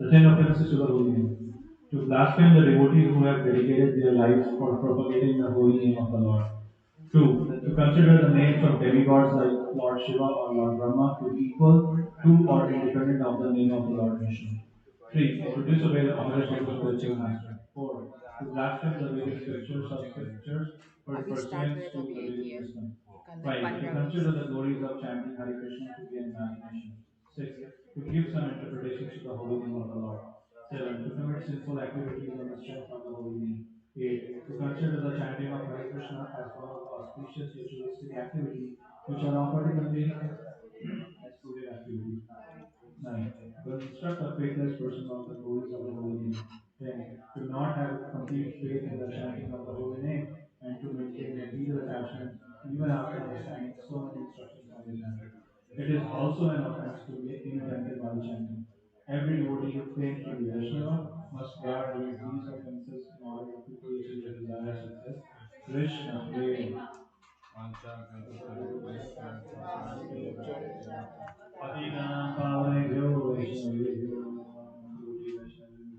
The 10 offenses to the holy name. To blaspheme the devotees who have dedicated their lives for propagating the holy name of the Lord. 2. To consider the names of demigods like Lord Shiva or Lord Brahma to be equal to or independent of the name of the Lord Vishnu. 3. To disobey the authority of the spiritual master. 4. To blaspheme the Vedic scriptures for pursuance to the Vedic wisdom. 5. To consider the glories of chanting Hare Krishna to be an imagination. 6. To give some interpretations to the holy name of the Lord. 7. To commit sinful activities on the strength of the holy name. 8. To consider the chanting of Hare Krishna as one of the auspicious ritualistic activities which are offered in the faith excluded activities. 9. To instruct a faithless person of the glories of the holy name. 10. To not have complete faith in the chanting of the holy name and to maintain a legal attachment even after understanding so many instructions on the matter. It is also an offense to be inattentive while chanting. Every devotee who claims to be Vaishnava must guard against these offenses in order to quickly achieve the desired success. Krishna Prema. Patikanam Pavanebhyo Vaishnavebhyo Devotee Vaishnavebhyo.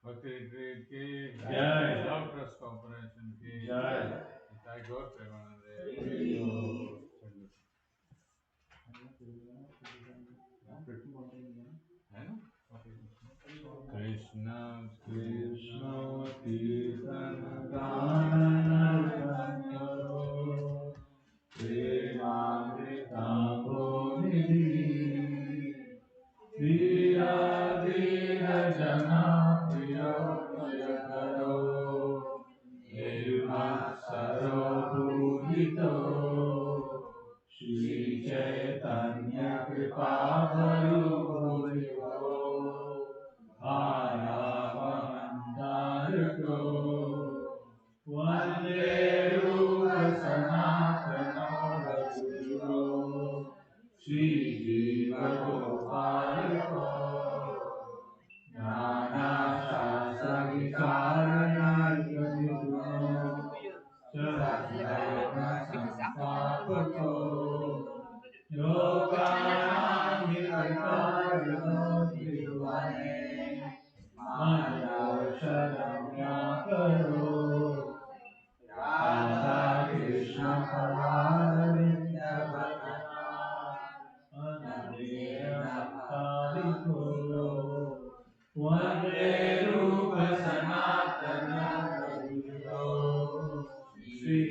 Bhakti Retreat ki Jai. Love Trust Corporation ki Jai. Jai Gaur Premanande. Krishna Krishna Kirtan Ganan Karo Premamritambo Nidhi Dira Dira Jana Priya Priya Karo Nirma Saro Bhujito Shri Chaitanya Kripa Bhayo Bhayo Bharavantarako Vande Rupa Sanatana Rajuro Shri Jiva Gopalako Nana Shastra Vicarana Yadiguno Sadhana Sampapako Yoganam Vikarano Viduvane Manasharamya Karo Radha Krishna Paravinda Bhavana Anandena Bhaktaviko Vande Rupa Sanatana Raghuyo Shri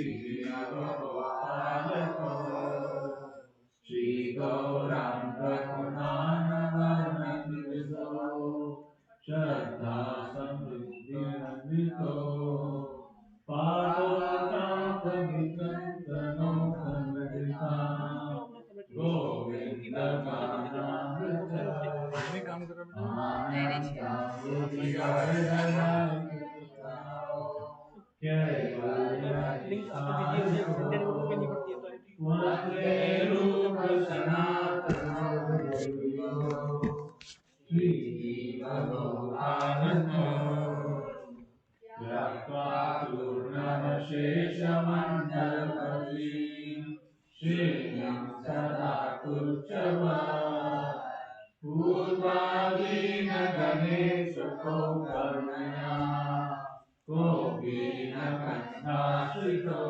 Gopalako Shri Gauranga Purnana Varnanizo Shraddha Samriddhi Nandito Padotapamikantano Kanaditam Govinda Ganamrita Anandam link कर दीजिए, मुझे Indian YouTube पे नहीं पड़ती है तो वंदे रूप सनातन श्री भगवानो यत्त्वा पूर्णमशेषमण्डलपति श्रीं सदा कुर्चवा पूर्वादीन गणेश को करुणया कोपि न कन्नाश्रितो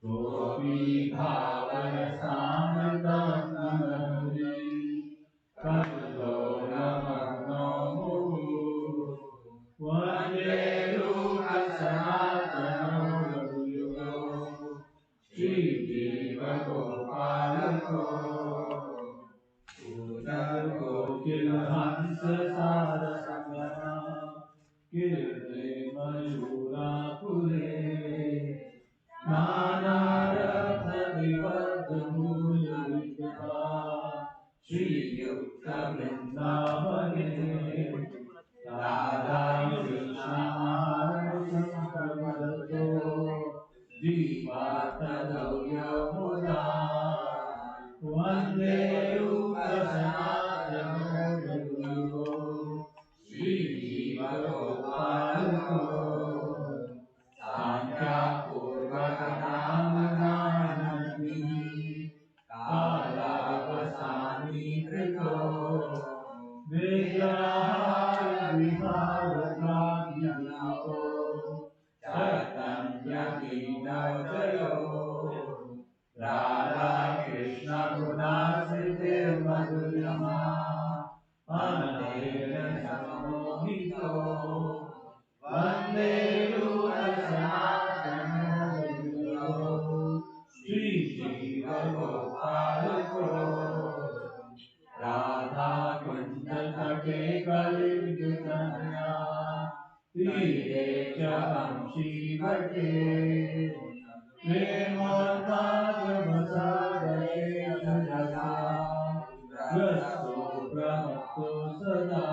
कोपि भावरसामृतमनोरि कल्लोलमग्नो मुहुः वन्दे रूपसनातनो रघुयुगो श्रीजीवगोपालको पूर्णगोकिलहंस सारसंगमा कीर्तिमयूरापुरे नानारत्नविवर्धमूलविद्या श्रीयुक्तवृन्दावने राधा कृष्णमानसंप्रवदतो जीवातदव्यमुदा वन्दे रूपसनातनो रघुयुगो श्रीजीवगोपालको साङ्ख्यापूर्वकनामनानन्दिः कालावसानीकृतो विग्रहाविहारकादियुक्तो चैतन्यलीलाजयो राधा कृष्ण गुणाश्रितिर्मधुरिमा अनलेन सम्मोहितो वन्दे रूपसनातनो रघुयुगो श्रीजीवगोपालको राधा कुण्डतटे कलिविद्युतनया तीरे च वंशीवटे प्रेमोन्मादमसागरेशजसा ग्रस्तो प्रमत्तो सदा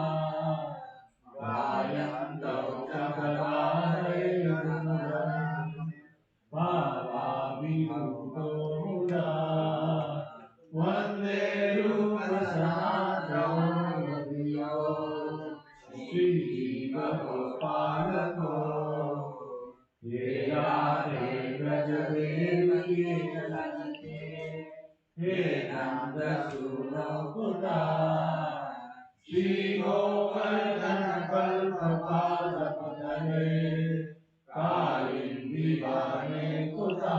गायन्तौ च गदाधरे गुणवन् भावाभिभूतो मुदा वन्दे रूपसनातनो रघुयुगो श्रीजीवगोपालको हे राधे व्रजदेवी चलन्ते हे नन्दसूनुसुता श्रीगोवर्धनकल्पपादपतले कालिन्दी वने कुता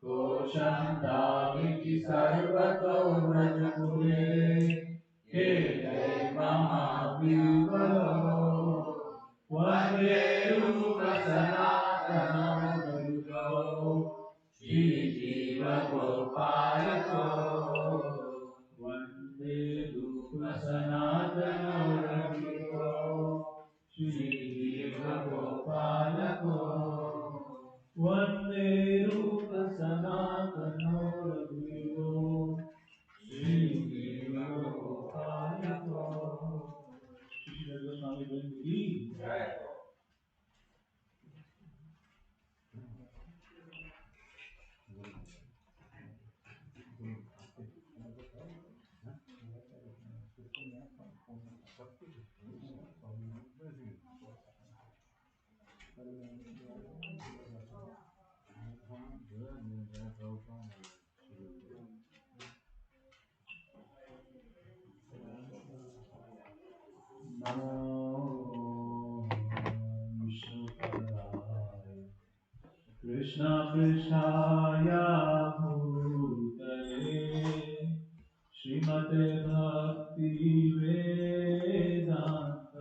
कोशन्दामिति सर्वतो व्रजकुले हे जय महावीरो वन्दे रूपसनातनो रघुयुगो श्रीजीवगोपालको वन्दे रूपसनातनो रघुयुगो श्रीजीवगोपालको वन्दे रूपसनातनो रघुयुगो श्रीजीवगोपालको। श्री गोस्वामी बंधु की जय। नमो विष्णुपदाय कृष्ण कृष्णाय भूतले श्रीमते भक्ति वेदांत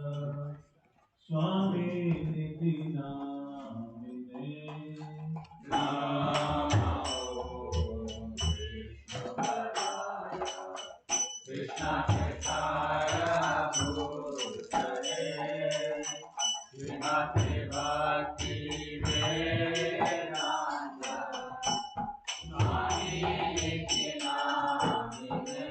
स्वामी निधि नामिने नमो कृष्ण कृष्णाय भूतले श्रीमते भक्ति वेदांत स्वामी निधि नामिने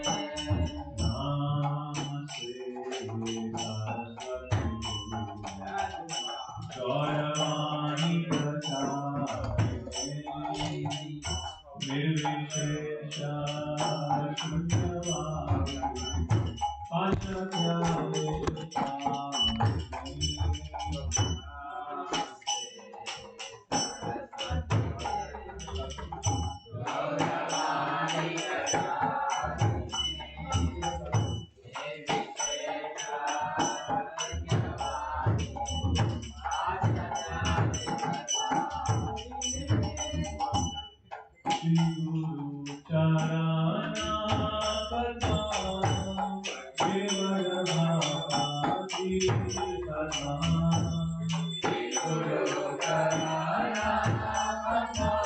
Guru Karaya Mama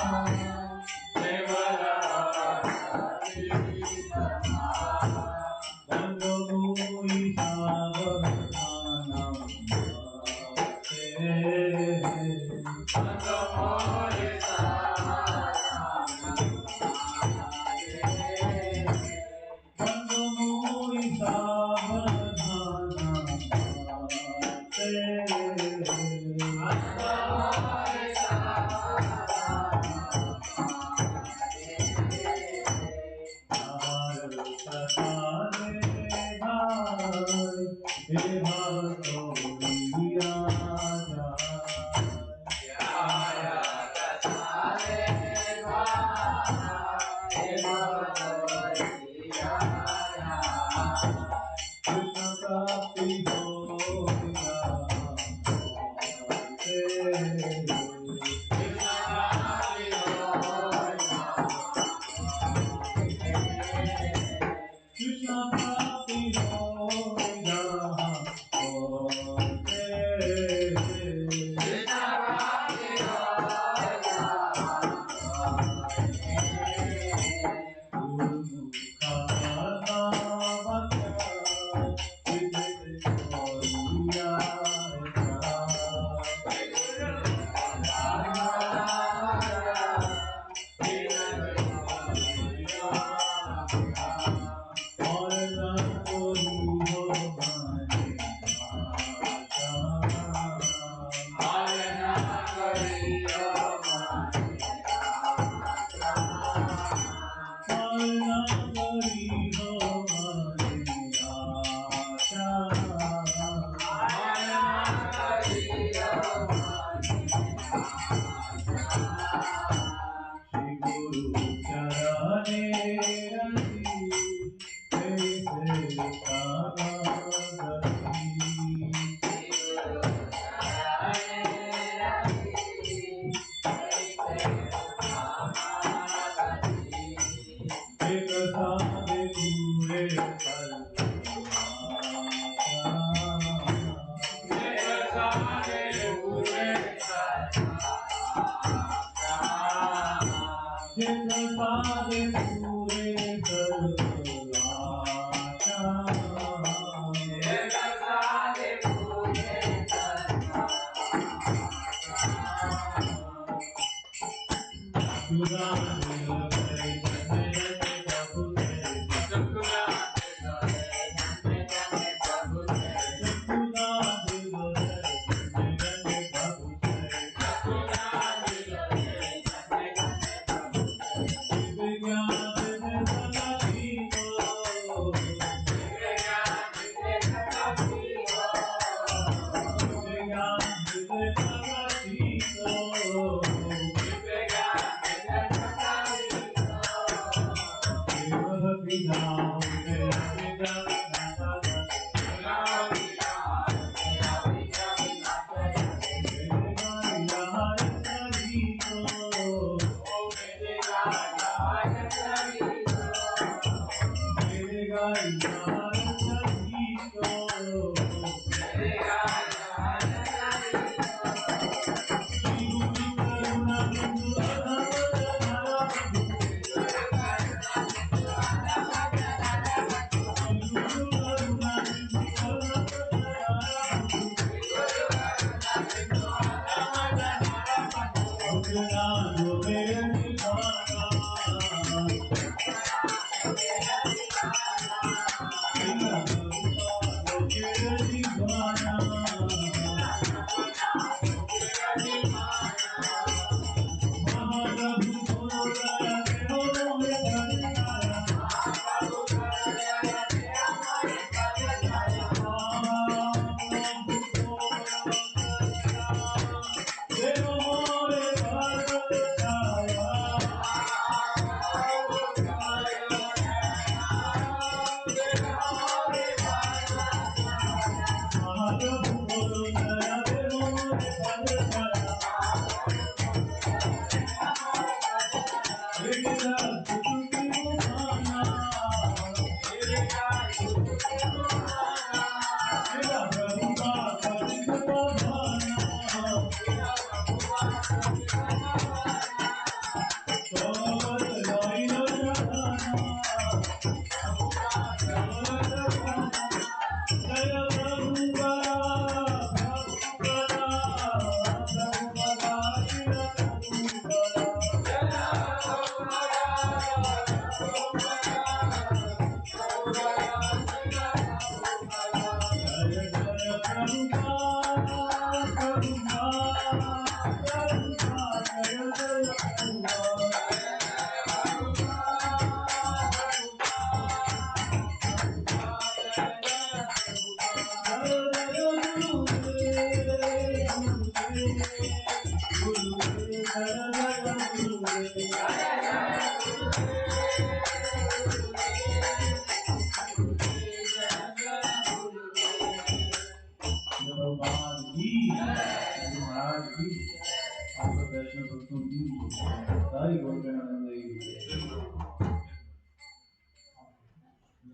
Devala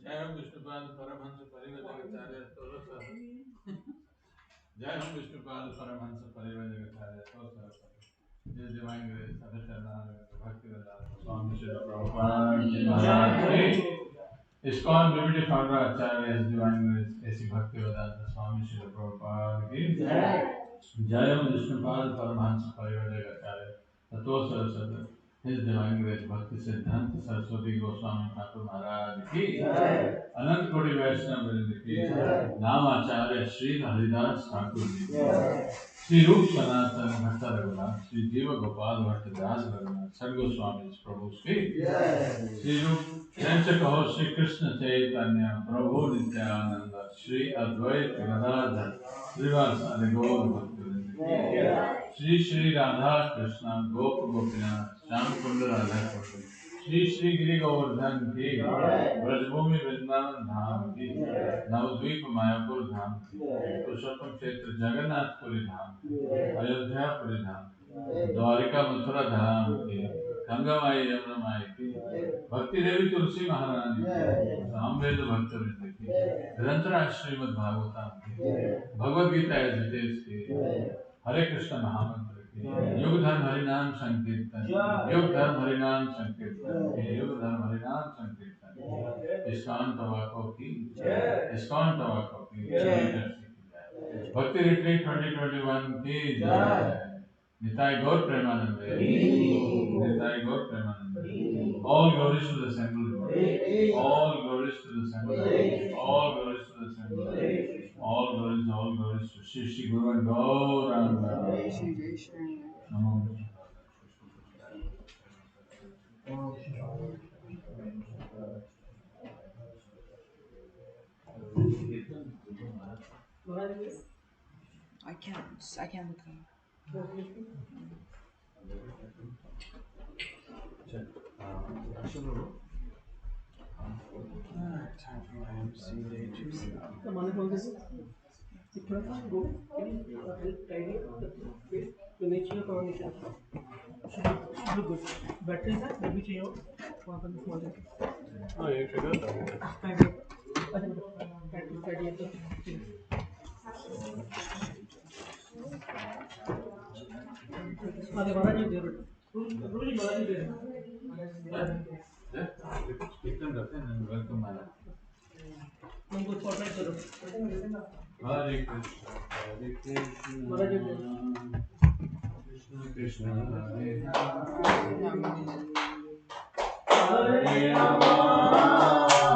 जय हो विष्णुपाद परमहंस परिव्रजकाचार्य जय हो विष्णुपाद परमहंस परिव्रजकाचार्य His Divine Grace, Bhakti Swami Srila Prabhupada, ISKCON Limited Founder Acharya, His Divine Grace, A.C. Bhakti Swami Srila Prabhupada ki Jai Ho Vishnupad Paramahansa Parivrajakacarya Tattva Saraswati, His Divine Grace Bhakti Siddhanta Saraswati Goswami Thakur Maharaj ki Anant Koti Vaishnava Vrinda ki Nam Acharya Shri Haridas Thakur ji Shri Rup Sanatan Bhatta Raghunath Shri Jiva Gopal Bhatta Das Raghunath Sargo Swami Prabhu ki Shri Rup Chaitanya Kaho Shri Krishna Chaitanya Prabhu Nityananda Shri Advaita Gadadhar Srivasadi Gaur Bhakti Shri Shri Radha Krishna Gop Gopinath Sham Kunda Radha Kunda Shri Shri Giri Govardhan ki Brajbhumi Vrindavan Dham ki Navadvip Mayapur Dham ki Purushottam Kshetra Jagannath Puri Dham ki Ayodhya Puri Dham ki Dwarika Mathura Dham ki Ganga Mai Yamuna Mai ki Bhakti Devi Tulsi Maharani ki Samveda Bhakta Vrinda ki Grantara Srimad Bhagavatam ki Bhagavad Gita as it is ki Hare Krishna Mahamantra ki Yug Dharma Harinam Sankirtan Yug Dharma Harinam Sankirtan Yug Dharma Harinam Sankirtan ISKCON Towaco ki ISKCON Towaco ki Bhakti Retreat 2021 ki Nitai Gaur Premanande Nitai Gaur Premanande All glories to the Assembled Lord All glories to the Assembled Lord All glories to the Assembled Lord All glories to Shri Shri Guru and Gauranga Namo I can't look time for my MC day 2. Battery था जब भी चाहिए हो वहाँ पर small हाँ ये figure था थैंक यू अच्छा बैटरी चाहिए तो अरे बाबा जी जरूर रोज बाबा जी दे एकदम रखते हैं वेलकम माना हमको स्पॉटलाइट करो Hare Krishna Maharaj ji Krishna Krishna Hare Hare Rama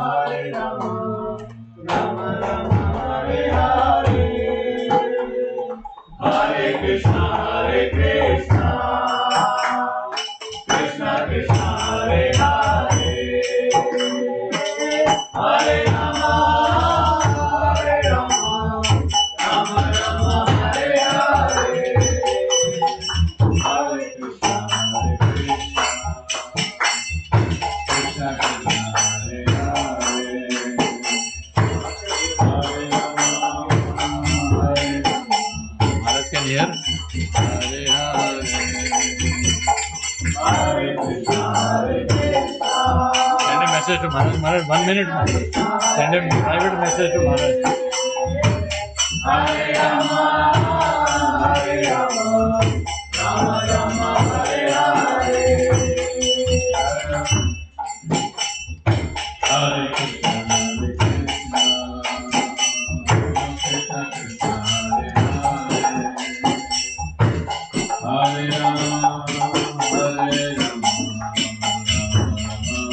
Hare Rama Rama Rama Hare Hare Hare Krishna Krishna Krishna Hare Hare Hare Rama Hare Rama Rama Rama Hare Hare Hare Krishna Krishna Krishna Hare Hare Hare Rama Hare Rama Maharaj can hear Hare Hare Hare Krishna Send a message to Maharaj. Maharaj, 1 minute. Send a private message to Maharaj. Hare Rama, Hare Rama, Rama Rama, Hare Hare. Hare Krishna, Krishna Krishna, Hare Hare. Hare Rama, Hare Rama, Hare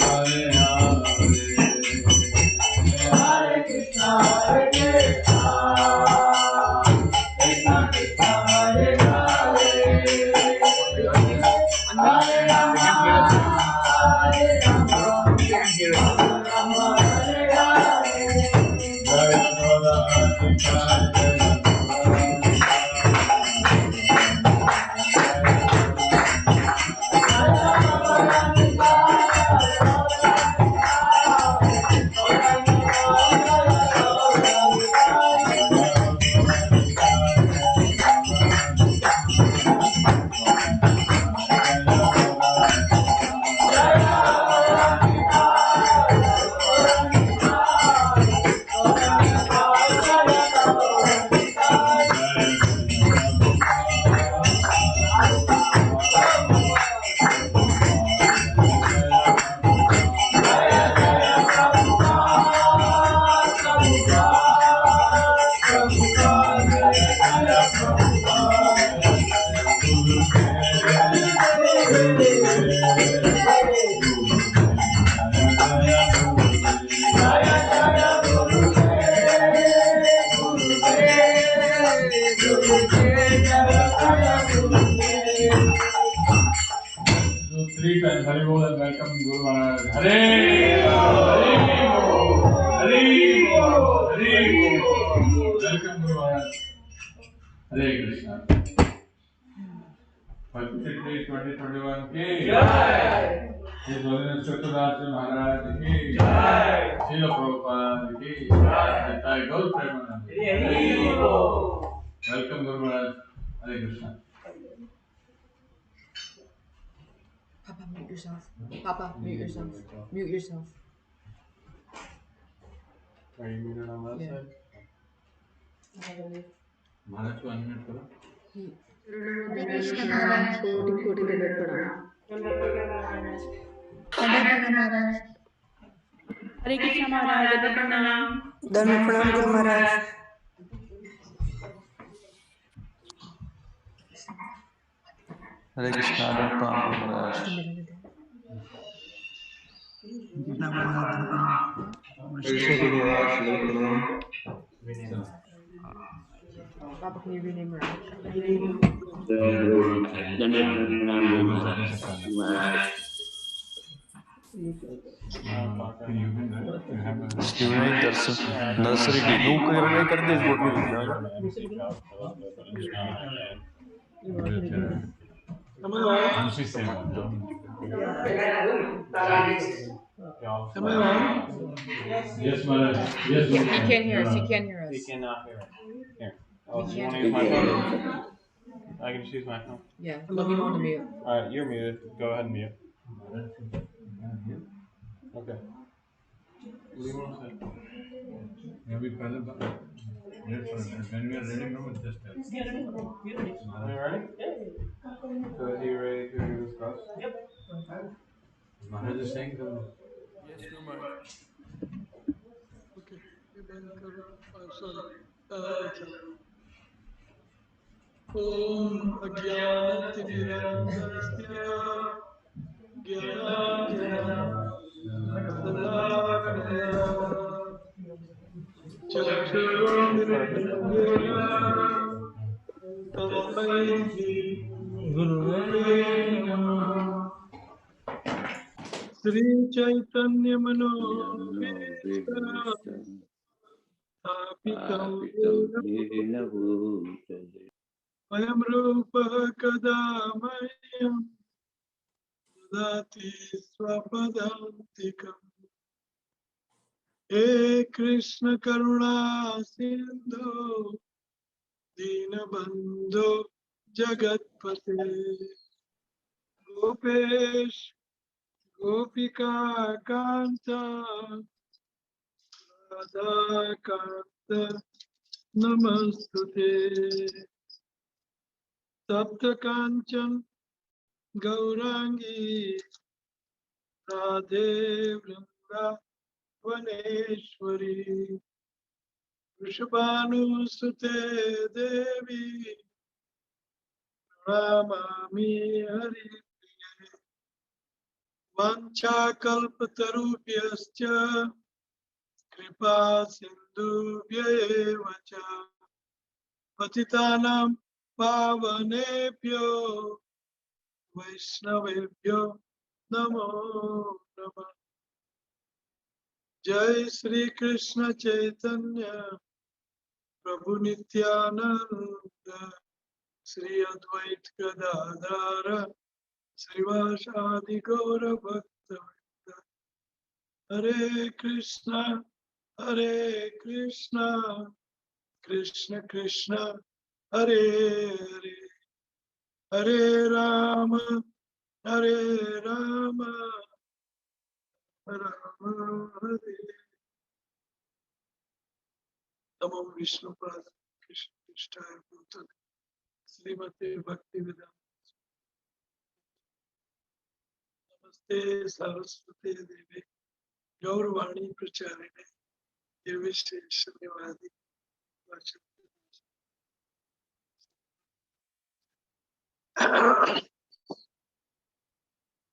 Hare. Hare Krishna, Do 3 times Hari Bol and welcome Guru Maharaj. Hare Bol, Hare Bol, Hare Bol. Welcome Guru Maharaj. Hare Krishna. Bhakti 2021 ki Jai. His Holiness Kratu Das Maharaj ki Jai. Srila Prabhupada ki Jai. Jai Gaur Premanand. Hare Bol. Welcome Guru Maharaj. Hare Krishna. Papa, mute yourself. Papa, mute yourself. Mute yourself. Are you muted on that Yeah. side? Maharaj को unmute करो. हरे कृष्ण महाराज कोटि दंडवत प्रणाम. दंडवत महाराज हरे कृष्ण महाराज दंडवत प्रणाम दंड प्रणाम गुरु महाराज. हरे कृष्णा दंड प्रणाम Guru Maharaj. Papa, can you rename her? Nursery D नू करने कर दे बोल के दिखना Yes, Maharaj. Yes, He Maharaj. can't hear us. He can't hear us. He cannot hear it. Here. We Do you want can't. to use my phone? I can just use my phone. Yeah, let me know on the mute. Alright, you're muted. Go ahead and mute. Okay. What do you want to say? Maybe पहले wait for a minute. When we are ready, no, just tell. Are you ready? So is he ready to discuss? Maharaj is saying that. Om Ajnanatirandasya Jnananjalakaya Chakshurumilitanjena Tasmai Gurave Namaha. Sri Chaitanya Manobhishta Apitam Yena Ayam Rupa Kadamayam Dati Swapadantikam He Krishna Karuna Sindhu Dinabandhu Jagatpate Gopesh Gopika Kanta Radha Kanta Namastute Sapta Kanchan Gaurangi Radhe Vrinda Vaneshwari Vrishabhanu Sute Devi Ramami Hari Vancha Kalpatarubhyascha Kripa Sindhubhya Vacha Patitanam Pavanebhyo Vaishnavebhyo Namo Namah. Jai Sri Krishna Chaitanya Prabhu Nityananda Sri Advait Gadadhara Srivasadi Gaura Bhakta Hare Krishna Krishna Krishna Hare Hare Hare Rama Rama Hare. Namo Vishnu Pada Krishna Krishnaya Bhutale Srimate Bhakti Vedanta Namaste Saraswati Devi Gaurvani Pracharine Nirvisheshanyavadi Vacham.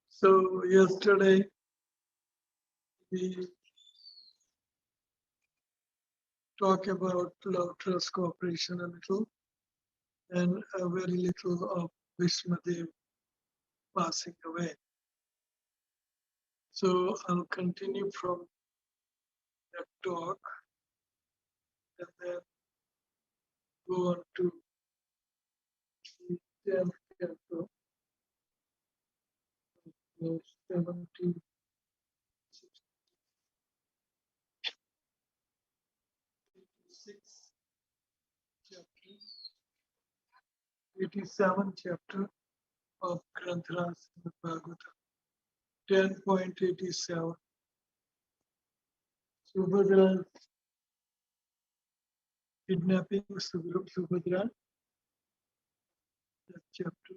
So yesterday we talk about love, trust, cooperation a little, and a very little of Vishmadev passing away. So I'll continue from that talk and then go on to the 10th chapter, verse 17, 86 chapter, 87th chapter of Granthras in the Bhagavatam. 10.87. Subhadra kidnapping Subhadra, that chapter.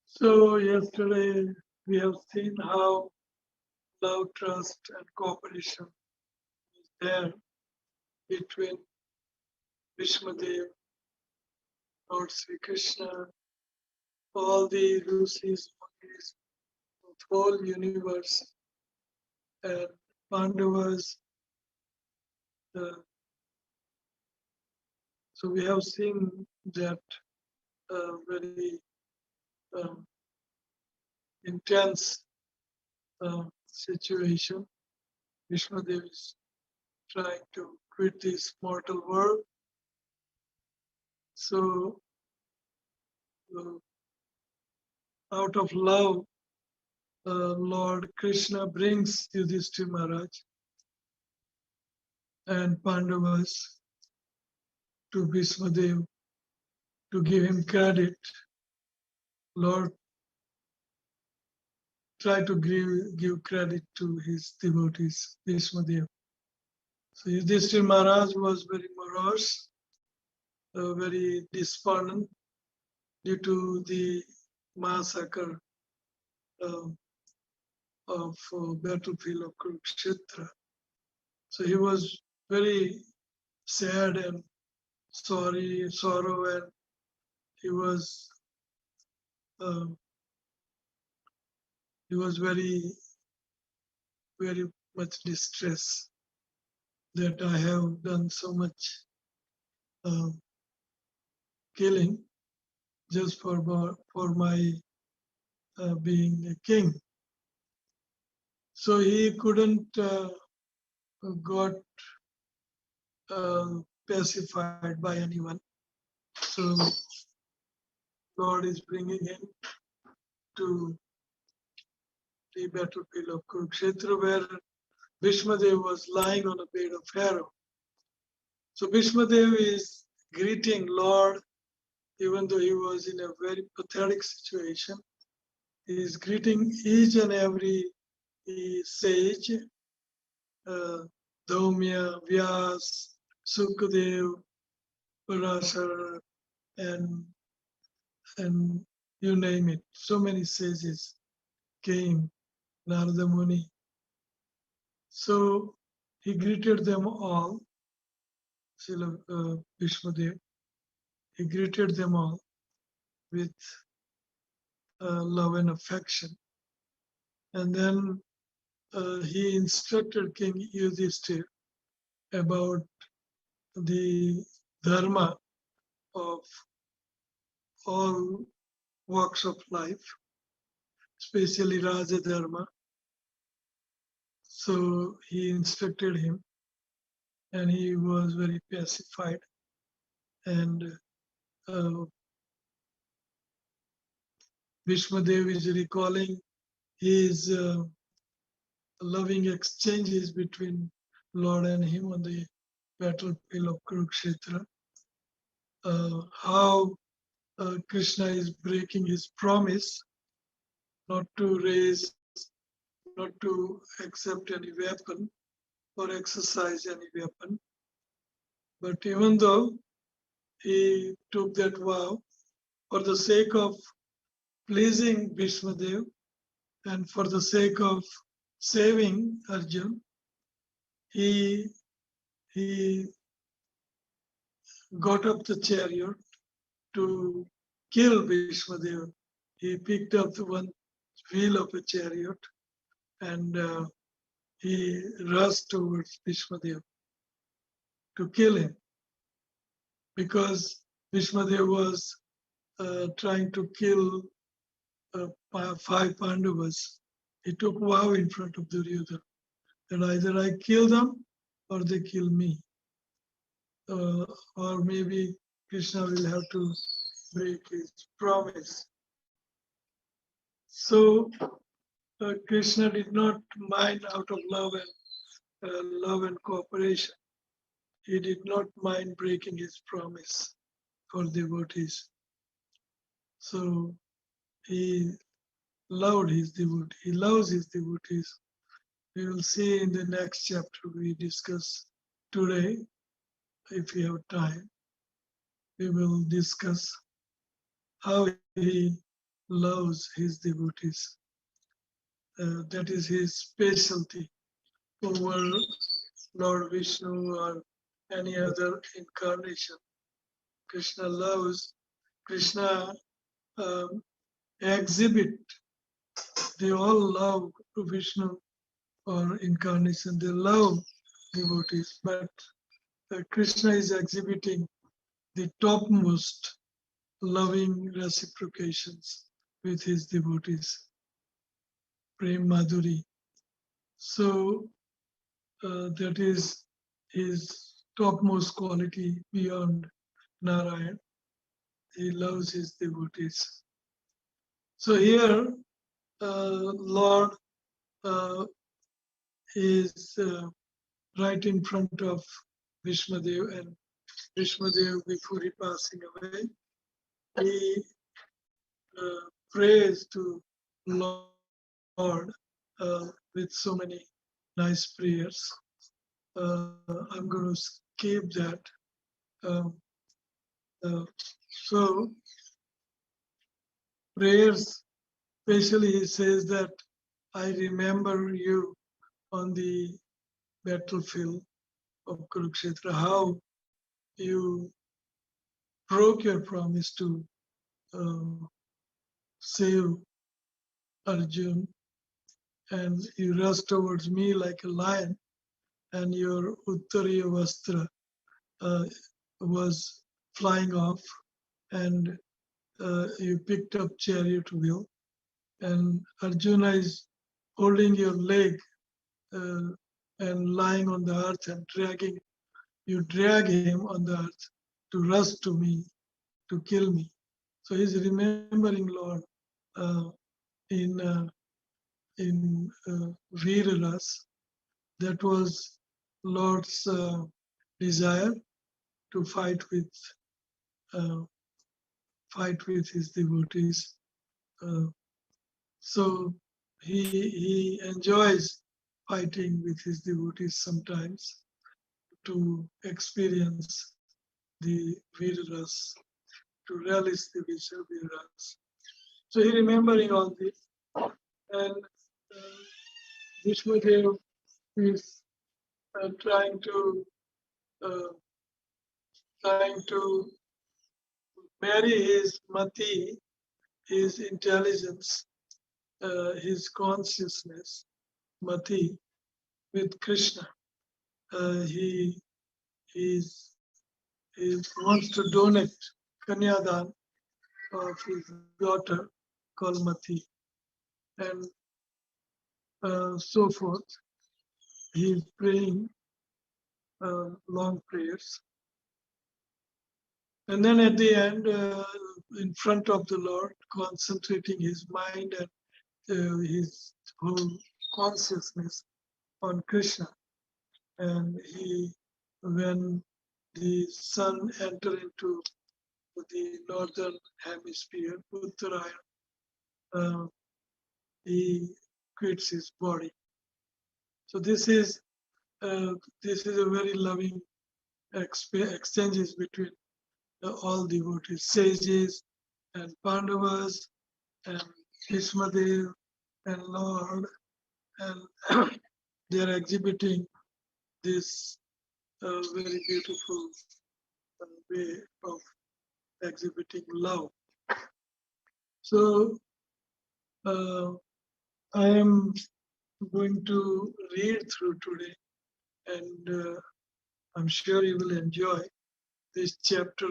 So yesterday we have seen how love, trust, and cooperation is there between Vishmadev, Lord Sri Krishna, all the Rishis, Mukis of whole universe, and Pandavas. So we have seen that very intense situation. Vishmadev is trying to quit this mortal world. So out of love, Lord Krishna brings Yudhishthira Maharaj and Pandavas to Bhishmadev to give him credit. Lord try to give credit to his devotees, Bhishmadev. So Yudhishthira Maharaj was very morose, very despondent due to the massacre of battlefield of Kurukshetra. So he was very sad and sorrow, and he was very much distressed that I have done so much killing just for my being a king. So he couldn't got pacified by anyone. So Lord is bringing him to the battlefield of Kurukshetra, where Bhishmadev was lying on a bed of arrow. So Bhishmadev is greeting Lord, even though he was in a very pathetic situation. He is greeting each and every sage, Dhaumya, Vyas, Sukadev, Parashar, and you name it. So many sages came, Narada Muni. So he greeted them all, Srila Bhishmadev. He greeted them all with love and affection. And then he instructed King Yudhishthira about the dharma of all walks of life, especially Raja Dharma. So he instructed him, and he was very pacified. And Bhishmadev is recalling his loving exchanges between Lord and him on the battlefield of Kurukshetra. How Krishna is breaking his promise not to accept any weapon or exercise any weapon. But even though he took that vow, for the sake of pleasing Bhishmadev and for the sake of saving Arjuna, he got up the chariot to kill Bhishmadev. He picked up the one wheel of a chariot and he rushed towards Bhishmadev to kill him because Bhishmadev was trying to kill 5 Pandavas. He took vow in front of Duryodhana that either I kill them or they kill me. Or maybe Krishna will have to break his promise. So Krishna did not mind out of love and cooperation. He did not mind breaking his promise for devotees. So he loved his devotees. He loves his devotees. We will see in the next chapter we discuss today. If we have time, we will discuss how he loves his devotees. That is his specialty over Lord Vishnu or any other incarnation. Krishna loves, Krishna exhibit, they all love Vishnu or incarnation, they love devotees, but Krishna is exhibiting the topmost loving reciprocations with his devotees, Prem Madhuri. So that is his topmost quality beyond Narayan. He loves his devotees. So here, Lord is right in front of Vishmadev, and Vishmadev, before he passing away, he prays to Lord with so many nice prayers. I'm going to skip that. So prayers, especially he says that I remember you on the battlefield of Kurukshetra, how you broke your promise to save Arjun, and you rushed towards me like a lion, and your Uttariya Vastra was flying off, and you picked up chariot wheel, and Arjuna is holding your leg and lying on the earth and you drag him on the earth to rush to me, to kill me. So he's remembering Lord in Veeraras. That was Lord's desire to fight with his devotees. So he enjoys fighting with his devotees sometimes to experience the Veeraras, to relish the Veeraras. So he remembering all this, and Vishmadev is trying to marry his mati, his intelligence, his consciousness, mati, with Krishna. He wants to donate Kanyadan of his daughter called Mati, and so forth. He is praying long prayers. And then at the end, in front of the Lord, concentrating his mind and his whole consciousness on Krishna. And when the sun entered into the northern hemisphere, Uttaraya, he quits his body. So this is a very loving exchanges between all devotees, sages and Pandavas and Bhishmadev and Lord, and they are exhibiting this very beautiful way of exhibiting love. So I am going to read through today, and I'm sure you will enjoy this chapter.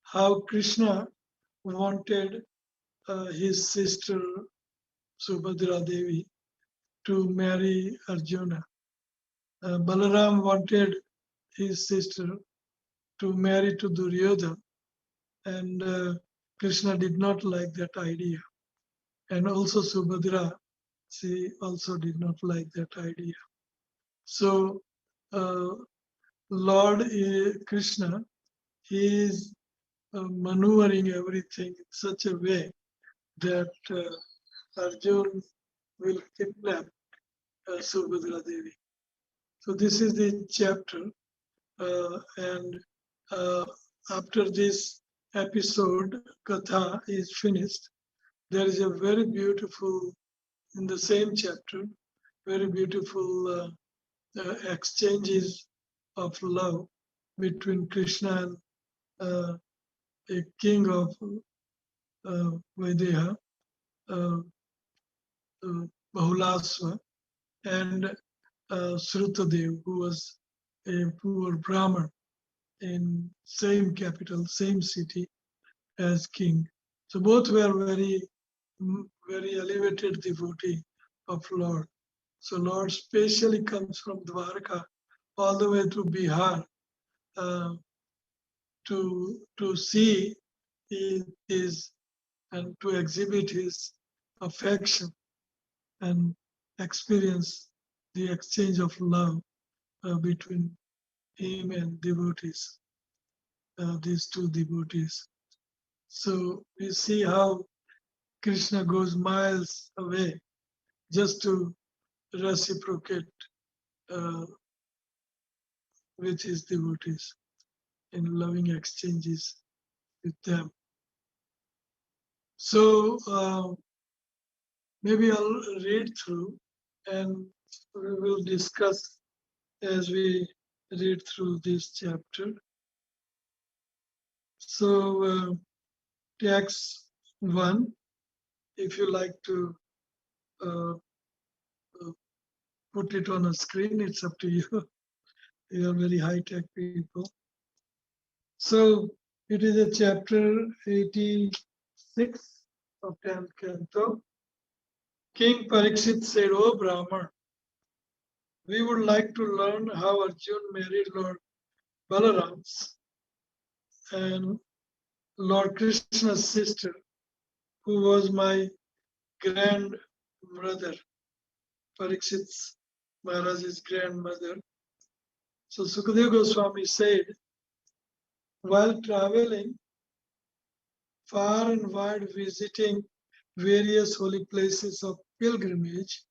How Krishna wanted his sister Subhadra Devi to marry Arjuna. Balaram wanted his sister to marry to Duryodhana, and Krishna did not like that idea. And also Subhadra, she also did not like that idea. So Lord Krishna, he is maneuvering everything in such a way that Arjuna will kidnap Subhadra Devi. So this is the chapter, and after this episode, Katha is finished. There is a very beautiful, in the same chapter, very beautiful exchanges of love between Krishna and a king of Vaideha, Bahulasva, and Srutadev, who was a poor Brahmin in same capital, same city as king. So both were very elevated devotee of Lord. So Lord specially comes from Dwarka all the way to Bihar to see his and to exhibit his affection and experience the exchange of love between him and devotees, these two devotees. So we see how Krishna goes miles away just to reciprocate with his devotees in loving exchanges with them. So maybe I'll read through and we will discuss as we read through this chapter. So text 1, if you like to put it on a screen, it's up to you. You are very high-tech people. So it is a chapter 86 of 10th canto. King Parikshit said, "O Brahman, we would like to learn how Arjuna married Lord Balaram's and Lord Krishna's sister, who was my grandmother, Parikshit's Maharaj's grandmother." So Sukadeva Goswami said, while traveling far and wide visiting various holy places of pilgrimage,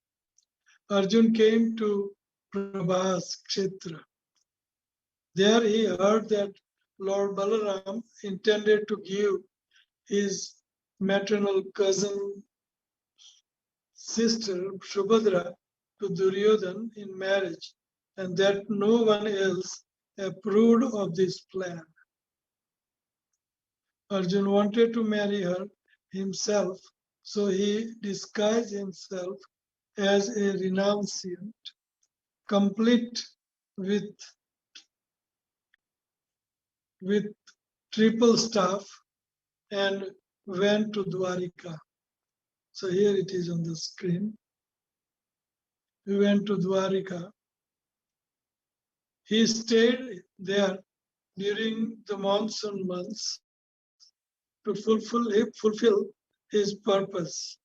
Arjuna came to Prabhas Kshetra. There he heard that Lord Balaram intended to give his maternal cousin sister Subhadra to Duryodhana in marriage, and that no one else approved of this plan. Arjuna wanted to marry her himself, so he disguised himself as a renunciant, complete with triple staff, and went to Dwarika. So here it is on the screen. He went to Dwarika. He stayed there during the monsoon months to fulfill his purpose.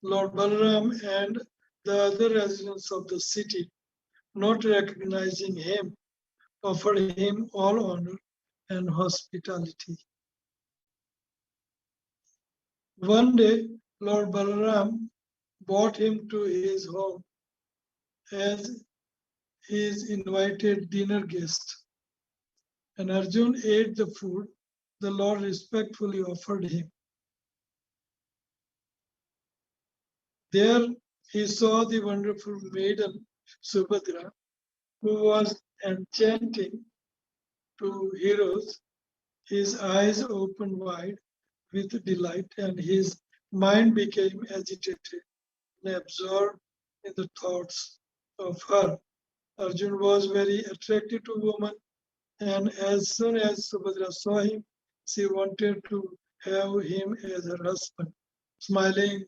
Lord Balaram and the other residents of the city, not recognizing him, offered him all honor and hospitality. One day, Lord Balaram brought him to his home as his invited dinner guest, and Arjuna ate the food the Lord respectfully offered him. There he saw the wonderful maiden Subhadra, who was enchanting to heroes. His eyes opened wide with delight, and his mind became agitated. and absorbed in the thoughts of her. Arjun was very attracted to woman, and as soon as Subhadra saw him, she wanted to have him as her husband. Smiling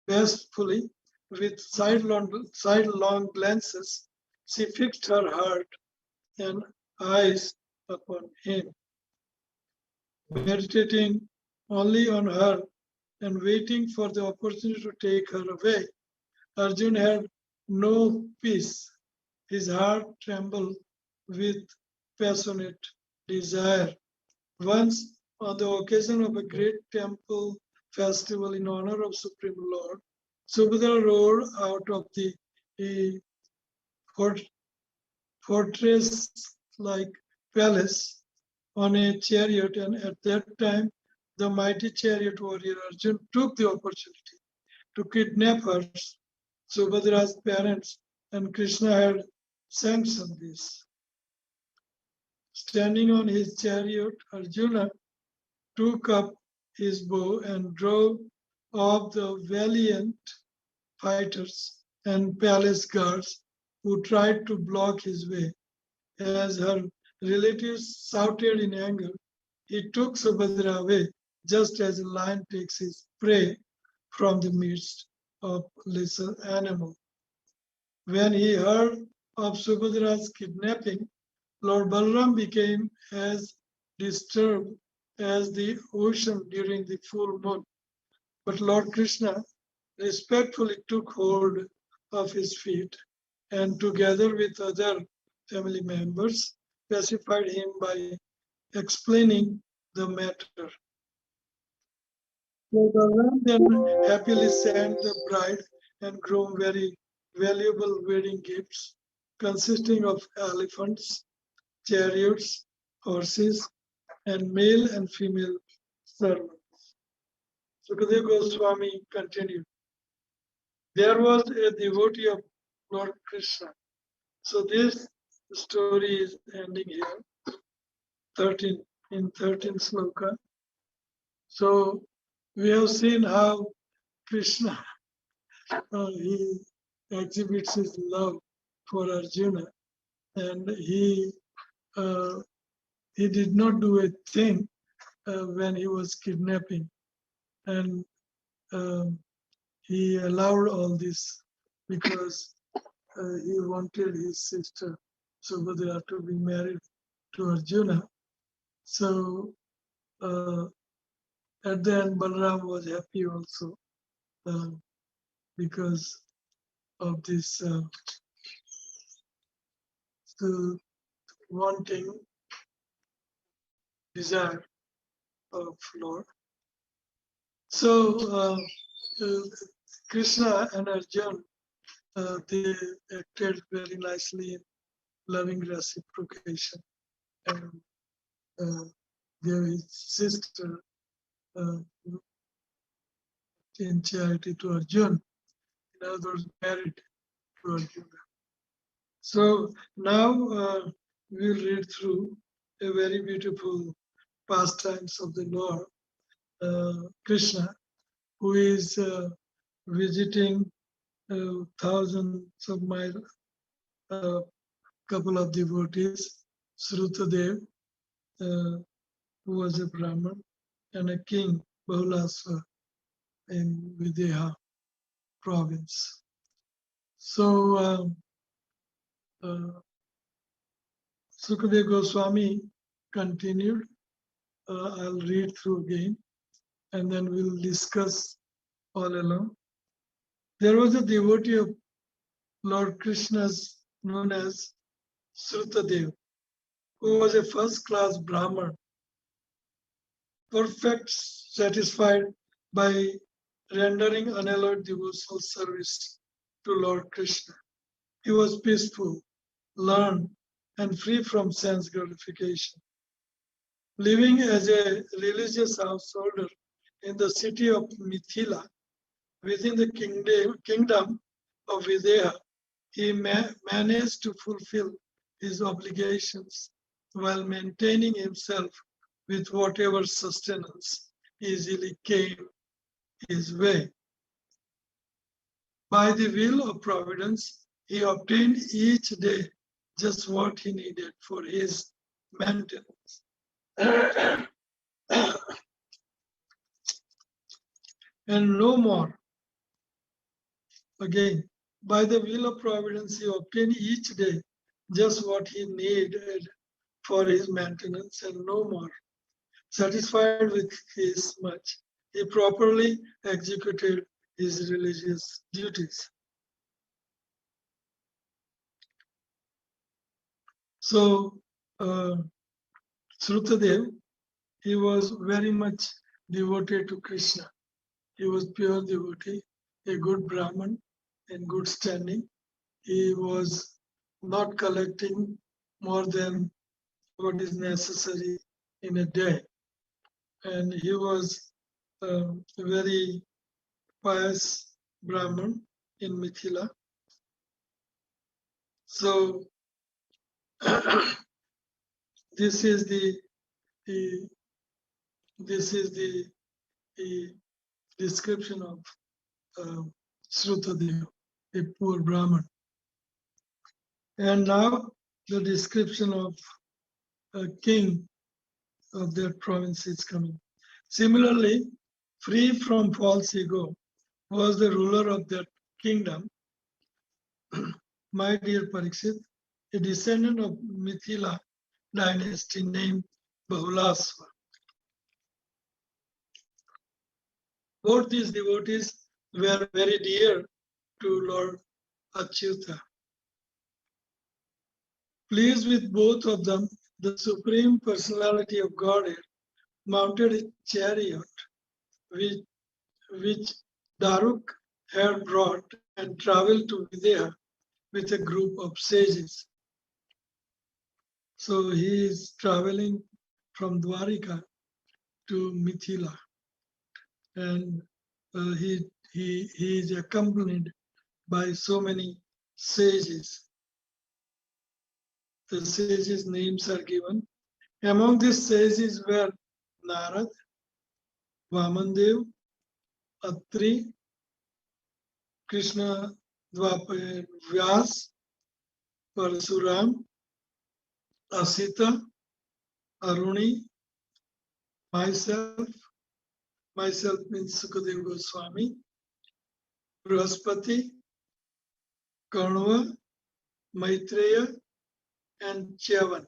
wistfully with sidelong glances, she fixed her heart and eyes upon him, meditating only on her and waiting for the opportunity to take her away. Arjun had no peace. His heart trembled with passionate desire. Once, on the occasion of a great temple festival in honor of Supreme Lord, Subhadra rode out of the fortress-like palace on a chariot, and at that time, the mighty chariot warrior Arjun took the opportunity to kidnap her. Subhadra's parents and Krishna had sanctioned this. Standing on his chariot, Arjuna took up his bow and drove off the valiant fighters and palace guards who tried to block his way. As her relatives shouted in anger, he took Subhadra away, just as a lion takes his prey from the midst of lesser animal. When he heard of Subhadra's kidnapping, Lord Balram became as disturbed as the ocean during the full moon. But Lord Krishna respectfully took hold of his feet and together with other family members pacified him by explaining the matter. Lord Balram then happily sent the bride and groom very valuable wedding gifts consisting of elephants, chariots, horses, and male and female servants. Sukadeva Goswami continued. There was a devotee of Lord Krishna. So this story is ending here, 13 in 13 sloka. So we have seen how Krishna he exhibits his love for Arjuna, and he did not do a thing when he was kidnapping, and he allowed all this because he wanted his sister Subhadra to be married to Arjuna. So at the end, Balram was happy also because of this wanting desire of Lord. So Krishna and Arjuna, they acted very nicely in loving reciprocation and gave his sister in charity to Arjuna. In other words, married to Arjuna. So now we'll read through a very beautiful pastimes of the Lord Krishna, who is visiting thousands of miles, couple of devotees, Srutadev, who was a Brahmin, and a king, Bahulasva, in Videha province. So Sukadeva Goswami continued. I'll read through again, and then we'll discuss all along. There was a devotee of Lord Krishna's known as Srutadev, who was a first-class Brahman, perfect, satisfied by rendering unalloyed devotional service to Lord Krishna. He was peaceful, learned, and free from sense gratification. Living as a religious householder in the city of Mithila, within the kingdom of Videha, he managed to fulfill his obligations while maintaining himself with whatever sustenance easily came his way. By the will of providence, he obtained each day just what he needed for his maintenance. And no more. Again, by the will of providence, he obtained each day just what he needed for his maintenance and no more. Satisfied with his much, he properly executed his religious duties. So, Srutadev, he was very much devoted to Krishna. He was pure devotee, a good Brahmin in good standing. He was not collecting more than what is necessary in a day. And he was a very pious Brahmin in Mithila. So this is the description of Srutadev, a poor Brahmin. And now the description of a king of that province is coming. Similarly, free from false ego, was the ruler of that kingdom, my dear Parikshit, a descendant of Mithila dynasty named Bahulasva. Both these devotees were very dear to Lord Achyuta. Pleased with both of them, the Supreme Personality of Godhead mounted a chariot which Daruk had brought and traveled to Vidya with a group of sages. So he is traveling from Dwarika to Mithila, and he is accompanied by so many sages. The sages' names are given. Among these sages were Narad, Vamandev, Atri, Krishna Dwapar Vyas, Parasuram, Asita, Aruni, myself means Sukadeva Goswami, Brahaspati, Karnava, Maitreya, and Chyavan.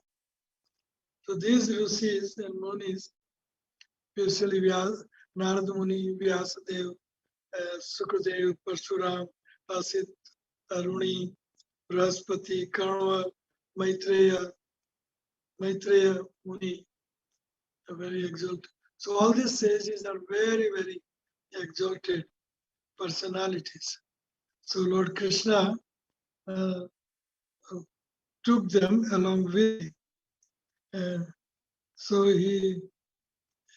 So these rishis and munis, especially Narada Muni, Vyasadev, Sukadev, Parsuram, Asit, Aruni, Brahaspati, Karnava, Maitreya Muni, are very exalted. So all these sages are very, very exalted personalities. So Lord Krishna took them along with him. So it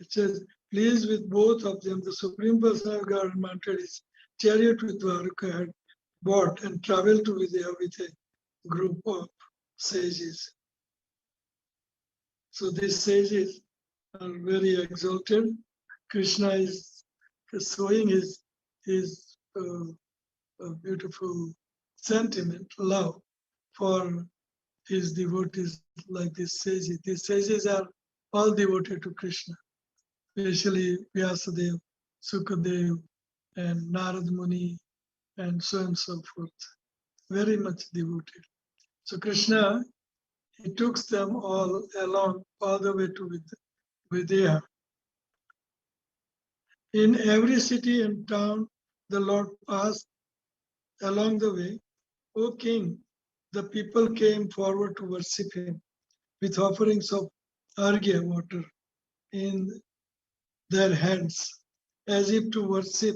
says, pleased with both of them, the Supreme Personality of God mounted his chariot with Dwarka had bought and traveled to Vidya with a group of sages. So these sages are very exalted. Krishna is showing his beautiful sentiment, love for his devotees like these sages. These sages are all devoted to Krishna, especially Vyasadev, Sukadev, and Narad Muni, and so on and so forth. Very much devoted. So Krishna, he took them all along, all the way to Vidya. In every city and town, the Lord passed along the way. O King, the people came forward to worship him with offerings of arghya water in their hands, as if to worship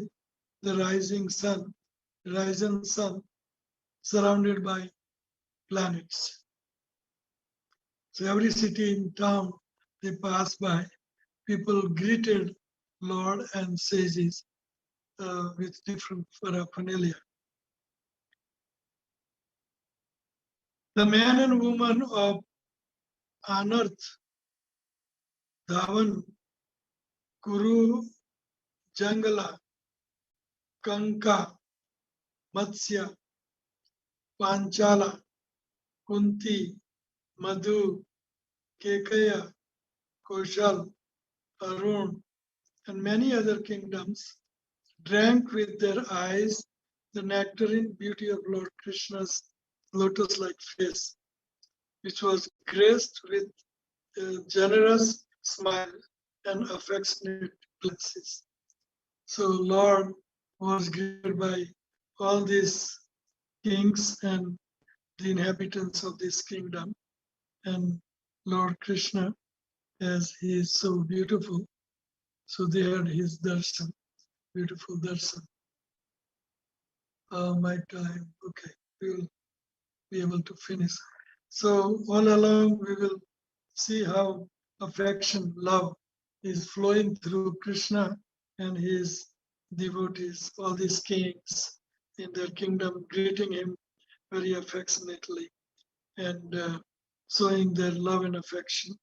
the rising sun surrounded by planets. So every city in town they passed by, people greeted Lord and sages with different paraphernalia. The man and woman of Anarth, Dhavan, Kuru, Jangala, Kanka, Matsya, Panchala, Kunti, Madhu, Kekaya, Koshal, Arun, and many other kingdoms drank with their eyes the nectarine beauty of Lord Krishna's lotus-like face, which was graced with a generous smile and affectionate glances. So Lord was greeted by all these kings and the inhabitants of this kingdom. And Lord Krishna, as he is so beautiful, so they had his darshan, beautiful darshan. My time, okay, we will be able to finish. So all along we will see how affection, love is flowing through Krishna and his devotees, all these kings in their kingdom, greeting him very affectionately and showing their love and affection.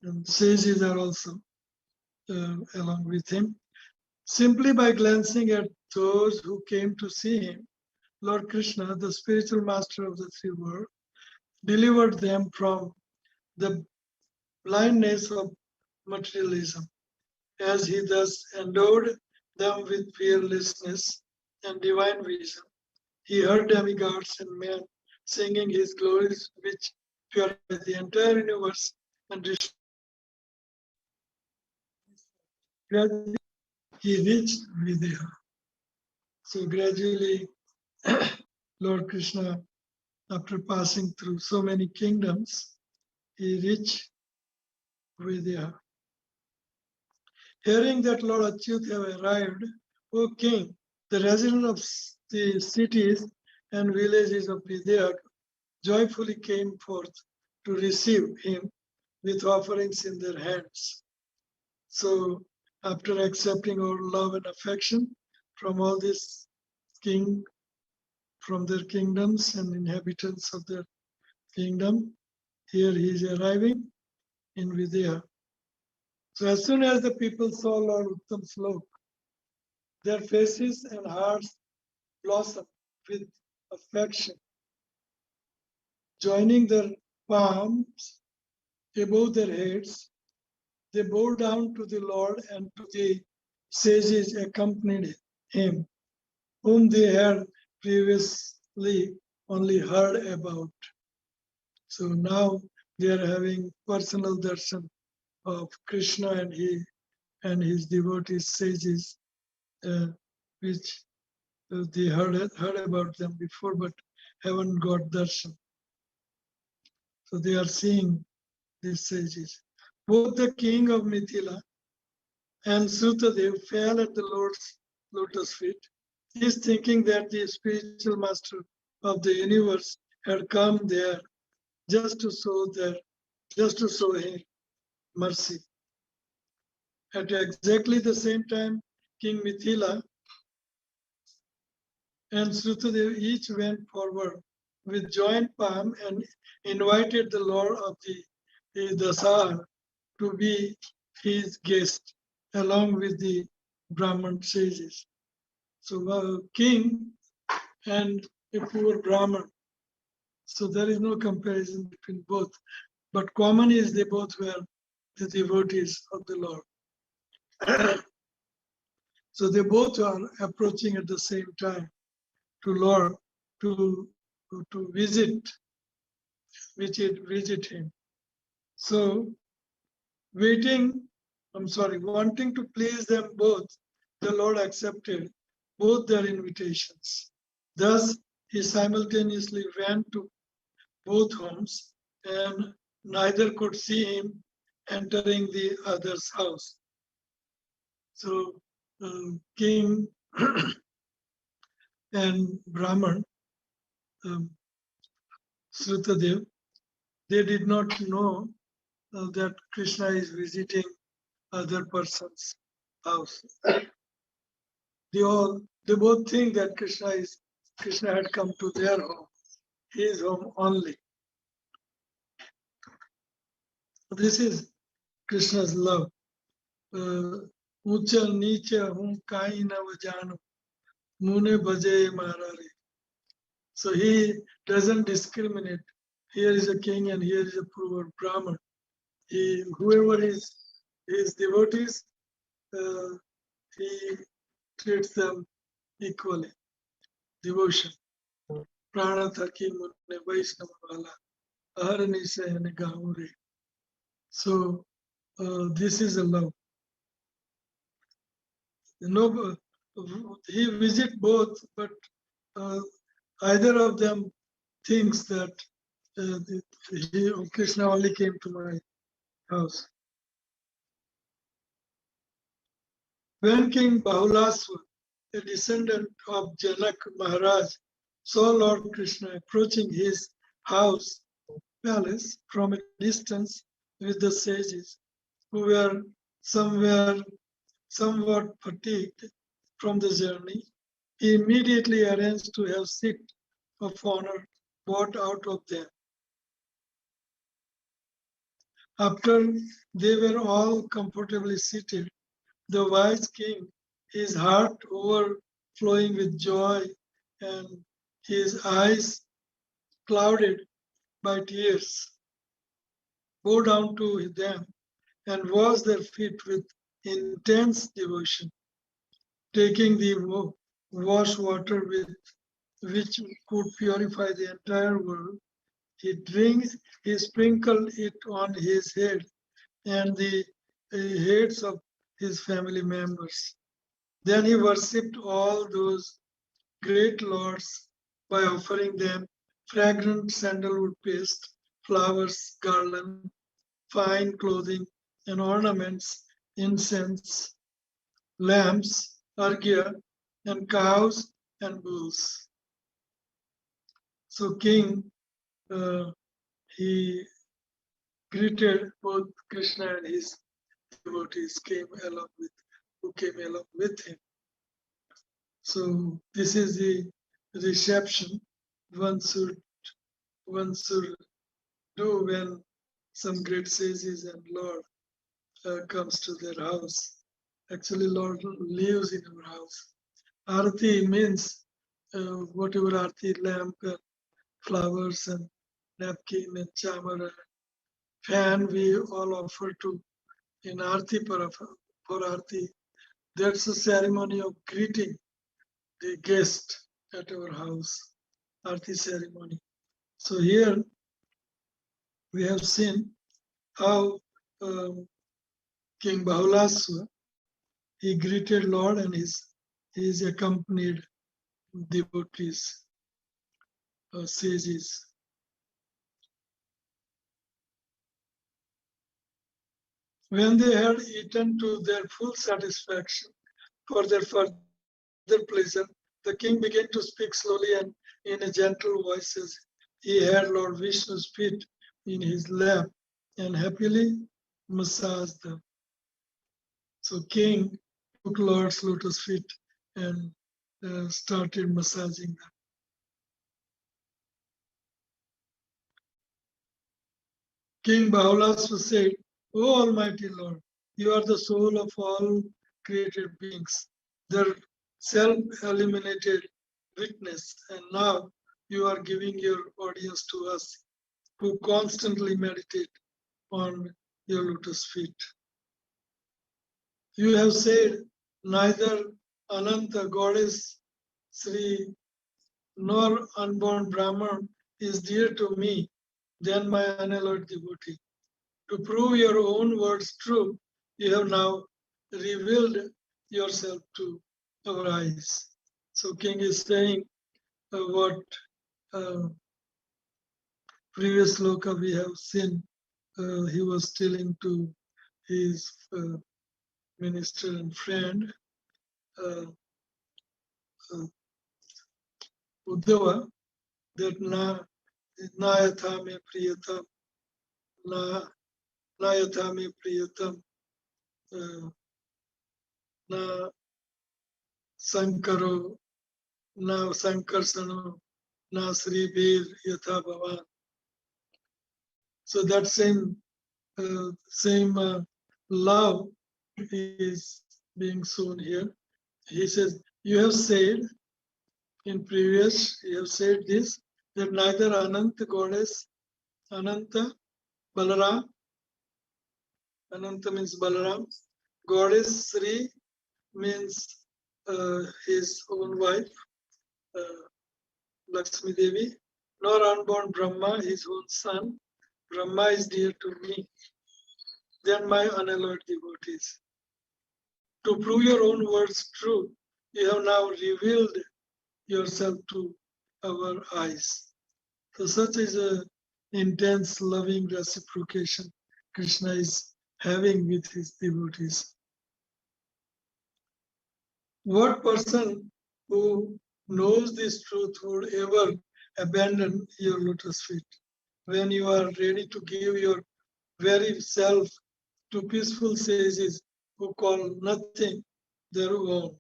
And sages are also along with him. Simply by glancing at those who came to see him, Lord Krishna, the spiritual master of the three worlds, delivered them from the blindness of materialism, as he thus endowed them with fearlessness and divine vision. He heard demigods and men singing his glories, which purified the entire universe and gradually he reached Vidya. So gradually, Lord Krishna, after passing through so many kingdoms, he reached Vidya. Hearing that Lord Achyut have arrived, O king, the residents of the cities and villages of Vidya joyfully came forth to receive him with offerings in their hands. So after accepting our love and affection from all these kings, from their kingdoms and inhabitants of their kingdom, here he is arriving in Vidya. So as soon as the people saw Lord Uttam Slok, their faces and hearts blossomed with affection. Joining their palms above their heads, they bowed down to the Lord and to the sages accompanied him, whom they had previously only heard about. So now they are having personal darshan of Krishna and his devotees, sages, which they heard about them before, but haven't got darshan. So they are seeing these sages. Both the king of Mithila and Sutadev fell at the Lord's lotus feet. He is thinking that the spiritual master of the universe had come there just to show him mercy. At exactly the same time, King Mithila and Sutadev each went forward with joint palm and invited the Lord of the Dasar to be his guest along with the Brahman sages. So king and a poor Brahman. So there is no comparison between both. But common is they both were the devotees of the Lord. So they both are approaching at the same time to Lord to visit him. So wanting to please them both, the Lord accepted both their invitations. Thus, he simultaneously went to both homes, and neither could see him entering the other's house. So, king and Brahman, Srutadev, they did not know that Krishna is visiting other person's house. They both think that Krishna had come to their home, his home only. This is Krishna's love. Ucha nicha hum kai na vajano, Mune Bhaje Maharari. So he doesn't discriminate. Here is a king and here is a poor Brahman. Whoever is his devotees, he treats them equally. Devotion. Prana Thaki Mune Vaishnava Vala. Aharani Sahane Gaure. So this is a love. No, he visits both, but either of them thinks that Krishna only came to my house. When King Bahulasva, a descendant of Janak Maharaj, saw Lord Krishna approaching his house palace from a distance with the sages, who were somewhat fatigued from the journey, he immediately arranged to have seat of honor brought out of them. After they were all comfortably seated, the wise king, his heart overflowing with joy and his eyes clouded by tears, bowed down to them and washed their feet with intense devotion, taking the wash water with which could purify the entire world. He sprinkled it on his head and the heads of his family members. Then he worshipped all those great lords by offering them fragrant sandalwood paste, flowers, garland, fine clothing, and ornaments, incense, lamps, arghya, and cows and bulls. So King, he greeted both Krishna and his devotees who came along with him. So this is the reception one should do when some great sages and Lord comes to their house. Actually, Lord lives in our house. Arati means whatever arati, lamp and flowers and napkin and chamar and fan we all offer to in arti for arti. That's a ceremony of greeting the guest at our house, arti ceremony. So here we have seen how King Bahulaswa, he greeted Lord and his accompanied devotees, sages. When they had eaten to their full satisfaction, for their further pleasure, the king began to speak slowly and in a gentle voice as he had Lord Vishnu's feet in his lap and happily massaged them. So king took Lord's lotus feet and started massaging them. King Bahulasva said, O Almighty Lord, you are the soul of all created beings, their self-eliminated witness, and now you are giving your audience to us who constantly meditate on your lotus feet. You have said, neither Ananta goddess Sri nor unborn Brahman is dear to me than my unalloyed devotee. To prove your own words true, you have now revealed yourself to our eyes. So King is saying what previous sloka we have seen. He was telling to his minister and friend Uddhava that na yatha me priyatam, na yatha me priyatam, na sankaro, na sankarsano, na sri bir yatha bhavan. So that same love is being shown here. He says, you have said in previous, you have said this, that neither Ananta goddess, Ananta, Balaram, Ananta means Balaram, goddess Sri means his own wife, Lakshmi Devi, nor unborn Brahma, his own son. Brahma is dear to me than my unalloyed devotees. To prove your own words true, you have now revealed yourself to our eyes. So such is a intense loving reciprocation Krishna is having with his devotees. What person who knows this truth would ever abandon your lotus feet when you are ready to give your very self to peaceful sages who call nothing their own?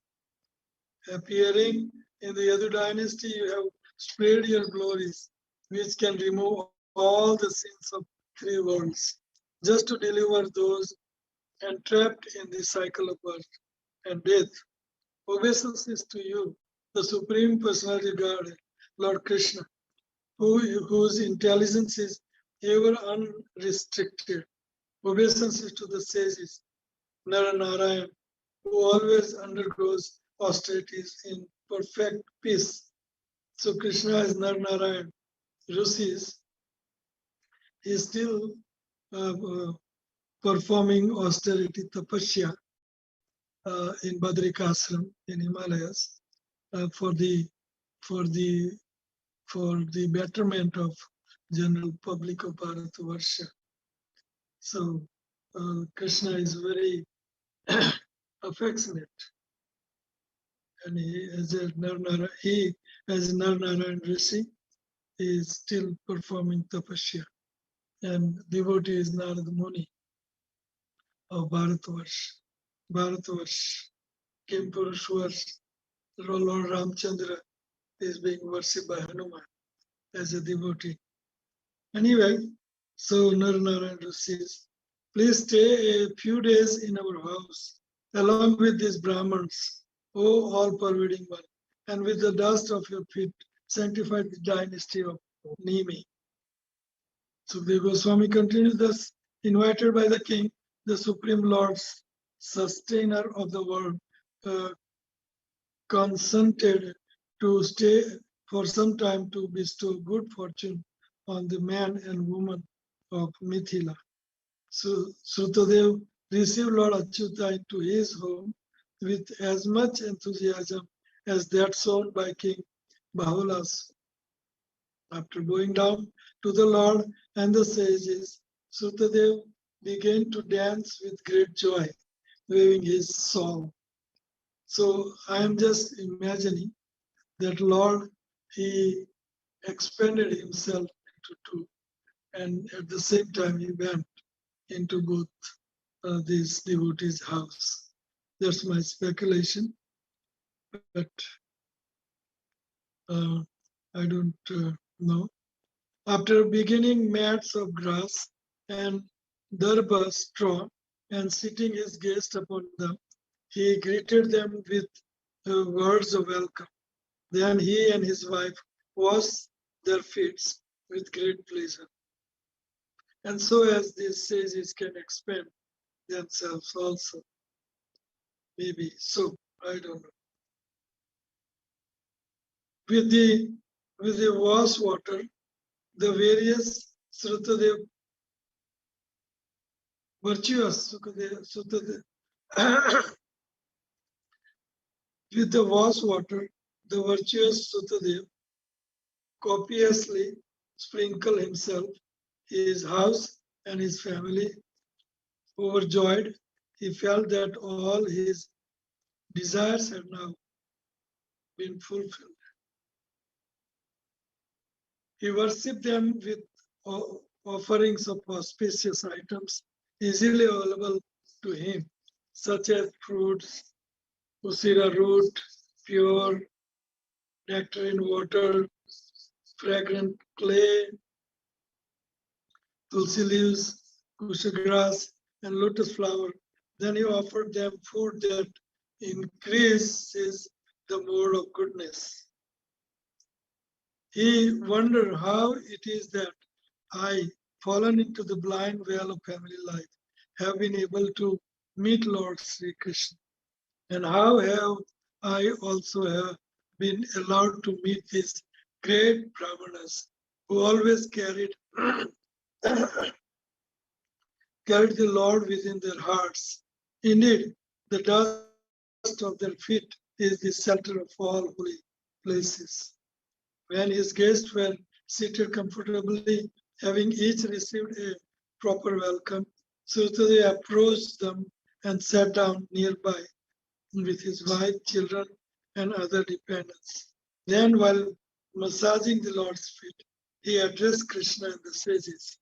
Appearing in the Yadu dynasty, you have spread your glories, which can remove all the sins of 3 worlds, just to deliver those entrapped in the cycle of birth and death. Obeisances to you, the Supreme Personality of God, Lord Krishna, whose intelligence is ever unrestricted. Obeisances to the sages, Narayan, who always undergoes austerities in perfect peace. So Krishna is Narayan, Rishis. He is still performing austerity tapasya in Badrikashram in Himalayas for the betterment of general public of Bharatavarsha. So Krishna is very affectionate, and he as a Narayan Rishi is still performing tapasya, and devotee is Narada Muni of Bharatavarsha. Bharatavarsha, Kim Purushwar, Lord Ramchandra is being worshipped by Hanuman as a devotee. Anyway, so Narayan says, please stay a few days in our house, along with these Brahmins, O all-pervading one, and with the dust of your feet, sanctify the dynasty of Nimi. So the Goswami continues thus, invited by the king, the Supreme Lord, sustainer of the world, consented to stay for some time to bestow good fortune on the man and woman of Mithila. So Srutadev received Lord Achyuta into his home with as much enthusiasm as that shown by King Bahulas. After going down to the Lord and the sages, Srutadev began to dance with great joy, waving his song. So I am just imagining that Lord, he expanded himself into 2, and at the same time he went into both these devotees' house. That's my speculation, but I don't know. After beginning mats of grass and darba straw and sitting his guest upon them, he greeted them with words of welcome. Then he and his wife washed their feet with great pleasure. And so as these sages can expand themselves also. Maybe so, I don't know. With the wash water, the various Srutadev virtuous Srutadev, with the wash water, the virtuous Srutadev copiously sprinkle himself, his house and his family. Overjoyed, he felt that all his desires had now been fulfilled. He worshipped them with offerings of auspicious items easily available to him, such as fruits, usira root, pure nectarine water, fragrant clay, tulsi leaves, kusha grass, and lotus flower. Then he offered them food that increases the mode of goodness. He wondered how it is that I, fallen into the blind well of family life, have been able to meet Lord Sri Krishna. And how have I also have been allowed to meet these great brahmanas who always carried carried the Lord within their hearts. Indeed, the dust of their feet is the center of all holy places. When his guests were seated comfortably, having each received a proper welcome, Sutadeva approached them and sat down nearby with his wife, children, and other dependents. Then, while massaging the Lord's feet, he addressed Krishna and the sages.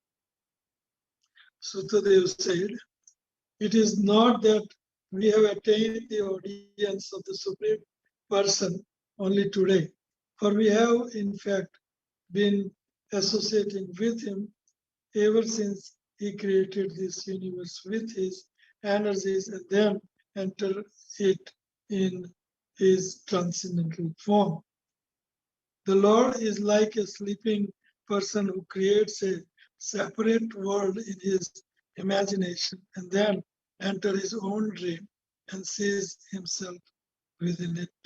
Sutadeva said, "It is not that we have attained the audience of the Supreme Person only today, for we have in fact been associating with him ever since he created this universe with his energies and then entered it in his transcendental form. The Lord is like a sleeping person who creates a separate world in his imagination and then enters his own dream and sees himself within it.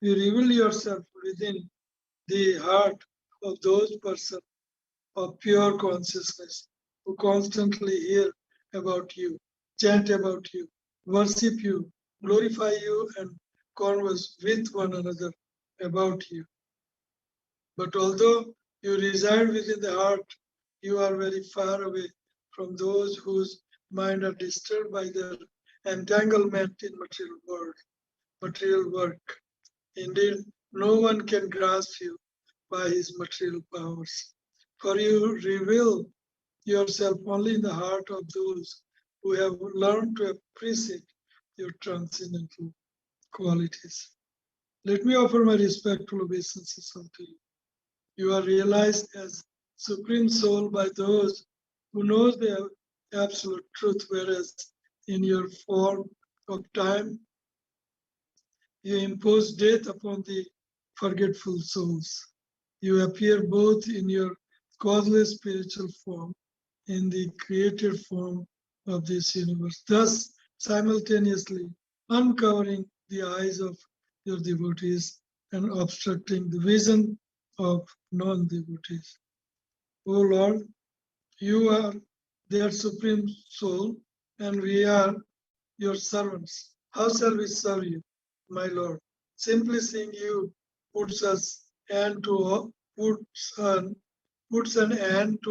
You reveal yourself within the heart of those persons of pure consciousness who constantly hear about you, chant about you, worship you, glorify you, and converse with one another about you. But although you reside within the heart, you are very far away from those whose mind are disturbed by their entanglement in material work. Indeed, no one can grasp you by his material powers. For you reveal yourself only in the heart of those who have learned to appreciate your transcendental qualities. Let me offer my respectful obeisances unto you. You are realized as Supreme Soul by those who know the absolute truth, whereas in your form of time, you impose death upon the forgetful souls. You appear both in your causeless spiritual form, in the created form of this universe, thus simultaneously uncovering the eyes of your devotees and obstructing the vision of non-devotees. O Lord, you are their supreme soul, and we are your servants. How shall we serve you, my Lord? Simply seeing you puts an end to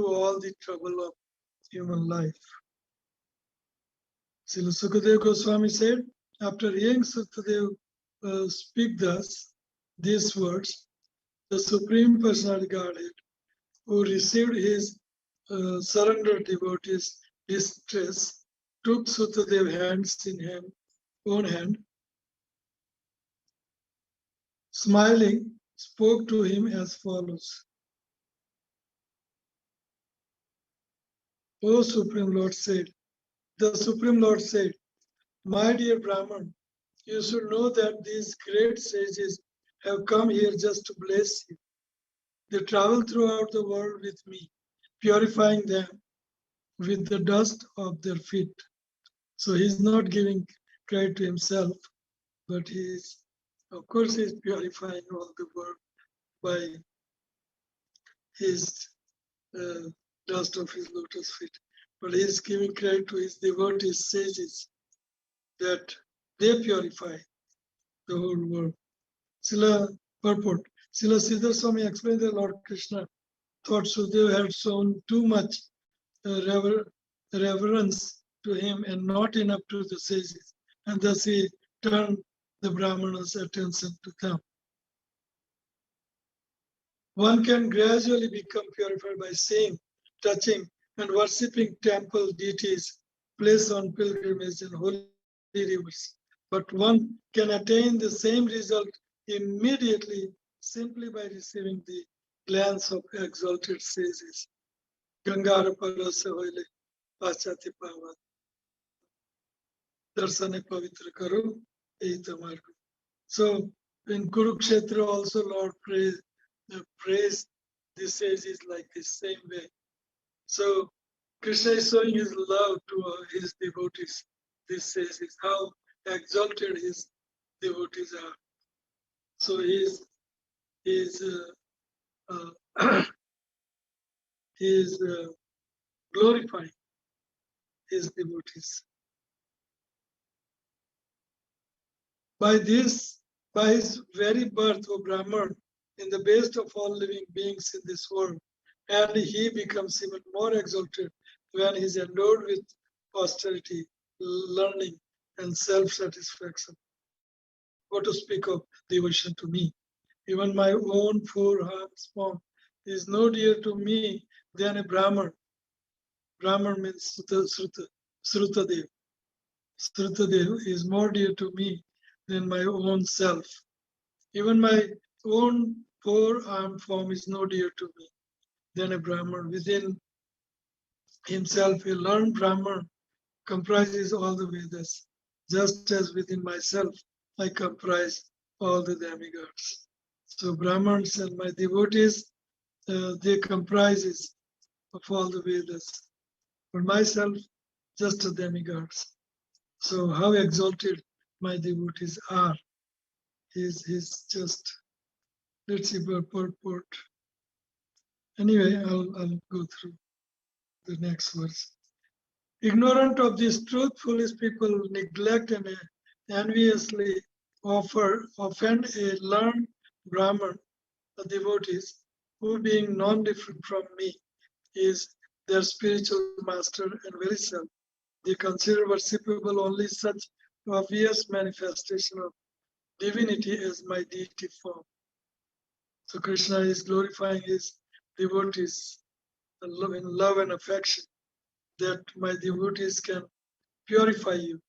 all the trouble of human life. Srila Sukadeva Goswami said, after hearing Sukadeva speak thus, these words, the Supreme Personality Godhead, who received his surrendered devotees' distress, took Sutadeva's hands in his own hand, smiling, spoke to him as follows. O Supreme Lord said, the Supreme Lord said, my dear Brahman, you should know that these great sages have come here just to bless you. They travel throughout the world with me, purifying them with the dust of their feet. So he's not giving credit to himself, but of course, he's purifying all the world by his dust of his lotus feet. But he's giving credit to his devotees, sages, that they purify the whole world. Sila purport. Sila Siddhar Swami explained that Lord Krishna thought Sudeva had shown too much reverence to him and not enough to the sages, and thus he turned the Brahmanas' attention to them. One can gradually become purified by seeing, touching, and worshipping temple deities placed on pilgrimage in holy rivers. But one can attain the same result immediately simply by receiving the glance of exalted sages. Gangara parasa hoile pachati pavat. Darsane pavitra karo eita margo. So in Kurukshetra also Lord praised the sages like this same way. So Krishna is showing his love to his devotees. This says how exalted his devotees are. So he is glorifying his devotees. By his very birth, O Brahman, in the best of all living beings in this world, and he becomes even more exalted when he is endowed with austerity, learning, and self-satisfaction. What to speak of devotion to me? Even my own four arms form is no dear to me than a Brahman. Brahman means Srutadev. Srutadev is more dear to me than my own self. Even my own four-armed form is no dear to me than a Brahman. Within himself, a learned Brahman comprises all the Vedas, just as within myself I comprise all the demigods. So Brahmans and my devotees, they comprises of all the Vedas. For myself, just the demigods. So how exalted my devotees are is just, let's see, purport. Anyway, I'll go through the next verse. Ignorant of this truth, foolish people neglect and enviously offend a learned Brahman, the devotees, who being non-different from me, is their spiritual master and very self. They consider worshipable only such obvious manifestation of divinity as my deity form. So Krishna is glorifying his devotees in love and affection, that my devotees can purify you.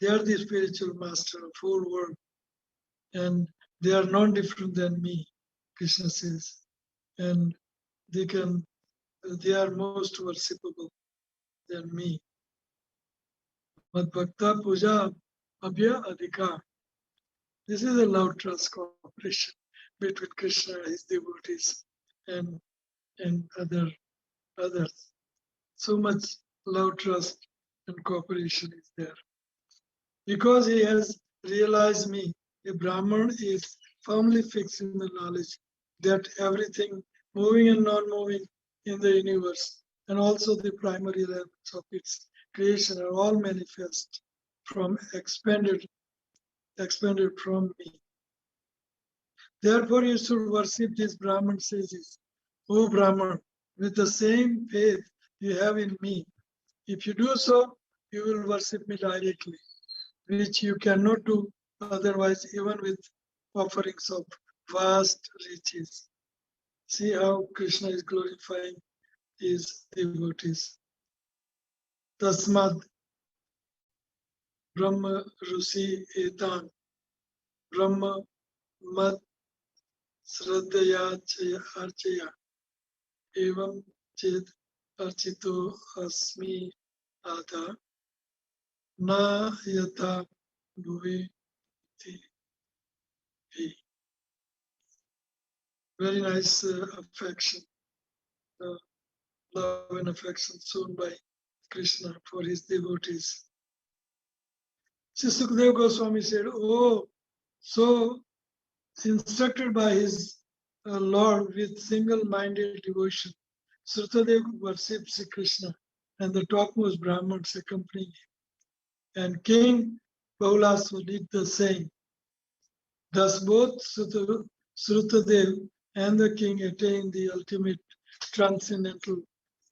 They are the spiritual master of whole world, and they are not different than me, Krishna says. And they are most worshipable than me. Mad Bhakta Puja Abhya Adhikar. This is a love trust cooperation between Krishna and his devotees and others. So much love, trust, and cooperation is there. Because he has realized me, a Brahman is firmly fixed in the knowledge that everything moving and non-moving in the universe, and also the primary elements of its creation, are all manifest from expanded from me. Therefore, you should worship these Brahman sages, O Brahman, with the same faith you have in me. If you do so, you will worship me directly, which you cannot do otherwise, even with offerings of vast riches. See how Krishna is glorifying his devotees. Tasmad Brahma Rusi Etan Brahma Mad Sradhaya Archaya Evam Ched Archito Asmi Ada Na Yatha Bhuvi Ti. Very nice affection, love and affection shown by Krishna for his devotees. So Sukadeva Goswami said, oh, so instructed by his Lord with single-minded devotion, Srutadev worships Krishna and the topmost Brahmins accompanying him. And King Bahulasu did the same. Thus both Srutadev and the king attained the ultimate transcendental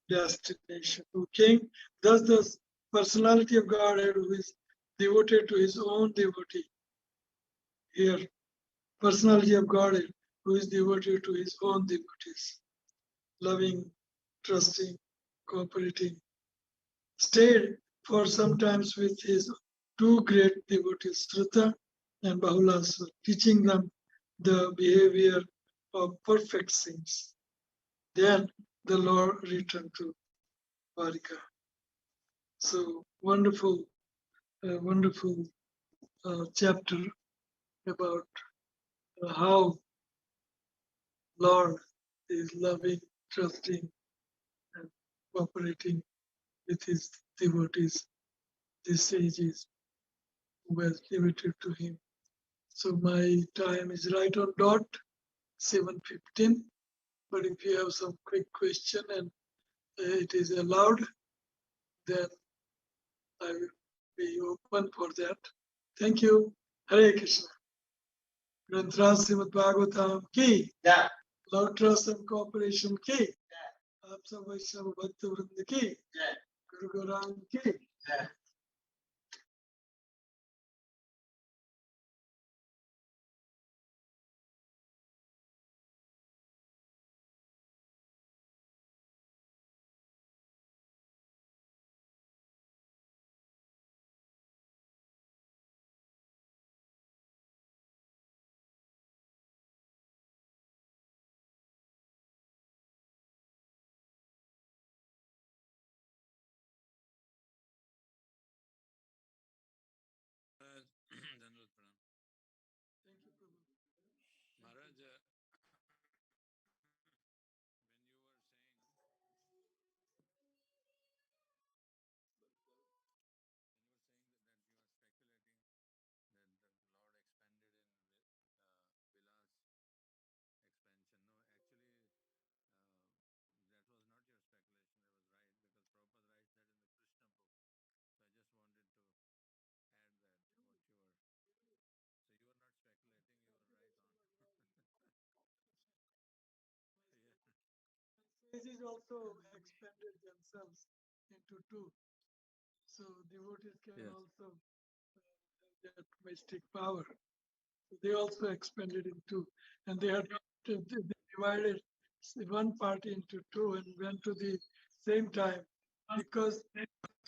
destination. O king, thus the personality of Godhead who is devoted to his own devotee. Here, personality of Godhead who is devoted to his own devotees. Loving, trusting, cooperating. Stayed for some times with his two great devotees, Sruta and Bahulasa, teaching them the behavior of perfect saints. Then the Lord returned to Varika. So wonderful, wonderful chapter about how Lord is loving, trusting, and cooperating with his devotees, the sages who were devoted to him. So my time is right on dot, 7:15. But if you have some quick question and it is allowed, then I will be open for that. Thank you. Hare Krishna. Granthra Srimad Bhagavatam ki, Lord Trust and Cooperation ki, आप सब वैष्णव भक्त वृंद की, गुरु गोराम की, Thank you, Prabhu. Maharaj, Sages also expanded themselves into two. So devotees can yes, also have that mystic power. So they also expanded in two. And they divided one party into two and went to the same time. Because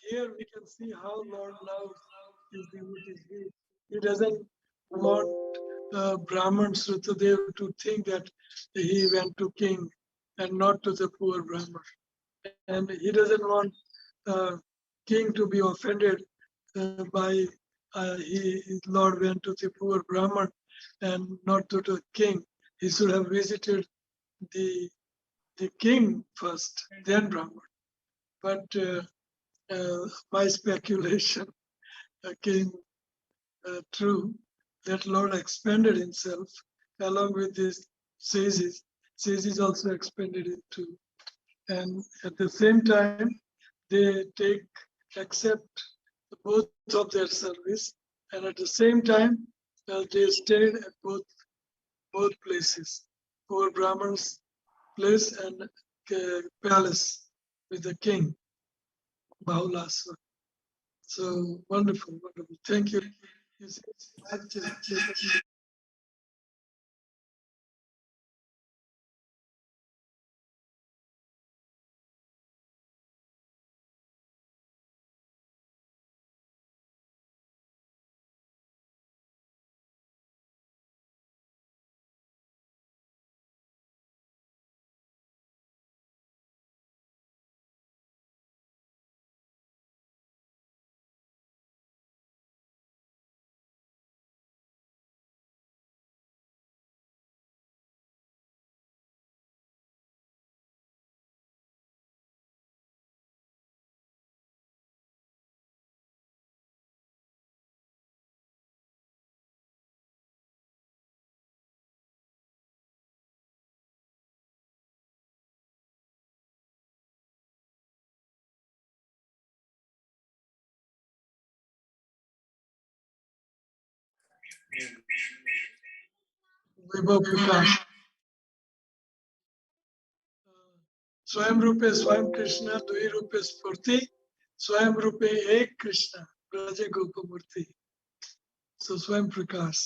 here we can see how Lord loves his devotees. He doesn't want Brahmans Srutadev to think that he went to king and not to the poor Brahman. And he doesn't want king to be offended by Lord went to the poor Brahman and not to the king. He should have visited the the king first, then Brahman. But my speculation came true that Lord expanded himself along with these sages. Sages also expanded it too. And at the same time, they accept both of their service, and at the same time, they stayed at both places, poor Brahman's place and palace with the king, Bahulasa. So wonderful, wonderful. Thank you. You see, Vaibhav Prakash. स्वयं रूपे स्वयं कृष्ण द्वि रूपे स्फूर्ति स्वयं रूपे एक कृष्ण ब्रज गोप मूर्ति. So स्वयं प्रकाश.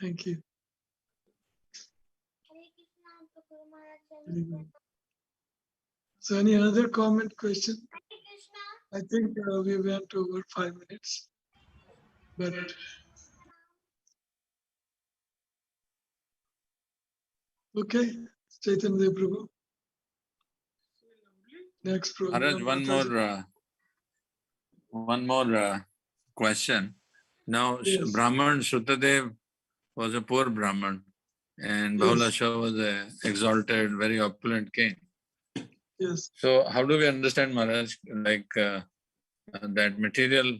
Thank you. Very good. So any other comment, question? I think we went over 5 minutes, but okay. Chaitanya Prabhu. Next Maharaj, program. Mataji. one more question. Now, Yes. Brahman Shrutadev was a poor Brahman, and Yes. Bahulasha was an exalted, very opulent king. Yes. So, how do we understand, Maharaj, like that material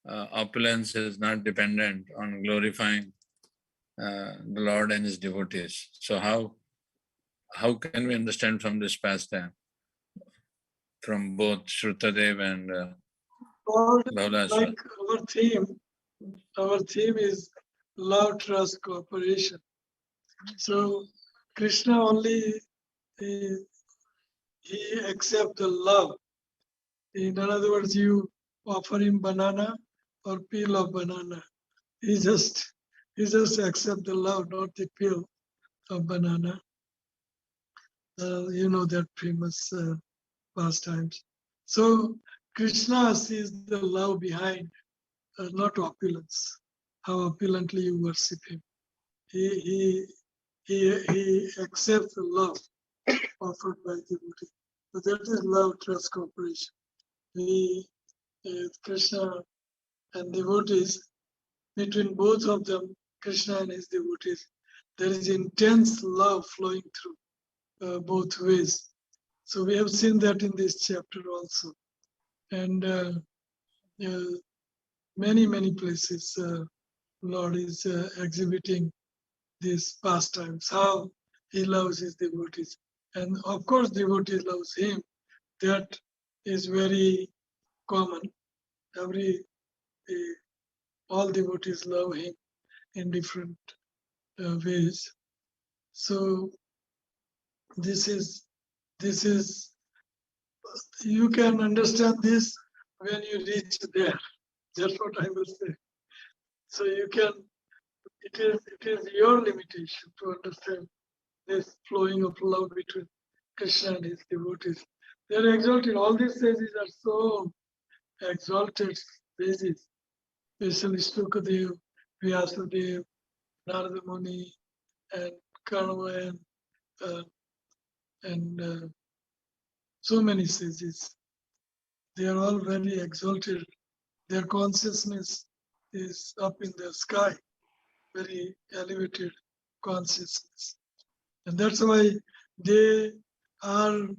opulence is not dependent on glorifying the Lord and His devotees? So, how can we understand from this pastime, from both Shrutadev and Or Bahulasha? like our theme is love, trust, cooperation. So Krishna only he accepts the love. In other words, you offer him banana or peel of banana. He just accept the love, not the peel of banana. You know that famous pastimes. So Krishna sees the love behind, not opulence. How opulently you worship him. He accepts the love offered by devotee. So that is love, trust, cooperation. Krishna and devotees, between both of them, Krishna and his devotees, there is intense love flowing through both ways. So we have seen that in this chapter also. And many places, Lord is exhibiting these pastimes, how he loves his devotees. And of course, devotee loves him. That is very common. All devotees love him in different ways. So this is you can understand this when you reach there. That's what I will say. So you can. It is your limitation to understand this flowing of love between Krishna and his devotees. They are exalted. All these sages are so exalted sages, especially Sukadev, Vyasadev, Narada Muni, and Karma, and so many sages. They are all very exalted. Their consciousness is up in the sky, very elevated consciousness. And that's why they are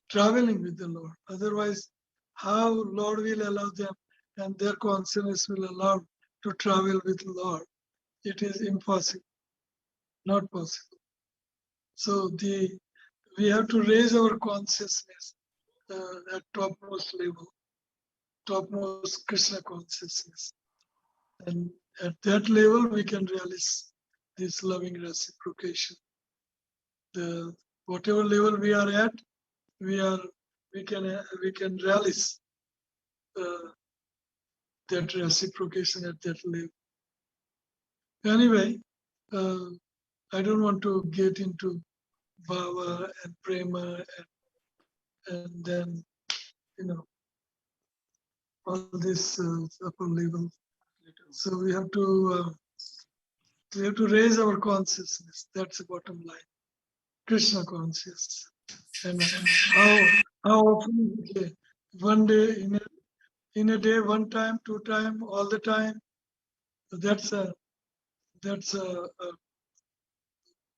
traveling with the Lord. Otherwise, how Lord will allow them and their consciousness will allow to travel with Lord? It is impossible, not possible. So we have to raise our consciousness at topmost level, topmost Krishna consciousness. And at that level, we can realize this loving reciprocation. Whatever level we are at, we can realize that reciprocation at that level. Anyway, I don't want to get into bhava and prema and then all this upper level. So we have to raise our consciousness. That's the bottom line. Krishna conscious. And how often is it? One day in a day, one time, two time, all the time. That's a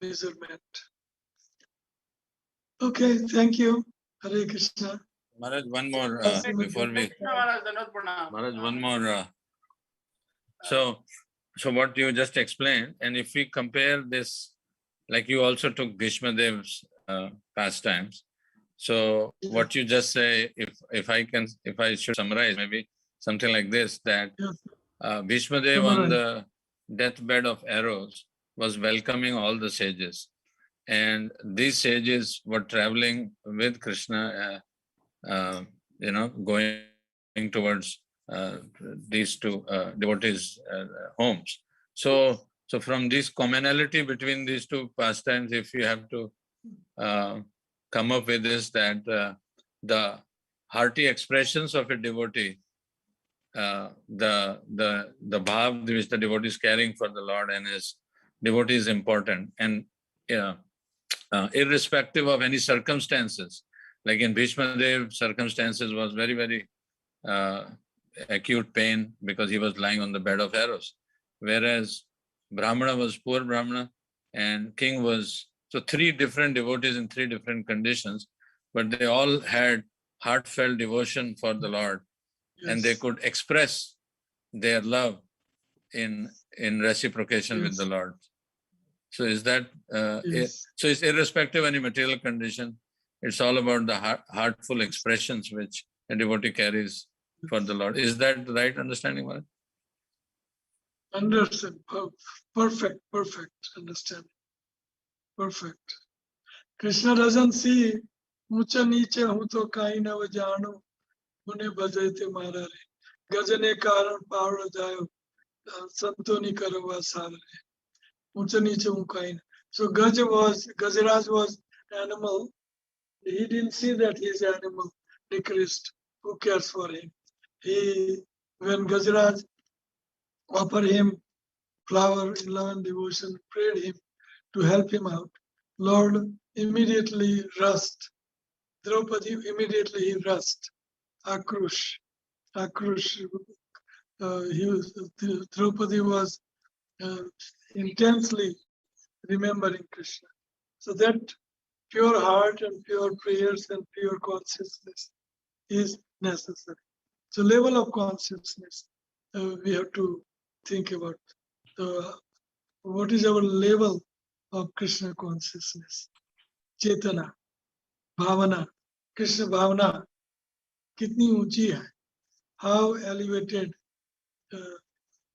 measurement. Okay, thank you. Hare Krishna. Maharaj, one more before we. Maharaj, one more. So what you just explained, and if we compare this, like you also took Bhishma Dev's pastimes. So what you just say, if I should summarize, maybe something like this, that Bhishma Dev on the deathbed of arrows was welcoming all the sages, and these sages were traveling with Krishna, going towards these two devotees' homes. So from this commonality between these two pastimes, if you have to come up with this, that the hearty expressions of a devotee, the bhav which the devotee is carrying for the Lord and his devotee is important, and irrespective of any circumstances. Like in Bhishma Dev, circumstances was very, very acute pain because he was lying on the bed of arrows. Whereas Brahmana was poor Brahmana and king was, so three different devotees in three different conditions, but they all had heartfelt devotion for the Lord, and they could express their love in reciprocation with the Lord. So is that, so it's irrespective of any material condition, it's all about the heartful expressions which a devotee carries for the Lord. Is that the right understanding, Maharaj? Understand. Perfect understanding. Perfect. Krishna doesn't see Mucha niche hu to kai na vajano mune bajate marare. Gajane karan pavra jayo santoni karava sarare. Mucha niche hu kai na. So Gajaraj was animal. He didn't see that he's animal decreased. Who cares for him? When Gajaraj offered him flower in love and devotion, prayed him to help him out, Lord immediately rust. Draupadi immediately rust. Akrush. Draupadi was intensely remembering Krishna. So that pure heart and pure prayers and pure consciousness is necessary. So level of consciousness we have to think about. What is our level of Krishna consciousness? Chetana, Bhavana, Krishna Bhavana, kitni unchi hai? How elevated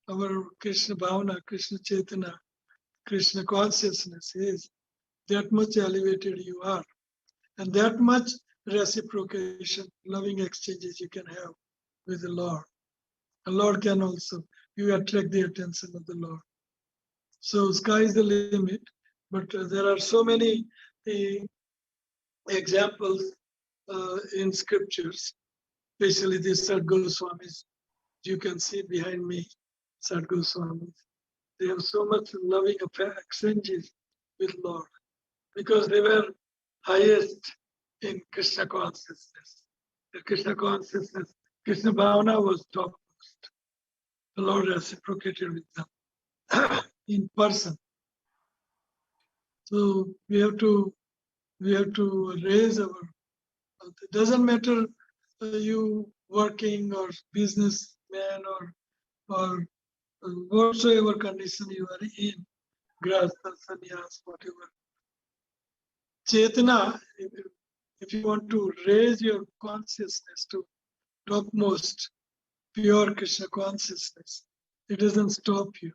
our Krishna Bhavana, Krishna Chetana, Krishna consciousness is, that much elevated you are. And that much reciprocation, loving exchanges you can have with the Lord. The Lord can also, you attract the attention of the Lord. So sky is the limit, but there are so many examples in scriptures, especially the Sadguru Swamis. You can see behind me, Sadguru Swamis. They have so much loving exchanges with Lord because they were highest in Krishna consciousness. The Krishna consciousness, Krishna Bhavana was topmost. The Lord reciprocated with them in person. So we have to raise our. It doesn't matter you working or businessman or whatsoever condition you are in, grasta, sannyas, whatever. Chetana, if you want to raise your consciousness to topmost pure Krishna consciousness, it doesn't stop you.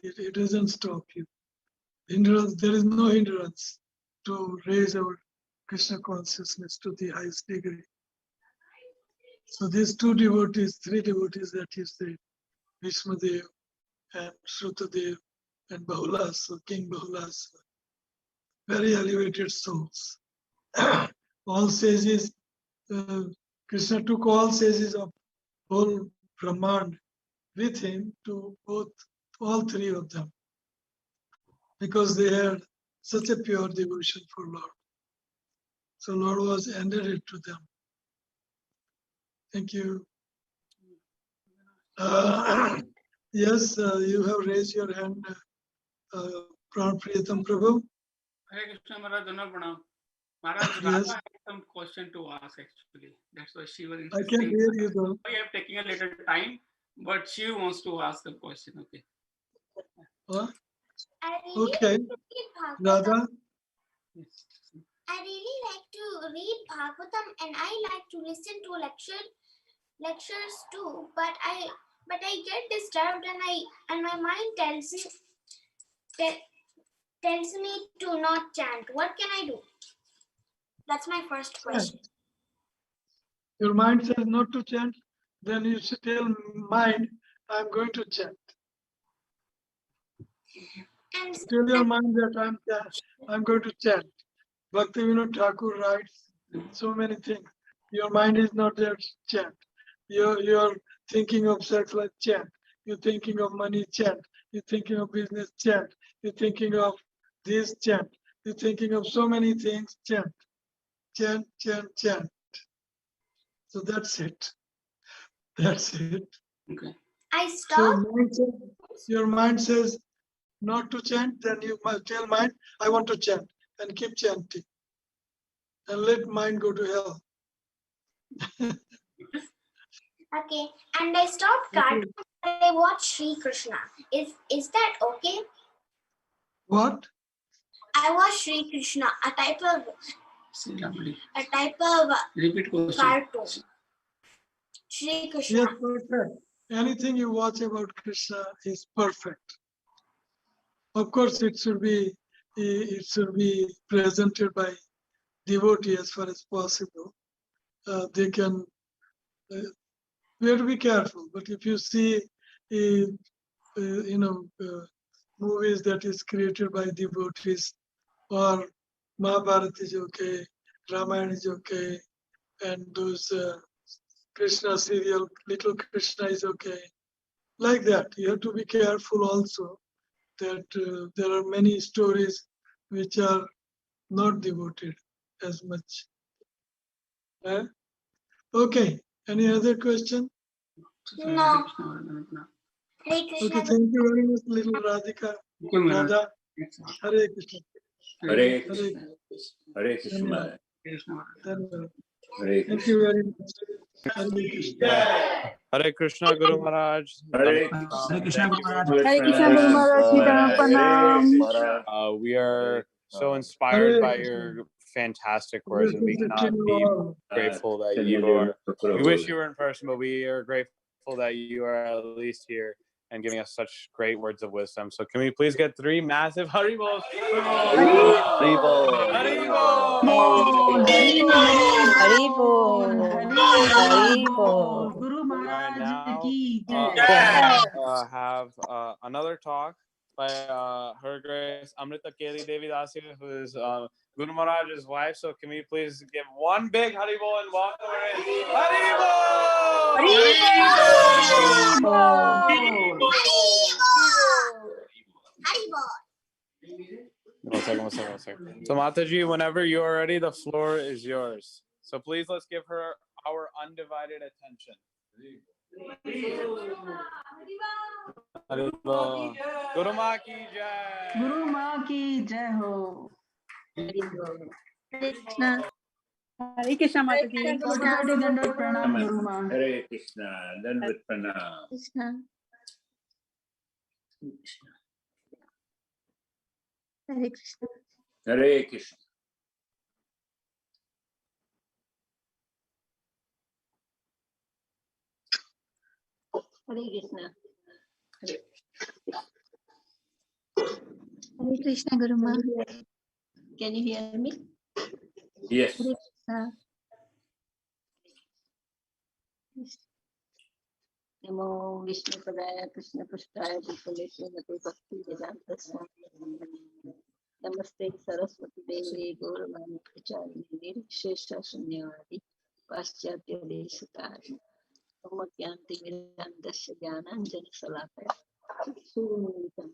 It doesn't stop you. Hindrance, there is no hindrance to raise our Krishna consciousness to the highest degree. So these three devotees that you said, Vishmadev and Shrutadev and Bahulasa, King Bahulasa, very elevated souls. All sages, Krishna took all sages of whole Brahmand with him to all three of them, because they had such a pure devotion for Lord. So Lord was indebted to them. Thank you. Yes, you have raised your hand, Pran Priyatam Prabhu. Hare Krishna Maharaj, Dhanna Pranam. Maharaj, Yes. Radha had some question to ask actually. That's why she was I can hear you though. Sorry, I'm taking a little time, but she wants to ask a question. Okay. Huh? I really Okay. like to read Bhagavatam. Radha, I really like to read Bhagavatam and I like to listen to lectures too. But I get disturbed and my mind tells me to not chant. What can I do? That's my first question. your mind says not to chant, then you should tell mind, I'm going to chant. And Tell your mind that I'm going to chant. Bhakti Vinod Thakur writes so many things. Your mind is not there to chant. You're thinking of sex life, chant. You're thinking of money, chant. You're thinking of business, chant. You're thinking of this, chant. You're thinking of so many things, chant. Chant, chant, chant. So that's it. That's it. Okay. I So stopped. your mind says not to chant, then you must tell mind, I want to chant, and keep chanting. And let mind go to hell. Okay. And I stopped cartoons and I watched Shri Krishna. Is that okay? What? I watched Shri Krishna, a type of Repeat question. cartoon. Shri Krishna. Yes, perfect. Anything you watch about Krishna is perfect. Of course, it should be presented by devotee as far as possible. They can. We have to be careful. But if you see, movies that is created by devotees, or Mahabharata is okay, Ramayana is okay, and those Krishna serial, Little Krishna is okay. Like that, you have to be careful also that there are many stories which are not devoted as much. Okay, any other question? No. Hare Okay, Krishna. thank you very much, little Radhika. Radha. Hare Krishna. Hare Krishna. Hare Krishna. Dhanyavad. Hare Thank Krishna. you very much. Hare Krishna. Hare Krishna, Guru Maharaj. Hare Hare Krishna Guru Maharaj. Hare Krishna Guru Maharaj Ji, Pranam. We are so inspired Hare by Krishna. your fantastic words, and Blessings we to cannot you be all. grateful that you are. We wish you were in person, but we are grateful that you are at least here and giving us such great words of wisdom. So can we please get 3 massive Haribol? Haribol. Haribol. Guru Maharaj Now ki jai. we'll have another talk by Her Grace Amrita Keli Devi Dasi, who is Guru Maharaj's wife. So can we please give one big Haribol and welcome her in? Haribol! One second. So Mataji, whenever you're ready, the floor is yours. So please let's give her our undivided attention. Guru Ma ki jai. Guru Ma ki jai ho. Hare Krishna. Hare Krishna Mataji. Koti Dandat Pranam Guru Ma. Hare Krishna. Dandavat Pranam. Krishna. Hare Krishna. Hare Krishna. Hare Krishna. Hare Krishna Guru Ma. Can you hear me? Yes. Hare Krishna. Namo Vishnu Padaya Krishna Prasthaya Bhutale Srimate Bhakti Vedanta Swami Namaste Saraswati Devi Gauravani Pracharine Nirikshesha Shunyavadi Paschatya Desatari Omakyanti Mirandasya Jnananjana Salakaya Surunitam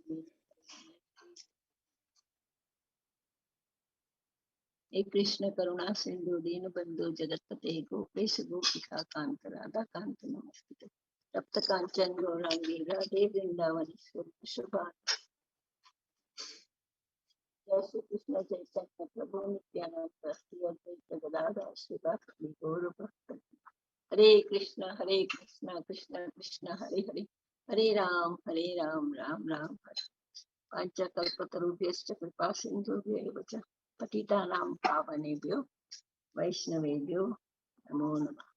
Hare Krishna Karuna Sindhu Dina Bandhu Jagatpate Gopesha Gopika Kanta Radha Kanta Namaskite Tapta Kanchan Gaurangi Radhe Vrindavani Shubha Jai Shri Krishna Chaitanya Prabhu Nityananda Sri Advaita Gadadhar Srivastava Gaura Bhakta Hare Krishna Krishna Krishna Hare Hare Hare Ram Ram Ram Hare Pancha Kalpatarubhyascha Kripa Sindhubhyo Vacha Patitanam Pavanebhyo Vaishnavebhyo Namo Namah.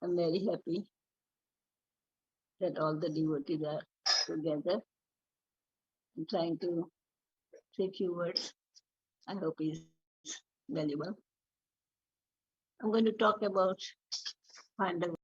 I'm very happy that all the devotees are together. I'm trying to say a few words. I hope it's valuable. I'm going to talk about Pandava.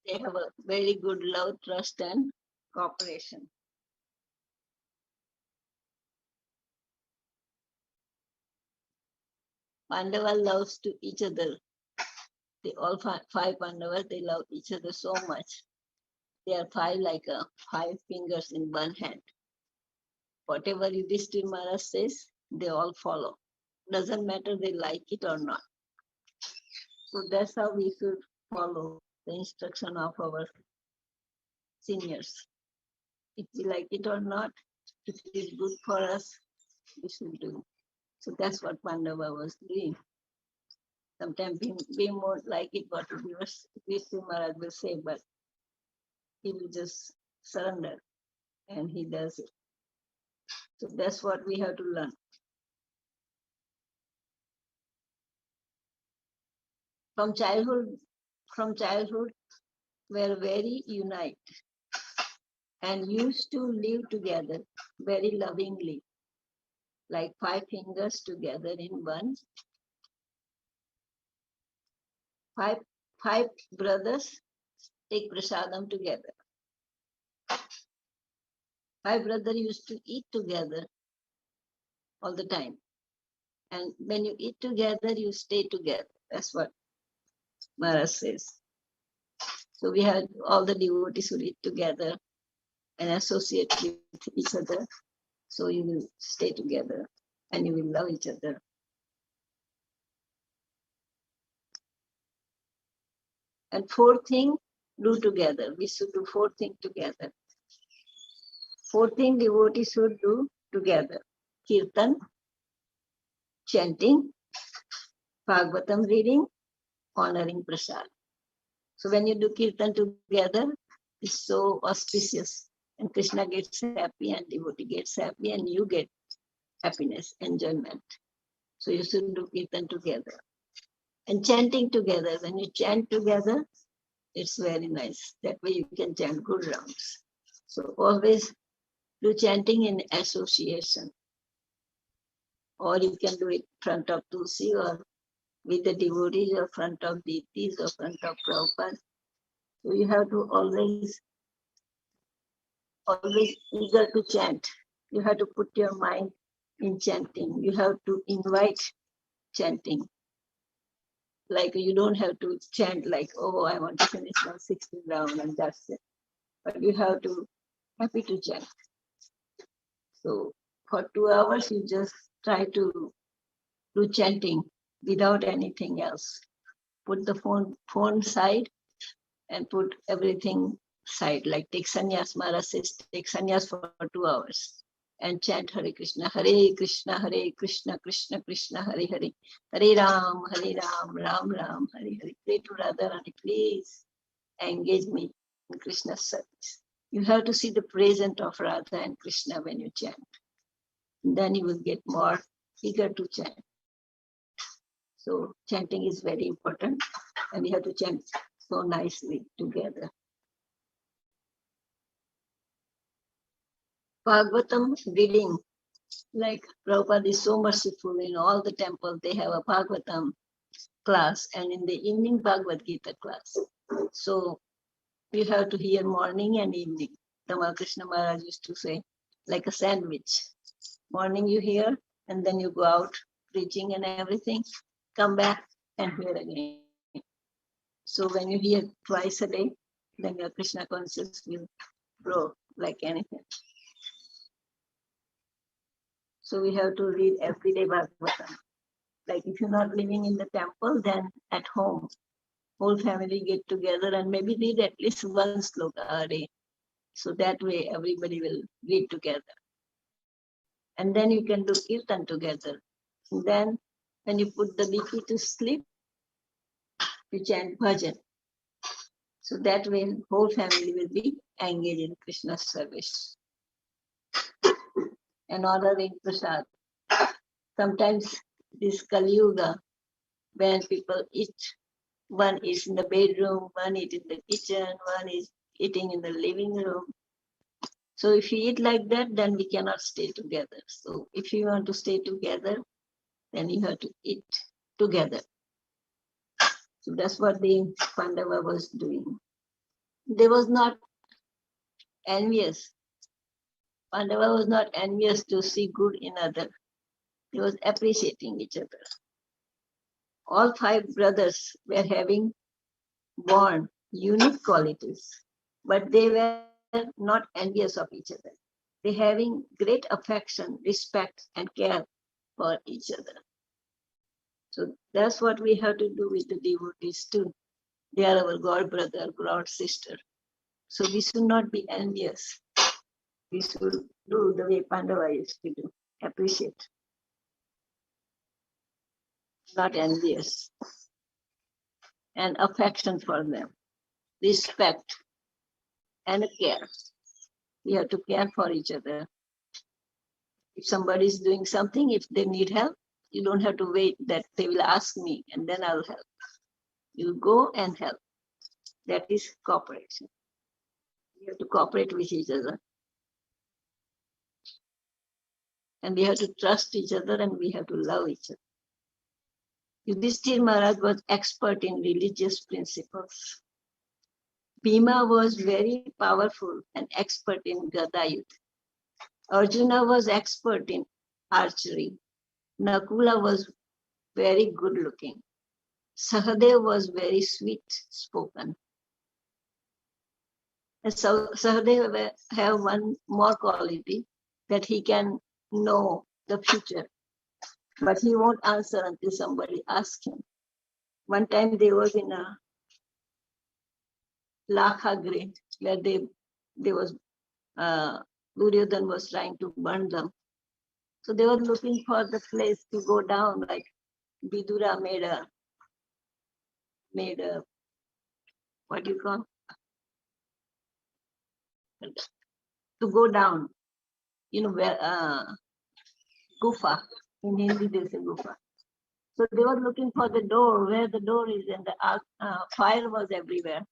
They have a very good love, trust, and cooperation. Pandava loves to each other. They all five Pandavas, they love each other so much. They are five like five fingers in one hand. Whatever Yudhishthira Maharaj says, they all follow. Doesn't matter they like it or not. So that's how we should follow the instruction of our seniors. If we like it or not, if it is good for us, we should do. So that's what Pandava was doing. Sometimes we won't like it what Yudhishthira Maharaj will say, but he will just surrender and he does it. So that's what we have to learn. From childhood, we are very united and used to live together very lovingly, like five fingers together in one. Five brothers take prasadam together. Five brothers used to eat together all the time. And when you eat together, you stay together. That's what Maharaj says. So we had all the devotees who eat together and associate with each other. So you will stay together and you will love each other. And fourth thing, do together. We should do four things together. Four things devotees should do together. Kirtan, chanting, Bhagavatam reading, honoring prasad. So when you do kirtan together, it's so auspicious. And Krishna gets happy and devotee gets happy and you get happiness, enjoyment. So you should do kirtan together. And chanting together. When you chant together, it's very nice. That way you can chant good rounds. So always do chanting in association. Or you can do it in front of Tulsi or with the devotees or front of deities or front of Prabhupada. So you have to always eager to chant. You have to put your mind in chanting. You have to invite chanting. Like you don't have to chant like, oh, I want to finish my 16th round and that's it. But you have to happy to chant. So for 2 hours, you just try to do chanting without anything else. Put the phone side and put everything side. Like take sannyas, Maharaj says, take sannyas for 2 hours and chant Hare Krishna, Krishna, Krishna Krishna, Hare Hare, Hare Ram, Ram Ram, Hare Hare. Pray to Radharani, please engage me in Krishna's service. You have to see the presence of Radha and Krishna when you chant. Then you will get more eager to chant. So chanting is very important and we have to chant so nicely together. Bhagavatam reading, like Prabhupada is so merciful, in all the temples they have a Bhagavatam class and in the evening Bhagavad Gita class. So you have to hear morning and evening. Tamal Krishna Maharaj used to say, like a sandwich. Morning you hear and then you go out preaching and everything, come back and hear again. So when you hear twice a day, then your Krishna consciousness will grow like anything. So we have to read every day Bhagavatam. Like if you're not living in the temple, then at home, whole family get together and maybe read at least one sloka a day. So that way everybody will read together. And then you can do kirtan together. And then when you put the baby to sleep, you chant bhajan. So that way whole family will be engaged in Krishna's service. And honoring prasad. Sometimes this Kali Yuga, when people eat, one is in the bedroom, one is in the kitchen, one is eating in the living room. So if we eat like that, then we cannot stay together. So if you want to stay together, then you have to eat together. So that's what the Pandava was doing. There was not envious. Pandava was not envious to see good in others. He was appreciating each other. All 5 brothers were having born unique qualities, but they were not envious of each other. They having great affection, respect, and care for each other. So that's what we have to do with the devotees too. They are our God brother, God sister. So we should not be envious. We should do the way Pandava used to do. Appreciate, not envious. And affection for them, respect, and care. We have to care for each other. If somebody is doing something, if they need help, you don't have to wait that they will ask me and then I'll help. You go and help. That is cooperation. We have to cooperate with each other. And we have to trust each other and we have to love each other. Yudhishthir Maharaj was expert in religious principles. Bhima was very powerful and expert in Gada Yuddha. Arjuna was expert in archery. Nakula was very good looking. Sahadev was very sweet spoken. And so Sahadev have one more quality, that he can know the future, but he won't answer until somebody asks him. One time they was in a Lakha grade where they was Duryodhan was trying to burn them. So they were looking for the place to go down, like Vidura made a what do you call, to go down, where Gufa, in Hindi they say Gufa. So they were looking for the door, where the door is, and the fire was everywhere.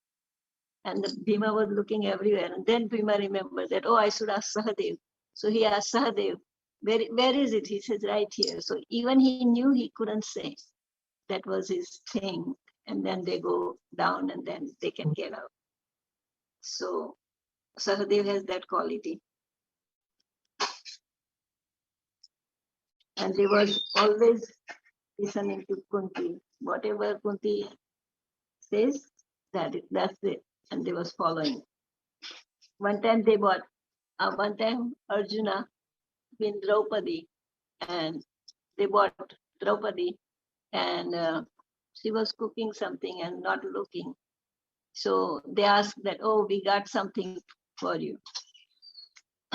And the Bhima was looking everywhere. And then Bhima remembered that, oh, I should ask Sahadev. So he asked Sahadev, where is it? He says, right here. So even he knew he couldn't say. That was his thing. And then they go down and then they can get out. So Sahadev has that quality. And they was always listening to Kunti. Whatever Kunti says, that's it. And they was following. One time Arjuna been Draupadi, and they bought Draupadi, and she was cooking something and not looking. So they asked that, oh, we got something for you.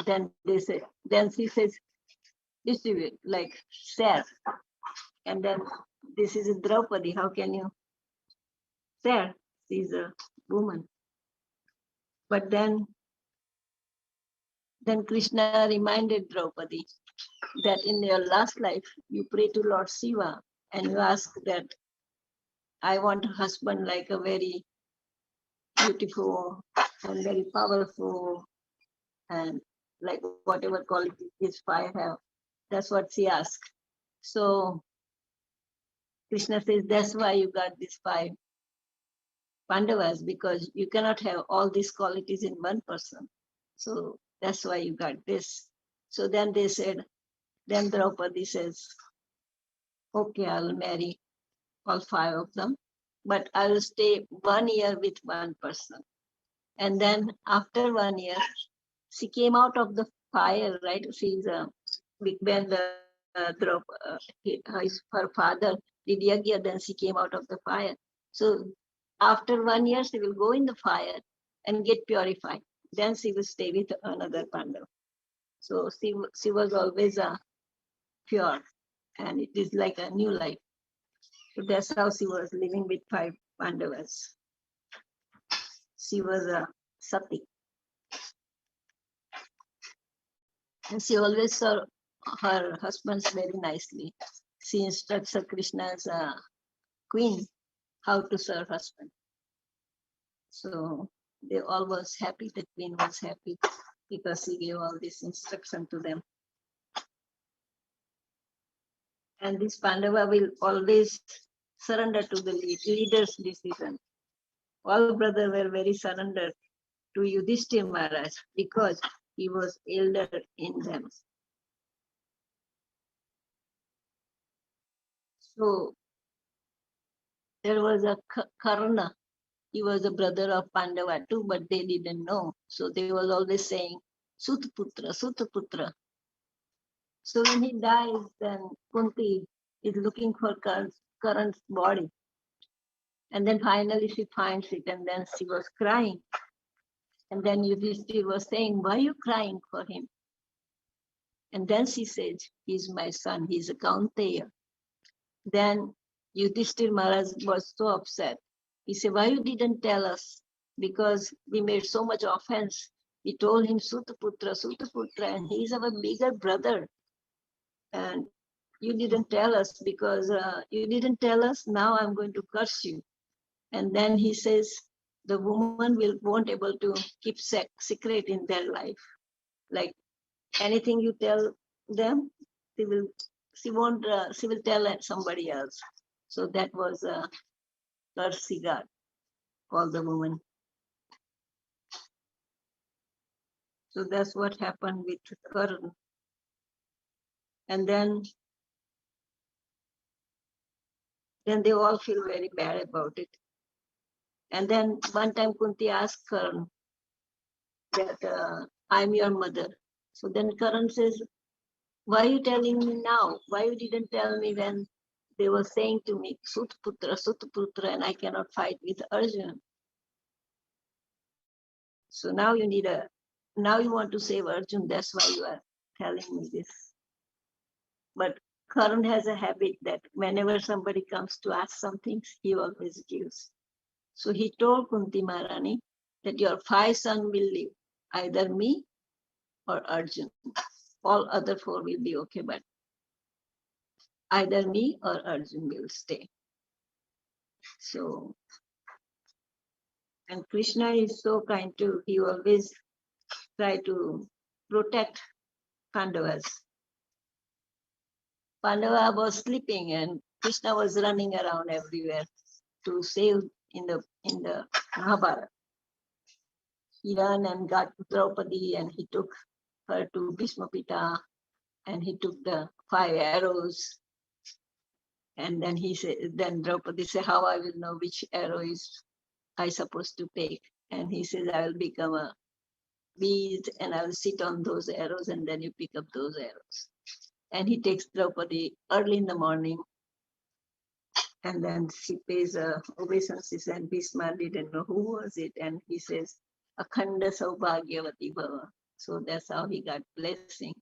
Then she says, distribute, like share. And then this is a Draupadi, how can you share? She's a woman. But then Krishna reminded Draupadi that in your last life, you pray to Lord Shiva and you ask that, I want a husband like a very beautiful and very powerful and like whatever quality his fire have. That's what she asked. So Krishna says, that's why you got these 5 Pandavas, because you cannot have all these qualities in one person. So that's why you got this. So then they said, then Draupadi says, okay, I'll marry all 5 of them, but I will stay 1 year with one person. And then after 1 year, she came out of the fire, right? She's when her father did yagya, then she came out of the fire. So after 1 year, she will go in the fire and get purified. Then she will stay with another Pandav. So she was always pure, and it is like a new life. So that's how she was living with 5 Pandavas. She was a sati. And she always served her husbands very nicely. She instructs her Krishna's queen how to serve husband. So they all was happy. The queen was happy because she gave all this instruction to them. And this Pandava will always surrender to the leader's decision. All brothers were very surrendered to Yudhishthira Maharaj because he was elder in them. So there was a Karna. He was a brother of Pandava too, but they didn't know. So they was always saying, Sutaputra, Sutaputra. So when he dies, then Kunti is looking for Karan's body. And then finally she finds it, and then she was crying. And then Yudhishthira was saying, why are you crying for him? And then she says, he's my son, he's a Kaunteya. Then Yudhishthira Maharaj was so upset. He said, why you didn't tell us? Because we made so much offense. We told him Sutaputra, Sutaputra, and he's our bigger brother. And you didn't tell us because you didn't tell us, now I'm going to curse you. And then he says, the woman won't able to keep secret in their life. Like anything you tell them, she will tell somebody else. So that was a curse he got for the woman. So that's what happened with Karan. And then they all feel very bad about it. And then one time Kunti asked Karan that I'm your mother. So then Karan says, why are you telling me now? Why you didn't tell me when they were saying to me, Sutaputra, Sutaputra, and I cannot fight with Arjuna? So now now you want to save Arjuna, that's why you are telling me this. But Karan has a habit that whenever somebody comes to ask something, he always gives. So he told Kunti Maharani that your 5 sons will live, either me or Arjuna. All other 4 will be okay, but either me or Arjuna will stay. So, and Krishna is so kind too. He always try to protect Pandavas. Pandava was sleeping and Krishna was running around everywhere to save in the Mahabharata. He ran and got Draupadi and he took her to Bhishma Pita and he took the 5 arrows. And then then Draupadi said, how I will know which arrow is I supposed to take? And he says, I will become a beast and I will sit on those arrows and then you pick up those arrows. And he takes Draupadi early in the morning and then she pays obeisances and Bhishma didn't know who was it. And he says, Akhanda Saubhagyavati Bhava. So that's how he got blessing.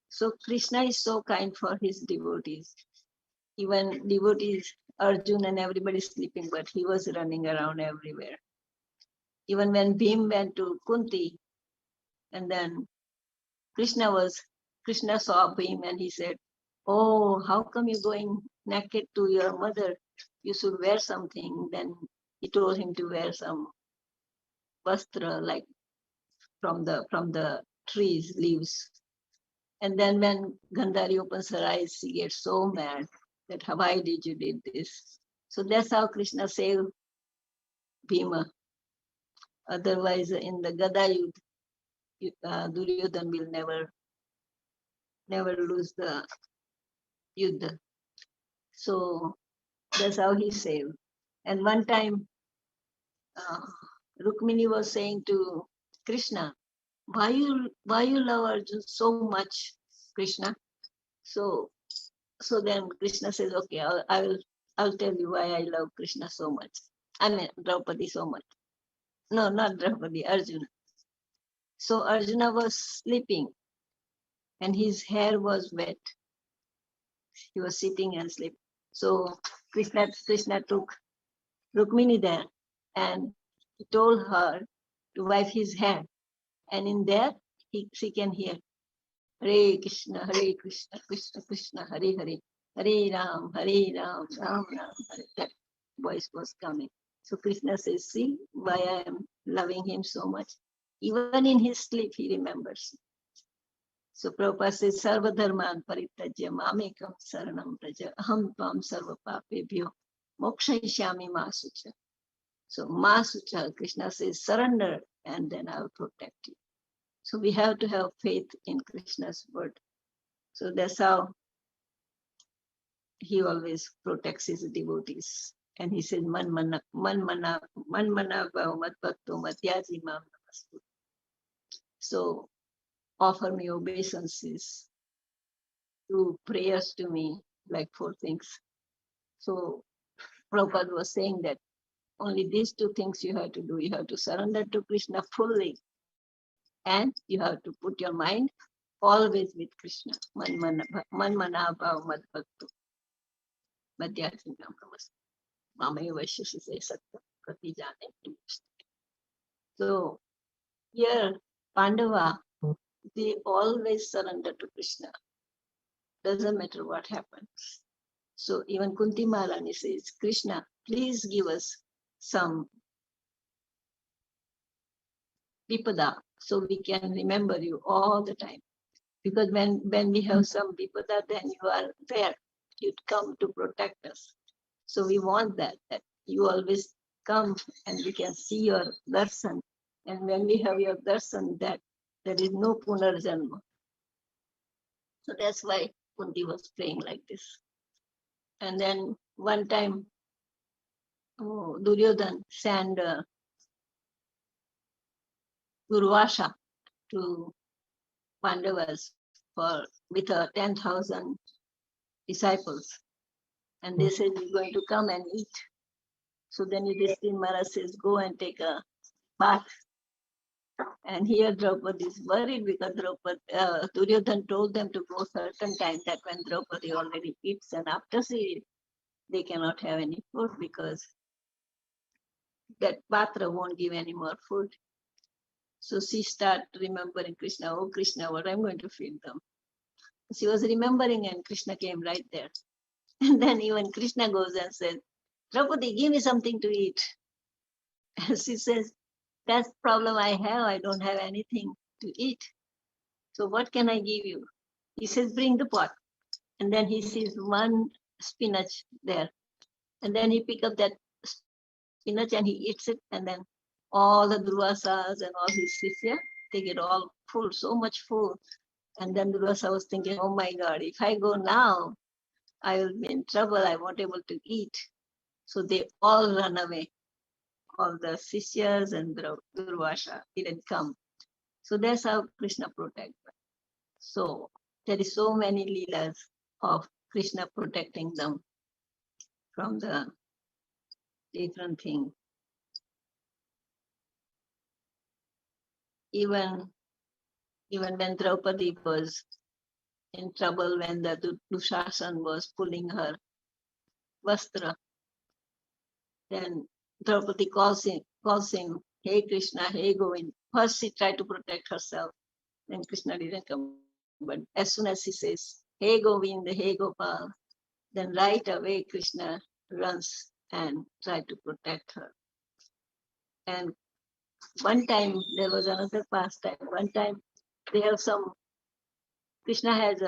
So Krishna is so kind for his devotees. Even devotees, Arjuna and everybody sleeping, but he was running around everywhere. Even when Bhim went to Kunti, and then Krishna saw Bhim and he said, oh, how come you're going naked to your mother? You should wear something. Then he told him to wear some vastra, like from the trees, leaves. And then when Gandhari opens her eyes, she gets so mad that why did you did this? So that's how Krishna saved Bhima. Otherwise, in the Gada Yuddha, Duryodhan will never lose the Yuddha. So that's how he saved. And one time, Rukmini was saying to Krishna, why you love Arjuna so much, Krishna? So then Krishna says, okay, I'll tell you why I love Krishna so much. I mean Draupadi so much. No, not Draupadi, Arjuna. So Arjuna was sleeping and his hair was wet. He was sitting and sleeping. So Krishna took Rukmini there and he told her to wipe his hair. And in there, she can hear Hare Krishna, Krishna Krishna, Hare Hare, Hare Ram, Ram Ram, Hare. That voice was coming. So Krishna says, see why I am loving him so much. Even in his sleep, he remembers. So Prabhupada says, Sarva Dharman Parityajya Mamekam Saranam Praja Aham Tvam Sarva Papebhyo Mokshayishyami Masucha. So Masucha, Krishna says, surrender and then I'll protect you. So we have to have faith in Krishna's word. So that's how he always protects his devotees. And he says, man mana bhava mat bhakto matyaji mam namastu. So offer me obeisances, do prayers to me, like 4 things. So Prabhupada was saying that only these 2 things you have to do. You have to surrender to Krishna fully, and you have to put your mind always with Krishna. Man mana bhava mat bhakto matyaji mam namastu. Mamaye vaishyasi satta prati jane. So here, Pandava, they always surrender to Krishna. Doesn't matter what happens. So even Kunti Maharani says, Krishna, please give us some vipada so we can remember you all the time. Because when we have some vipada, then you are there. You'd come to protect us. So we want that you always come and we can see your darshan. And when we have your darshan, that there is no punarjanma. So that's why Kunti was praying like this. And then one time, Duryodhan sent Durvasha to Pandavas with 10,000 disciples. And they said, we're going to come and eat. So then Yudhishthira Maharaj says, go and take a bath. And here Draupadi is worried because Duryodhan told them to go certain time, that when Draupadi already eats, and after she eats, they cannot have any food because that patra won't give any more food. So she started remembering Krishna. Oh Krishna, what I'm going to feed them. She was remembering and Krishna came right there. And then even Krishna goes and says, Draupadi, give me something to eat. And she says, that's the problem I have. I don't have anything to eat. So what can I give you? He says, bring the pot. And then he sees one spinach there. And then he picks up that spinach and he eats it. And then all the Durvasas and all his Shishya, they get all full, so much full. And then Durvasa was thinking, oh my God, if I go now, I will be in trouble. I won't be able to eat. So they all run away. All the Sishyas and Durvasa didn't come. So that's how Krishna protects. So there is so many leelas of Krishna protecting them from the different things. Even when Draupadi was in trouble, when the Dushasan was pulling her vastra, then Draupadi calls him, hey Krishna, hey Govind. First she tried to protect herself, then Krishna didn't come. But as soon as he says, hey Govind, hey Gopal, then right away Krishna runs and tries to protect her. And one time there was another pastime. One time they have some, Krishna has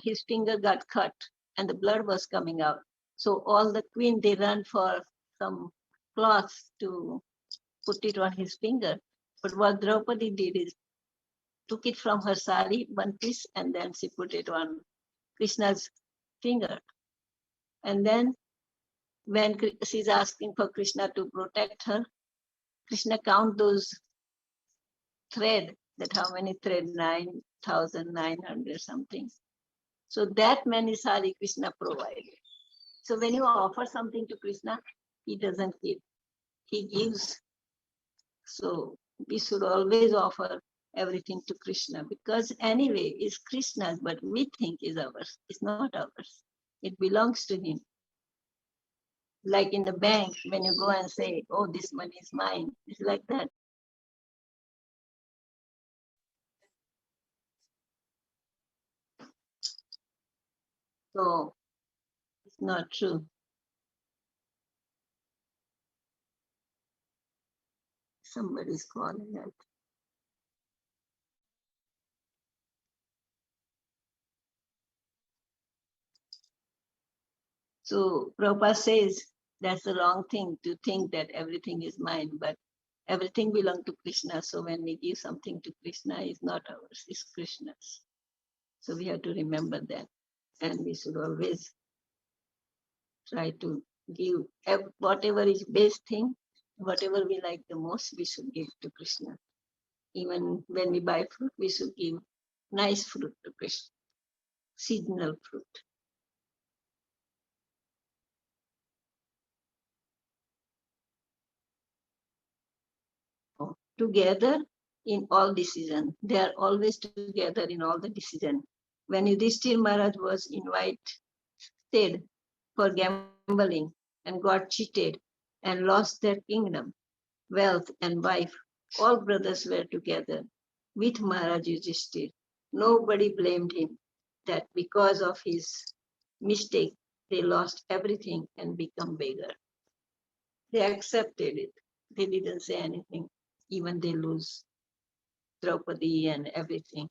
his finger got cut and the blood was coming out. So all the queen, they ran for some cloth to put it on his finger. But what Draupadi did is took it from her sari, one piece, and then she put it on Krishna's finger. And then when she's asking for Krishna to protect her, Krishna count those thread, that how many thread, 9,900 something. So that many sari Krishna provided. So when you offer something to Krishna, he doesn't give, he gives. So we should always offer everything to Krishna, because anyway it's Krishna's, but we think is ours. It's not ours. It belongs to him. Like in the bank, when you go and say, oh, this money is mine, it's like that. So it's not true. Somebody's calling that. So Prabhupada says that's the wrong thing to think that everything is mine, but Everything belongs to Krishna. So when we give something to Krishna, it's not ours, it's Krishna's. So we have to remember that. And we should always try to give whatever is best thing, whatever we like the most, we should give to Krishna. Even when we buy fruit, we should give nice fruit to Krishna, seasonal fruit. Together in all decision. They are always together in all the decision. When Yudhishthir Maharaj was invited for gambling and got cheated and lost their kingdom, wealth and wife, all brothers were together with Maharaj Yudhishthir. Nobody blamed him that because of his mistake, they lost everything and become beggar. They accepted it. They didn't say anything. Even they lose Draupadi and everything.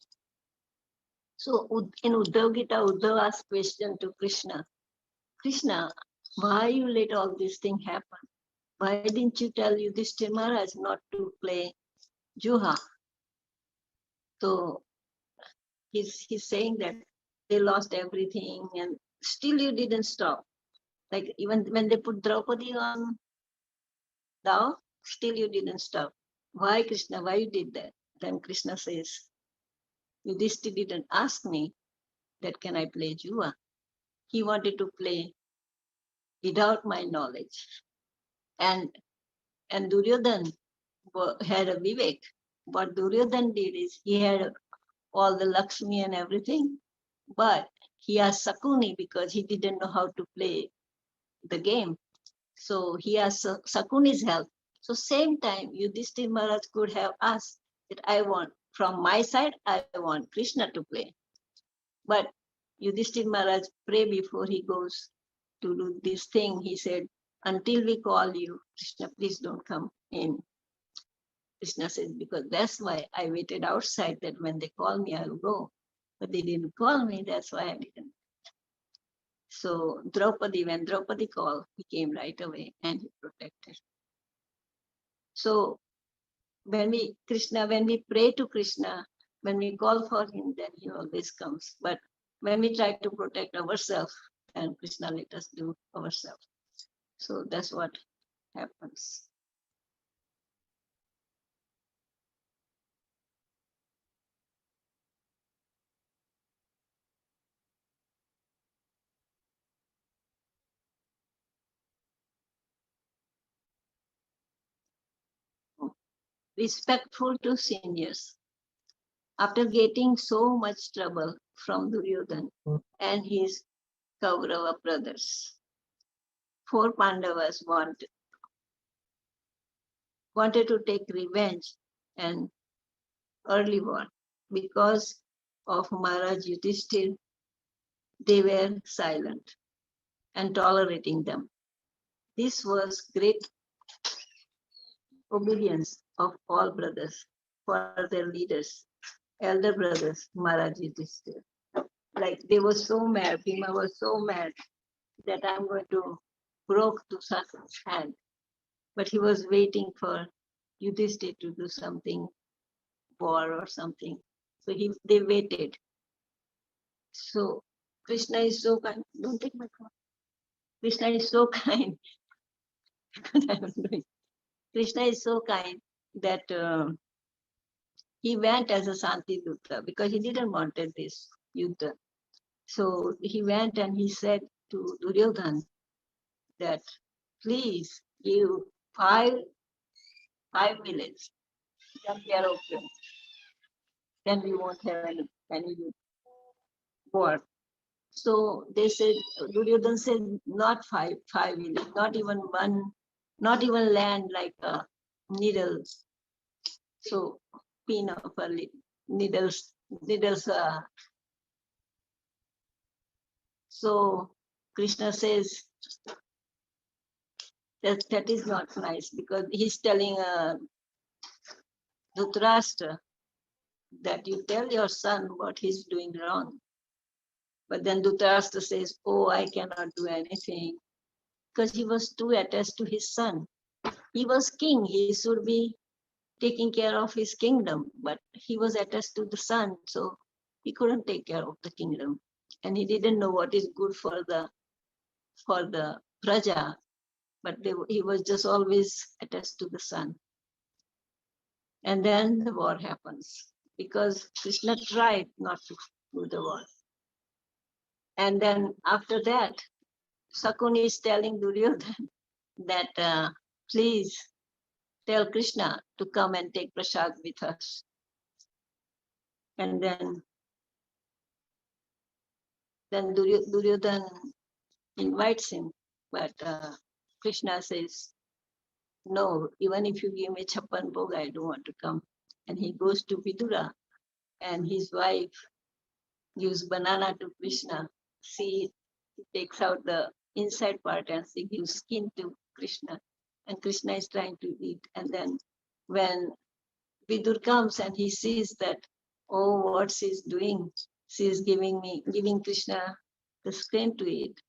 So in Uddhav Gita, Uddhav asked question to Krishna. Krishna, why you let all these things happen? Why didn't you tell Yudhishthira Maharaj not to play Juha? So he's saying that they lost everything and still you didn't stop. Like even when they put Draupadi on Dao, still you didn't stop. Why Krishna, why you did that? Then Krishna says, Yudhishthira didn't ask me that can I play Juha. He wanted to play without my knowledge. And Duryodhan had a Vivek. What Duryodhan did is he had all the Lakshmi and everything, but he asked Sakuni because he didn't know how to play the game. So he asked Sakuni's help. So same time, Yudhishthira Maharaj could have asked that I want, from my side, I want Krishna to play. But Yudhishthira Maharaj pray before he goes to do this thing. He said, until we call you, Krishna, please don't come in. Krishna says, because that's why I waited outside, that when they call me, I will go. But they didn't call me, that's why I didn't. So Draupadi, when Draupadi called, he came right away and he protected. So when we pray to Krishna, when we call for him, then he always comes. But when we try to protect ourselves, then Krishna let us do ourselves. So that's what happens. Respectful to seniors. After getting so much trouble from Duryodhan and his Kaurava brothers, 4 Pandavas wanted to take revenge and early war. Because of Maharaj Yudhishthir, they were silent and tolerating them. This was great obedience of all brothers for their leaders, elder brothers, Maharaj Yudhishthir. Like they were so mad, Bhima was so mad that I'm going to break Dushasan's hand. But he was waiting for Yudhishthir to do something, war or something. So they waited. So Krishna is so kind. Don't take my phone. Krishna is so kind. Krishna is so kind that he went as a Santi Dutta because he didn't wanted this Yuddha. So he went and he said to Duryodhan that please give five villages, then we are okay. Then we won't have any war. So they said, Duryodhan said, not five villages, not even one, not even land like a needle. So pin of a needles. So Krishna says that is not nice because he's telling Dhritarashtra that you tell your son what he's doing wrong. But then Dhritarashtra says, oh, I cannot do anything because he was too attached to his son. He was king, he should be taking care of his kingdom, but he was attached to the sun, so he couldn't take care of the kingdom. And he didn't know what is good for the praja, but he was just always attached to the sun. And then the war happens because Krishna tried not to do the war. And then after that, Sakuni is telling Duryodhana that please tell Krishna to come and take prasad with us. And then Duryodhana invites him, but Krishna says, no, even if you give me Chappan Bhog, I don't want to come. And he goes to Vidura, and his wife gives banana to Krishna. He takes out the inside part and she gives skin to Krishna. And Krishna is trying to eat. And then when Vidur comes and he sees that, oh, what she's doing, she's giving Krishna the skin to eat.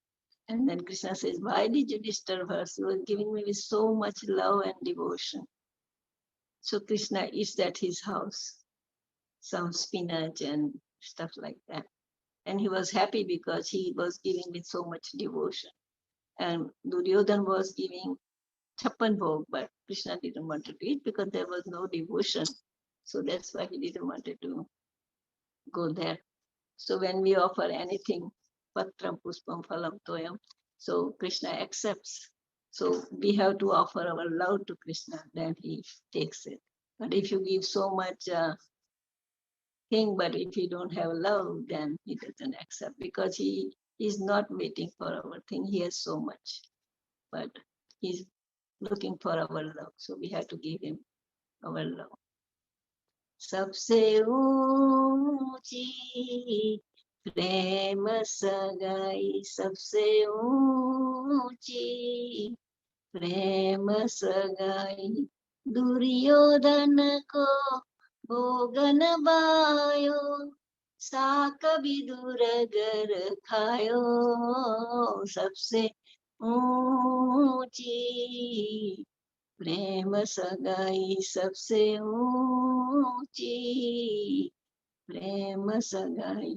And then Krishna says, why did you disturb her? She was giving me with so much love and devotion. So Krishna eats at his house, some spinach and stuff like that. And he was happy because he was giving with so much devotion. And Duryodhana was giving Chappan Bhog, but Krishna didn't want to eat because there was no devotion. So that's why he didn't want to go there. So when we offer anything, Patram Puspam Phalam Toyam, so Krishna accepts. So we have to offer our love to Krishna, then he takes it. But if you give so much thing, but if you don't have love, then he doesn't accept because he is not waiting for our thing. He has so much, but he's looking for our love. So we have to give him our love. Sabse ऊंची प्रेम सगाई, सबसे ऊंची प्रेम सगाई, दुर्योधन को भोगन bio, साक विदुर गर खायो, सबसे ऊंची प्रेम सगाई, सबसे ऊंची प्रेम सगाई,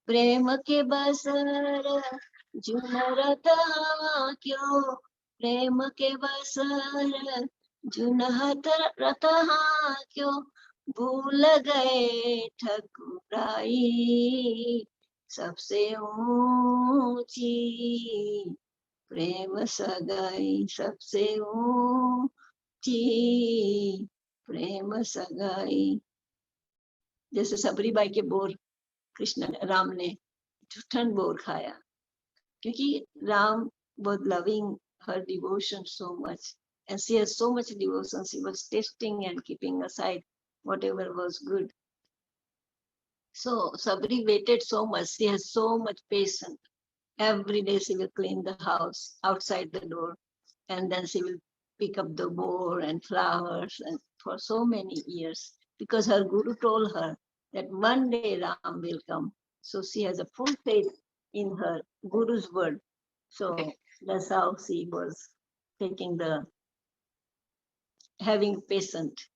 प्रेम के बसर जुनरत क्यों, प्रेम के बसर जुनहत रत क्यों, भूल गए ठकुराई, सबसे ऊंची प्रेम सगाई, सबसे ऊंची प्रेम सगाई. जैसे सबरीबाई के बोर कृष्ण राम ने ठंड बोर खाया क्योंकि Ram was loving her devotion so much and she has so much devotion. She was testing and keeping aside whatever was good. So Sabri waited so much. She has so much patience. Every day she will clean the house outside the door, and then she will pick up the boar and flowers, and for so many years, because her guru told her that one day Ram will come. So she has a full faith in her guru's word. So that's how she was having patience.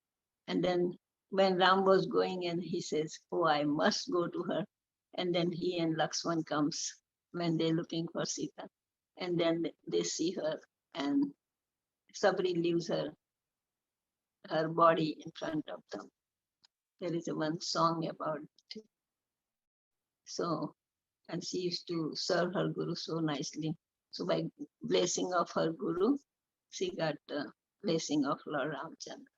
And then when Ram was going and he says, oh, I must go to her. And then he and Lakshman comes when they're looking for Sita. And then they see her and Sabri leaves her body in front of them. There is one song about it. So, and she used to serve her guru so nicely. So by blessing of her guru, she got the blessing of Lord Ramchandra.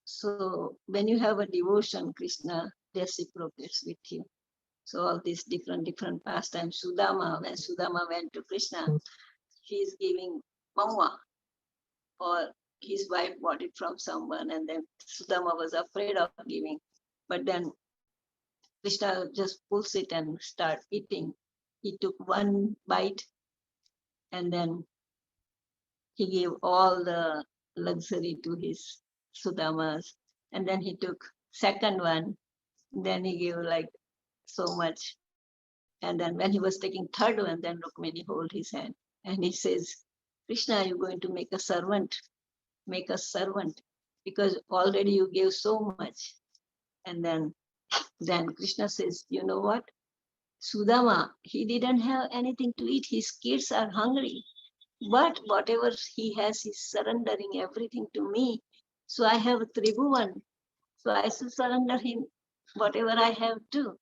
So when you have a devotion, Krishna reciprocates with you. So all these different pastimes. Sudama, when Sudama went to Krishna, he is giving mawa, or his wife bought it from someone, and then Sudama was afraid of giving. But then Krishna just pulls it and start eating. He took one bite and then he gave all the luxury to his Sudamas. And then he took second one, then he gave like so much. And then when he was taking third one, then Rukmini hold his hand and he says, Krishna, are you going to make a servant? Make a servant. because already you gave so much. And then Krishna says, you know what? Sudama, he didn't have anything to eat. His kids are hungry. But whatever he has, he's surrendering everything to me. So I have Tribhuvan. So I should surrender him whatever I have too.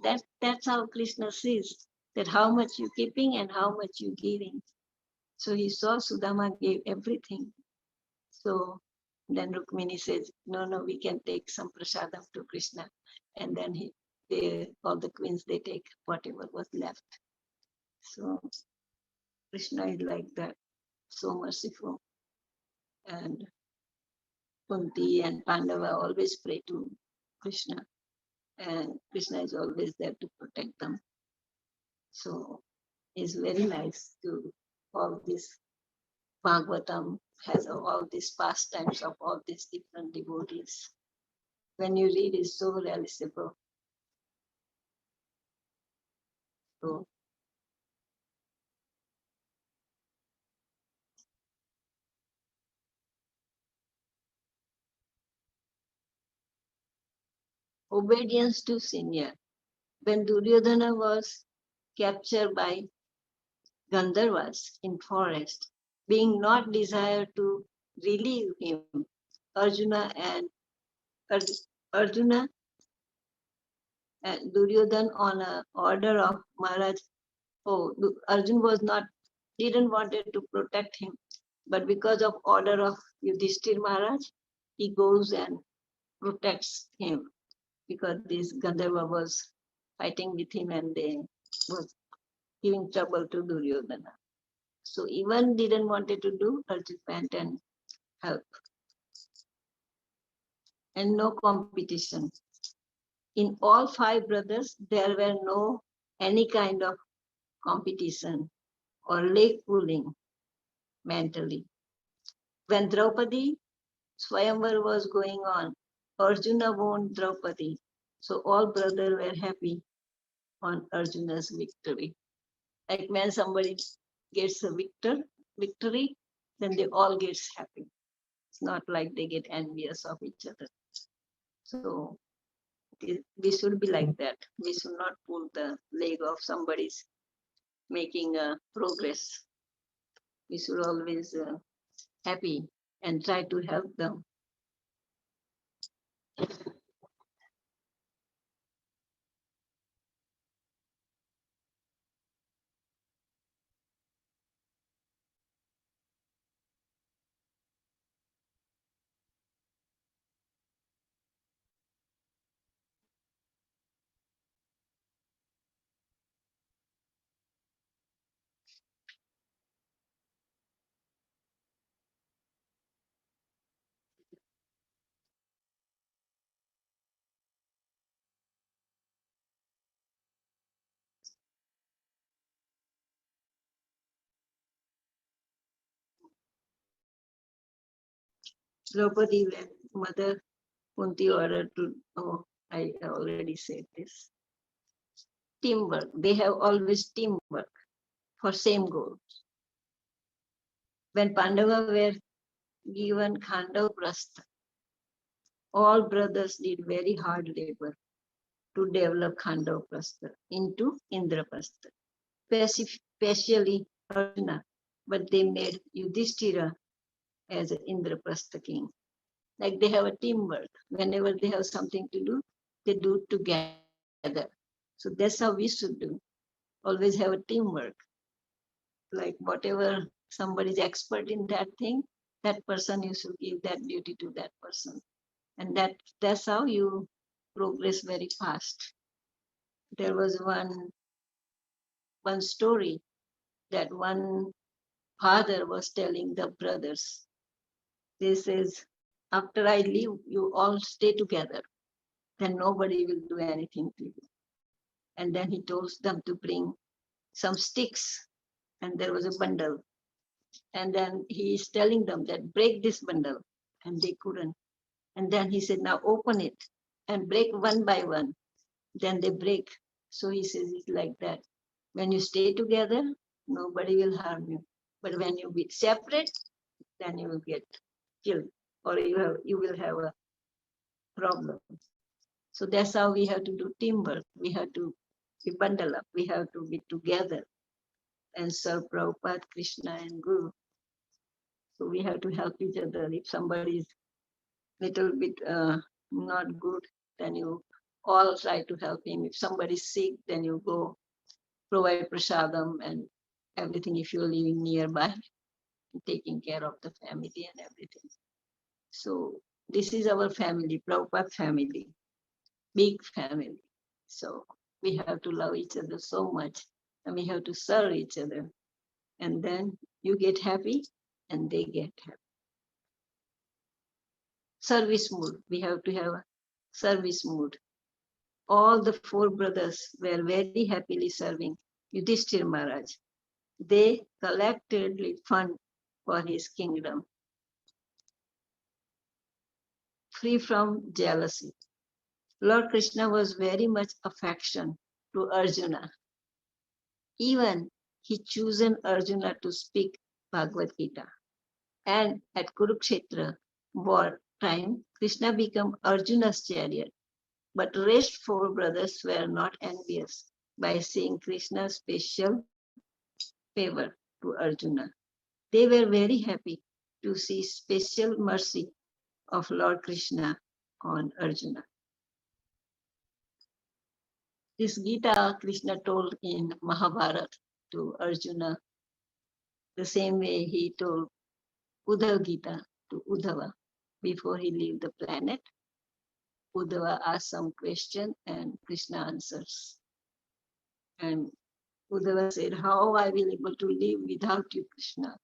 That's how Krishna sees, that how much you keeping and how much you giving. So he saw Sudama gave everything. So then Rukmini says, no, we can take some prasadam to Krishna. And then all the queens, they take whatever was left. So Krishna is like that, so merciful. And Kunti and Pandava always pray to Krishna. And Krishna is always there to protect them. So it's very nice to all this Bhagavatam has all these pastimes of all these different devotees. When you read, it's so realizable. So obedience to senior. When Duryodhana was captured by Gandharvas in forest, being not desired to relieve him, Arjuna and Arjuna and Duryodhana on a order of Maharaj. Arjun was not didn't wanted to protect him, but because of order of Yudhishthir Maharaj, he goes and protects him because this Gandharva was fighting with him and they was giving trouble to Duryodhana. So even didn't wanted to do, Arjun went and help. And no competition. In all 5 brothers, there were no any kind of competition or leg pulling mentally. When Draupadi Swayamvar was going on, Arjuna won Draupadi. So all brothers were happy on Arjuna's victory. Like when somebody gets a victory, then they all get happy. It's not like they get envious of each other. So we should be like that. We should not pull the leg of somebody's making a progress. We should always happy and try to help them. Draupadi, when Mother Kunti ordered to, I already said this. Teamwork. They have always teamwork for same goal. When Pandava were given Khandav-prastha, all brothers did very hard labor to develop Khandav-prastha into Indraprastha, especially Arjuna, but they made Yudhishthira as an Indraprastha king. Like they have a teamwork. Whenever they have something to do, they do it together. So that's how we should do. Always have a teamwork. Like whatever somebody is expert in that thing, that person you should give that duty to that person. And that's how you progress very fast. There was one story that one father was telling the brothers. This is, after I leave, you all stay together. Then nobody will do anything to you. And then he told them to bring some sticks. And there was a bundle. And then he is telling them that break this bundle. And they couldn't. And then he said, now open it and break one by one. Then they break. So he says it's like that. When you stay together, nobody will harm you. But when you be separate, then you will get killed. or you will have a problem. So that's how we have to do teamwork. We have to be bundle up. We have to be together and serve Prabhupada, Krishna, and Guru. So we have to help each other. If somebody is little bit not good, then you all try to help him. If somebody is sick, then you go provide prasadam and everything if you're living nearby, taking care of the family and everything. So this is our family, Prabhupada family, big family. So we have to love each other so much and we have to serve each other. And then you get happy and they get happy. Service mood, we have to have a service mood. All the four brothers were very happily serving Yudhishthira Maharaj. They collectively fund for his kingdom, free from jealousy. Lord Krishna was very much affection to Arjuna. Even he chosen Arjuna to speak Bhagavad Gita. And at Kurukshetra war time, Krishna became Arjuna's chariot. But rest four brothers were not envious by seeing Krishna's special favor to Arjuna. They were very happy to see special mercy of Lord Krishna on Arjuna. This Gita Krishna told in Mahabharata to Arjuna, the same way he told Uddhava Gita to Uddhava before he left the planet. Uddhava asked some question and Krishna answers. And Uddhava said, how I will able to live without you, Krishna?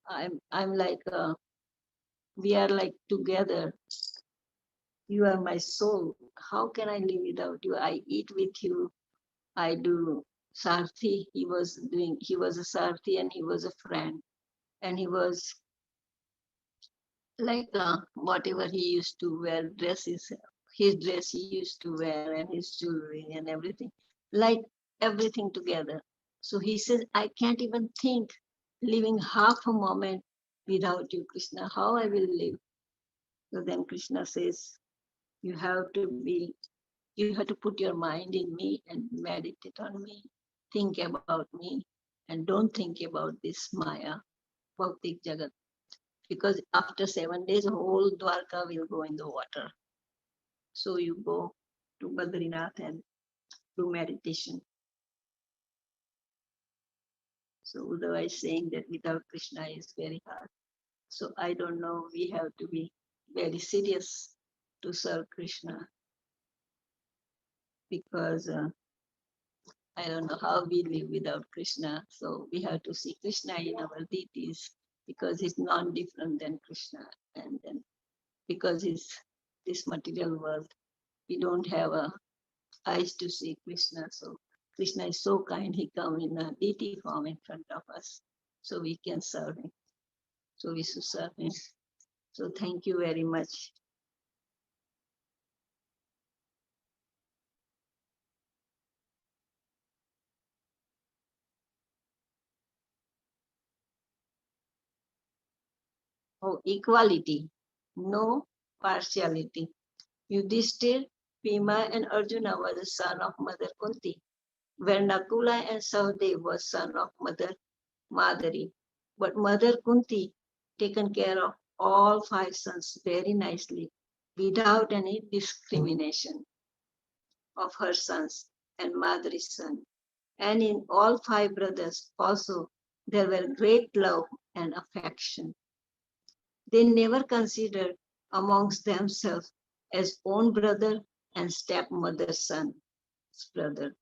I'm like, we are like together. You are my soul. How can I live without you? I eat with you. I do sarthi. He was a sarthi and he was a friend. And he was like whatever he used to wear, dresses, his dress he used to wear and his jewelry and everything, like everything together. So he says, I can't even think living half a moment without you, Krishna, how I will live. So then Krishna says, you have to put your mind in me and meditate on me, think about me, and don't think about this Maya, Bhautik Jagat. Because after 7 days, whole Dwarka will go in the water. So you go to Badrinath and do meditation. So Uddhava is saying that without Krishna is very hard. So I don't know, we have to be very serious to serve Krishna. Because I don't know how we live without Krishna. So we have to see Krishna in our deities because he's non-different than Krishna. And then because he's this material world, we don't have eyes to see Krishna. So Krishna is so kind, he comes in a deity form in front of us. So we can serve him. So we should serve him. So thank you very much. Oh, equality, no partiality. Yudhishthir, Bhima, and Arjuna were the son of Mother Kunti, where Nakula and Sahadev was son of Mother Madari. But Mother Kunti taken care of all 5 sons very nicely, without any discrimination of her sons and Madari's son. And in all 5 brothers also there were great love and affection. They never considered amongst themselves as own brother and stepmother's son's brother.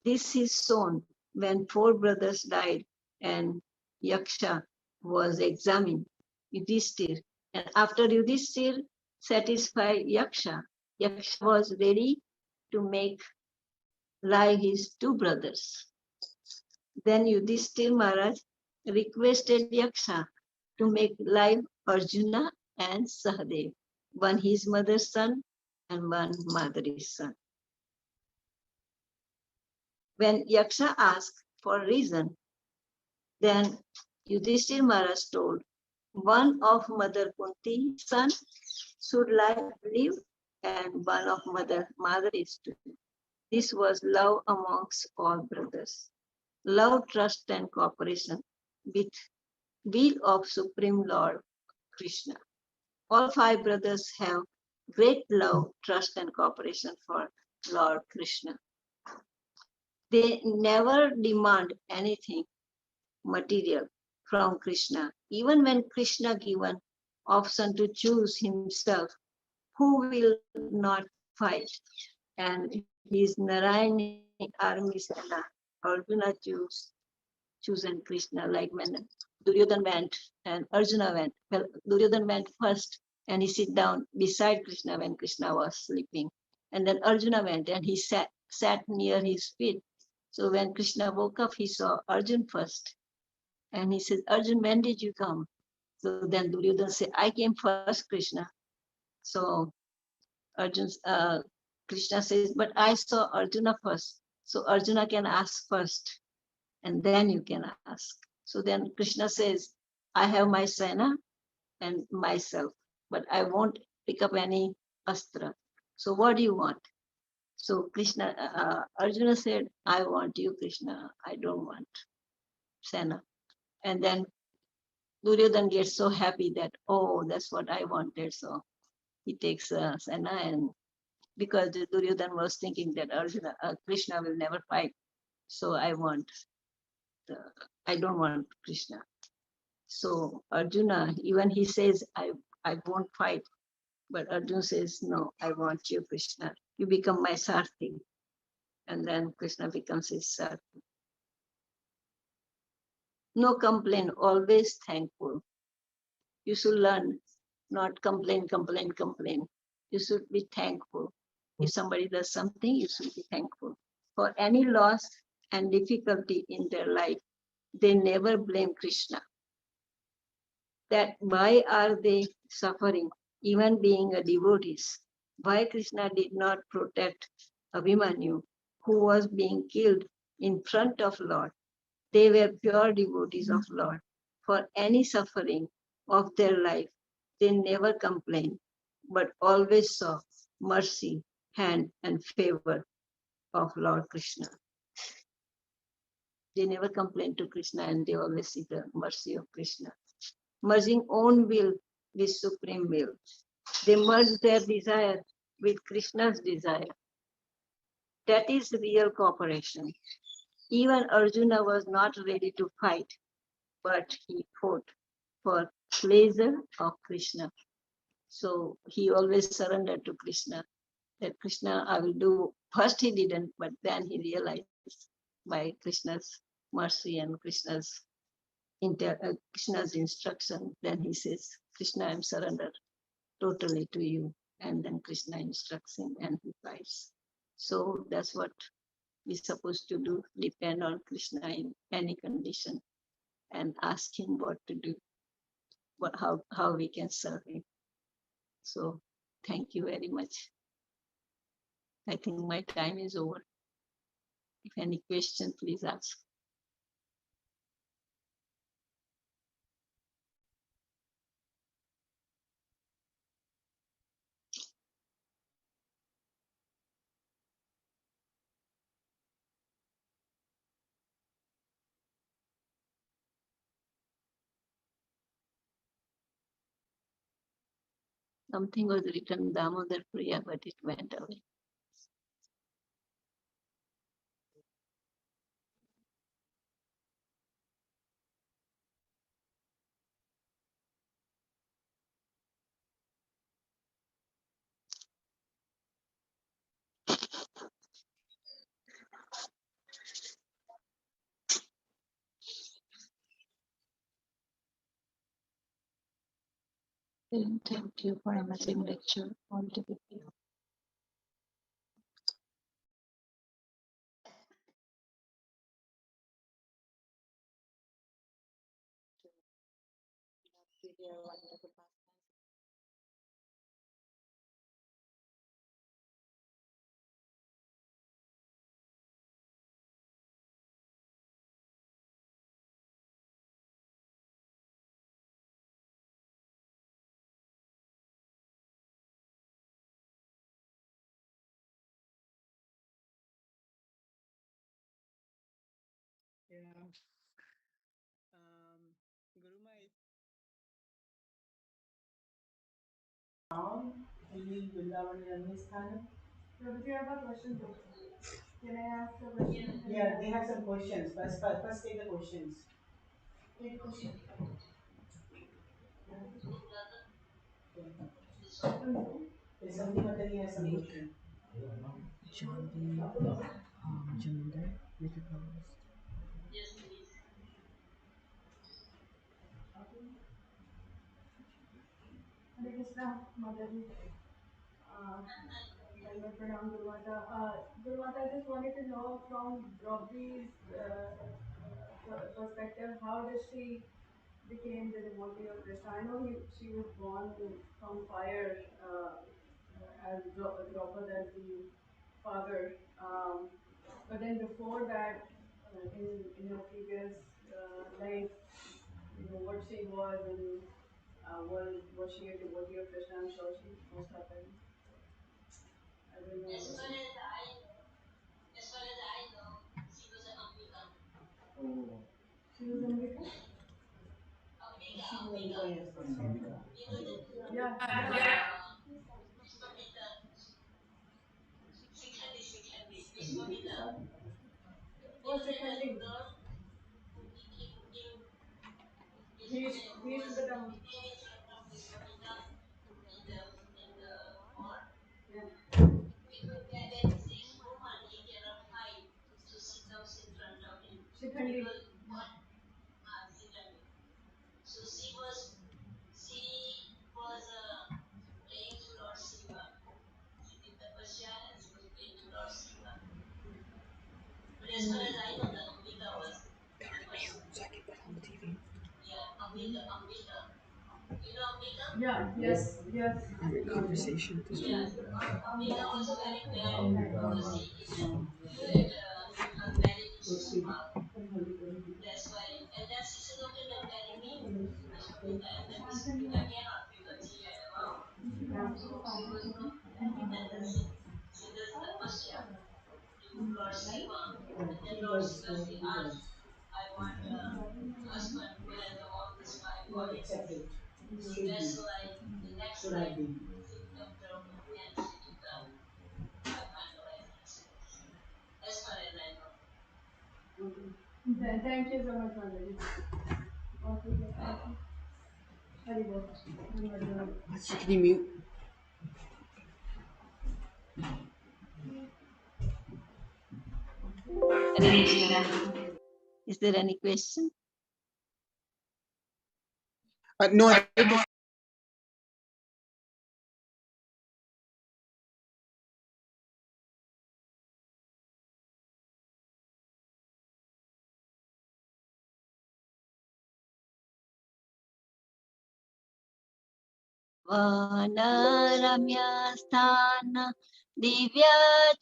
This is shown when 4 brothers died and Yaksha was examined, Yudhishthir. And after Yudhishthir satisfied Yaksha, Yaksha was ready to make live his 2 brothers. Then Yudhishthir Maharaj requested Yaksha to make live Arjuna and Sahadev, one his mother's son and one Madari's son. When Yaksha asked for a reason, then Yudhishthir Maharaj told, One of Mother Kunti's son should live, and one of Mother Madari's too. This was love amongst all brothers. Love, trust, and cooperation with will of Supreme Lord Krishna. All five brothers have great love, trust, and cooperation for Lord Krishna. They never demand anything material from Krishna. Even when Krishna given option to choose himself, who will not fight? And his Narayani army Sena, Arjuna chosen Krishna, like when Duryodhan went and Arjuna went. Well, Duryodhan went first and he sit down beside Krishna when Krishna was sleeping. And then Arjuna went and he sat near his feet. So when Krishna woke up, he saw Arjun first. And he said, Arjun, when did you come? So then Duryodhan said, I came first, Krishna. So Krishna says, but I saw Arjuna first. So Arjuna can ask first, and then you can ask. So then Krishna says, I have my Sena and myself, but I won't pick up any astra. So what do you want? So Arjuna said, I want you, Krishna. I don't want Sena. And then Duryodhan gets so happy that, oh, that's what I wanted. So he takes Sena, and because Duryodhan was thinking that Krishna will never fight. So I don't want Krishna. So Arjuna, even he says, I won't fight. But Arjuna says, no, I want you, Krishna. You become my Sarthi. And then Krishna becomes his Sarthi. No complaint, always thankful. You should learn, not complain. You should be thankful. If somebody does something, you should be thankful. For any loss and difficulty in their life, they never blame Krishna. That why are they suffering, even being a devotees? Why Krishna did not protect Abhimanyu, who was being killed in front of Lord? They were pure devotees of Lord. For any suffering of their life, they never complained, but always saw mercy, hand, and favor of Lord Krishna. They never complained to Krishna, and they always see the mercy of Krishna. Merging own will with supreme will. They merge their desire with Krishna's desire. That is real cooperation. Even Arjuna was not ready to fight, but he fought for pleasure of Krishna. So he always surrendered to Krishna. That Krishna, I will do. First he didn't, but then he realized by Krishna's mercy and Krishna's instruction, then he says, Krishna, I'm surrendered totally to you. And then Krishna instructs him and he fights. So that's what we're supposed to do, depend on Krishna in any condition and ask him what to do, how we can serve him. So thank you very much. I think my time is over. If any question, please ask. Something was written Damodar Priya, but it went away. Thank you for amazing lecture. All the people. Wonderful. Pranam. Guru Mai. Prabhuji, I have a question. Can I ask a question? Yeah, they have some questions. First take the questions. Take a question. Is something Matani has some question? Jaminder, little powers. Yes, please. Hare Krishna, Mataji. Pranam Guru Mata. Guru Mata, I just wanted to know from Draupadi's perspective, how does she became the devotee of Krishna? I know she was born from fire as Draupadi as the father, but then before that, in her previous life, what she was and was she a devotee of Krishna? I'm sure she must have been. I don't know. As far as I know, she was an Ambika. Oh, she was Ambika? Ambika. You know the Yeah. Vishwamitra. Sikhandi. Vishwamitra. You know there was a girl who became Vishwamitra in the war. Yeah. When he says woman, he cannot fight, so she comes in front of him. Shikhandi. What? Sikhandi. So she was praying to Lord Shiva. She did tapasya and she was praying to Lord Shiva. But as far as I know, the Ambika was the person. Yeah, Ambika. You know Ambika? Yeah, yes. Our conversation. Yeah. Ambika was very bad because she had married Shishupal. That's why. And then she said, okay, then marry me, Vishwamitra. And then Vishwamitra cannot because she had a vow. So she was not. And then she does tapasya to Lord Shiva. And then Lord Shiva says, I want a husband who has all these five qualities. So that's why the next life she became Draupadi and she took the five mandala. As far as I know. Thank you so much, Mataji. Okay, thank you. Haribol. Can you mute? Is there any question? No. Rಮ್ಯಸ್ಥಾನ ದಿವ್ಯ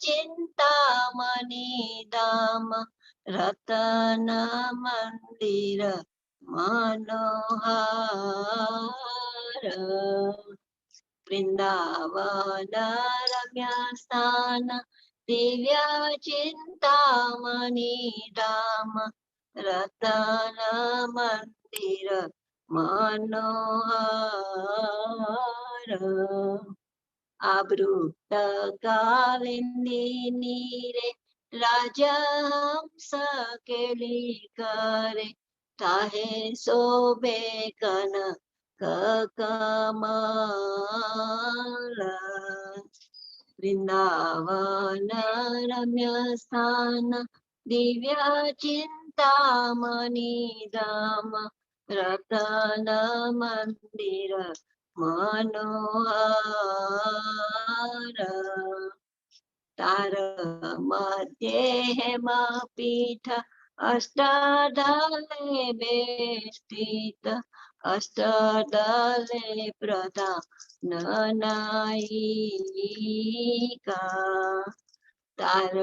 ಚಿಂತಾಮಣಿ ಧಾಮ ರತನ ಮಂದಿರ ಮನೋಹರ ವೃಂದಾವನ ರಮ್ಯಸ್ಥಾನ ದಿವ್ಯ ಚಿಂತಾಮಣಿ ಧಾಮ ರತನ ಮಂದಿರ ಮನೋಹರ ಆವೃತ ಕಾಲಿಂದಿ ರೆ ರಾಜಹಂಸ ಕೇಳಿ ಕರೆ ತಾಹೆ ಸೋಬೆ ಕನಕ ಕಮಲ ವೃಂದಾವನ ರಮ್ಯ ಸ್ಥಾನ ದಿವ್ಯ ಚಿಂತಾಮಣಿ ಧಾಮ ರತನ ಮಂದಿರ ಮನೋಹರ ತಾರ ಮಧ್ಯೆ ಹೇಮಪೀಠ ಅಷ್ಟದಲೆ ಬೇಸ್ಥಿತ ಅಷ್ಟದಲೆ ಪ್ರಧಾನನಾಯಿಕ તાર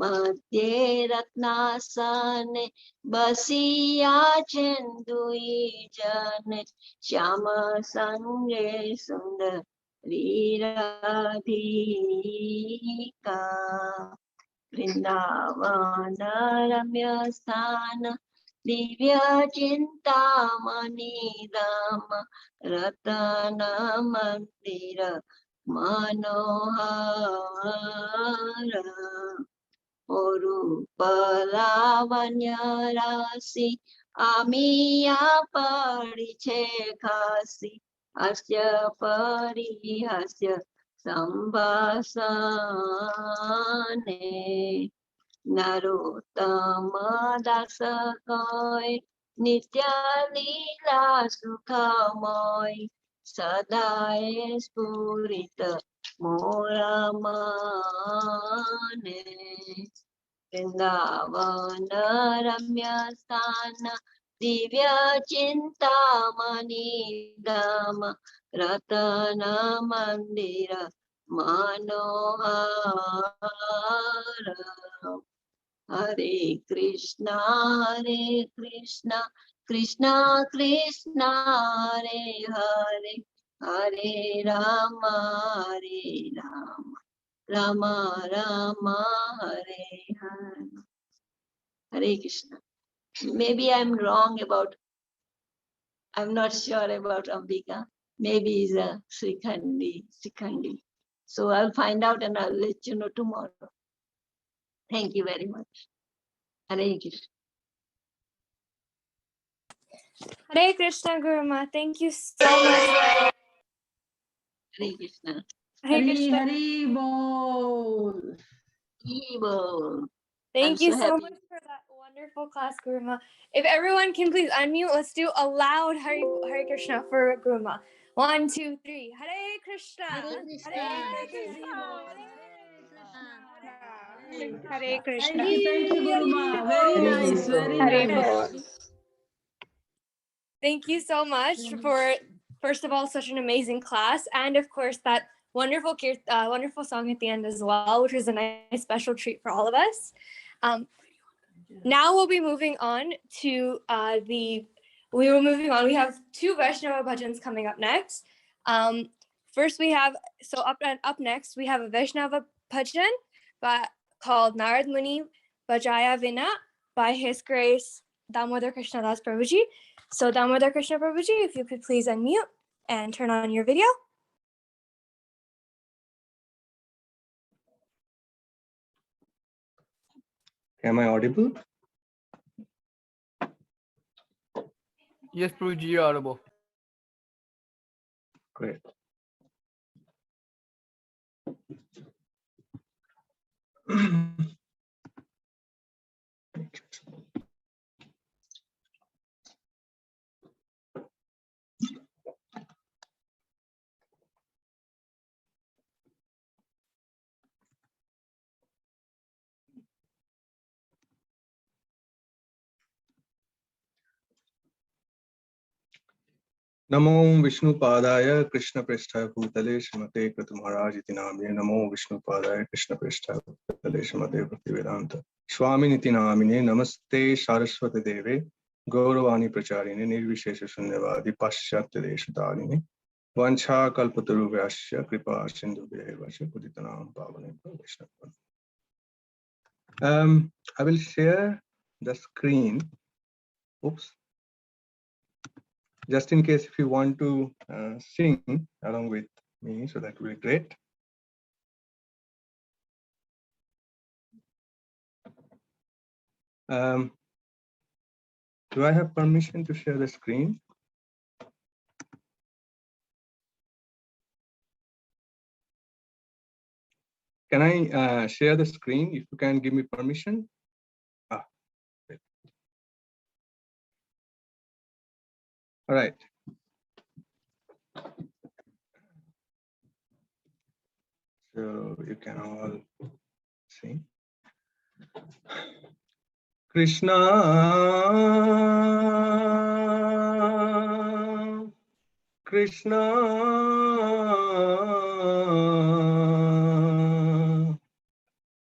મધ્યે રત્નાસને બસિયા ચંદુઈ જને શ્યામ સંગે સુંદરી રાધિકા वृंदावन रम्य स्थान दिव्य चिंतामणि धाम रतन मंदिर मनोहर रूप लावण्य राशि आमिया पड़ी छे खासी हास्य परिहास्य संभाषणे नरोत्तम दास कय नित्य लीला सुखमय सदाए स्फुरित मोरा मने वृंदावन रम्य स्थान दिव्य चिंतामणि धाम रतन मंदिर मनोहर हरे Krishna Krishna Krishna Hare Hare Hare Ram Ram Ram Hare Hare Hare Krishna. Maybe I'm wrong about, I'm not sure about Ambika. Maybe it's a Sikhandi. So I'll find out and I'll let you know tomorrow. Thank you very much. Hare Krishna. Hare Krishna, Guru Ma. Thank you so much. Hare Krishna. Hare Krishna. Hari Bol. Evil. Thank I'm you so so happy. much for that wonderful class, Guru Ma. If everyone can please unmute, let's do a loud Hare Krishna for Guru Ma. 1, 2, 3. Hare Krishna. Hare Krishna. Hare Krishna. Hare Krishna. Thank you, Guru Ma. Very nice, very nice. Thank you so much for, first of all, such an amazing class, and of course that wonderful song at the end as well, which was a nice special treat for all of us. Now we'll be moving on to we have 2 Vaishnava bhajans coming up next. First we have, up next we have a Vaishnava bhajan called Narad Muni Bajaya Vina by His Grace Damodar Krishna Das Prabhuji. So Damodar Krishna Prabhuji, if you could please unmute and turn on your video. Am I audible? Yes, Prabhuji, you're audible. Great. नमो विष्णुपादाय कृष्ण पृष्ठाय भूतले श्रीमते कृत महाराज इति नामिने नमो विष्णुपादाय कृष्ण पृष्ठाय भूतले श्रीमते भक्तिवेदांत स्वामी इति नामिने नमस्ते सारस्वती देवे गौरवाणी प्रचारिणे निर्विशेष शून्यवादी पाश्चात्य देशतारिणे वंशा कल्पतरुभ्यश्च कृपा सिन्धुभ्यैव च पतितानां पावनेभ्यो वैष्णवेभ्यो। I will share the screen. Oops. Just in case if you want to sing along with me, so that will be great. Do I have permission to share the screen? Can I share the screen if you can give me permission? Great. All right. So you can all see. Krishna, Krishna,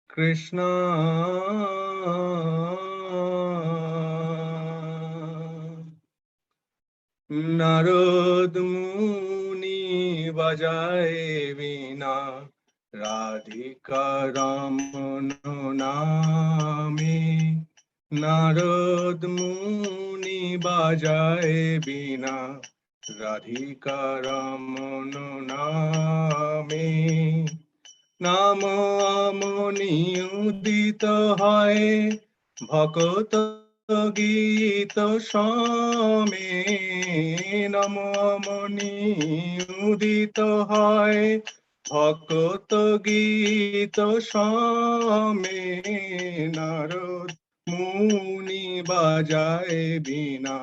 Krishna, Narad Muni Bajaye Vina Radhika Raman নামে নারদ মুনি বাজায় বীণা রাধিকা রমন নামে নাম আমনি উদিত হয় ভকত গীত সমে নাম আমনি উদিত হয় ভকত গীত সমে নারদ মুনি বাজায় বীণা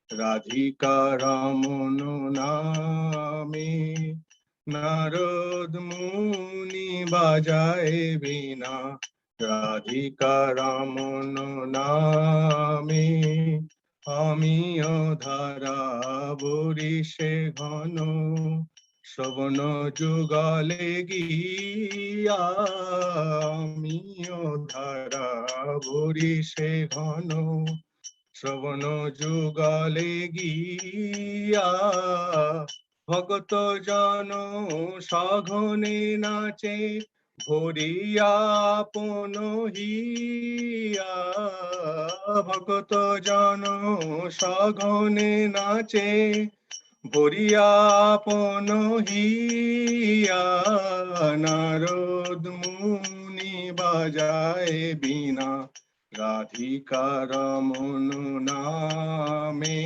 রাধিকা রমন নামে নারদ মুনি বাজায় বীণা রাধিকা রমন নামে আমিও ধারা বরিশে ঘন শ্রবণ যুগলে গিয়া আমিও ধারা বরিশে ঘন শ্রবণ যুগলে গিয়া ভগত জন সঘনে নাচে ভরিয়া আপন হিয়া ভগত জন সঘনে নাচে ভরিয়া আপন হিয়া নারদ মুনি বাজায় বীণা রাধিকা রমন নামে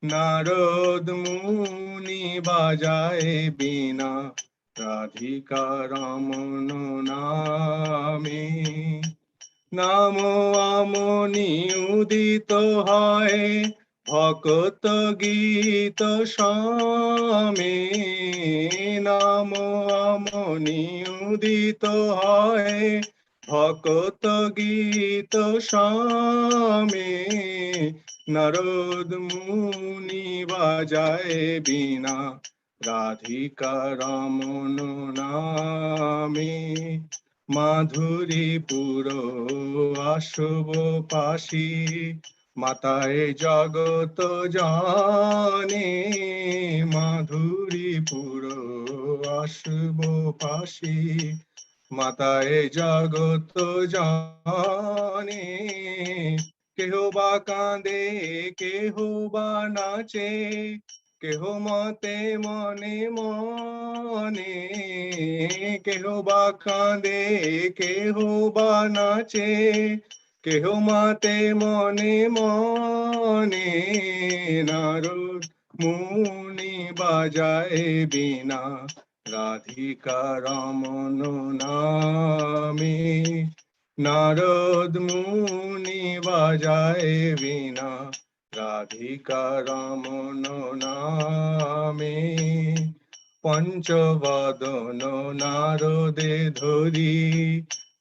নারদ মুনি বাজায় বীণা রাধিকা রমন নামে নাম আমনি উদিত হয় ভকত গীত সমে নাম আমনি উদিত হয় ভকত গীত সমে নারদ মুনি বাজায় বীণা রাধিকা রমন নামে মাধুরীপুর আসব পাশি মাতায় জগত জানে মাধুরীপুর আসব পাশি মাতায় জগত জানে কেহ বা কাঁদে কেহ বা নাচে কেহ মতে মনে মনে কেহ বা কাঁদে কেহ বা নাচে কেহ মতে মনে মনে নারদ মুনি বাজায় বীণা রাধিকা রমন নামে নারদ মুনি বাজায় বীণা রাধিকা রমন নামে পঞ্চবদন নারদে ধরি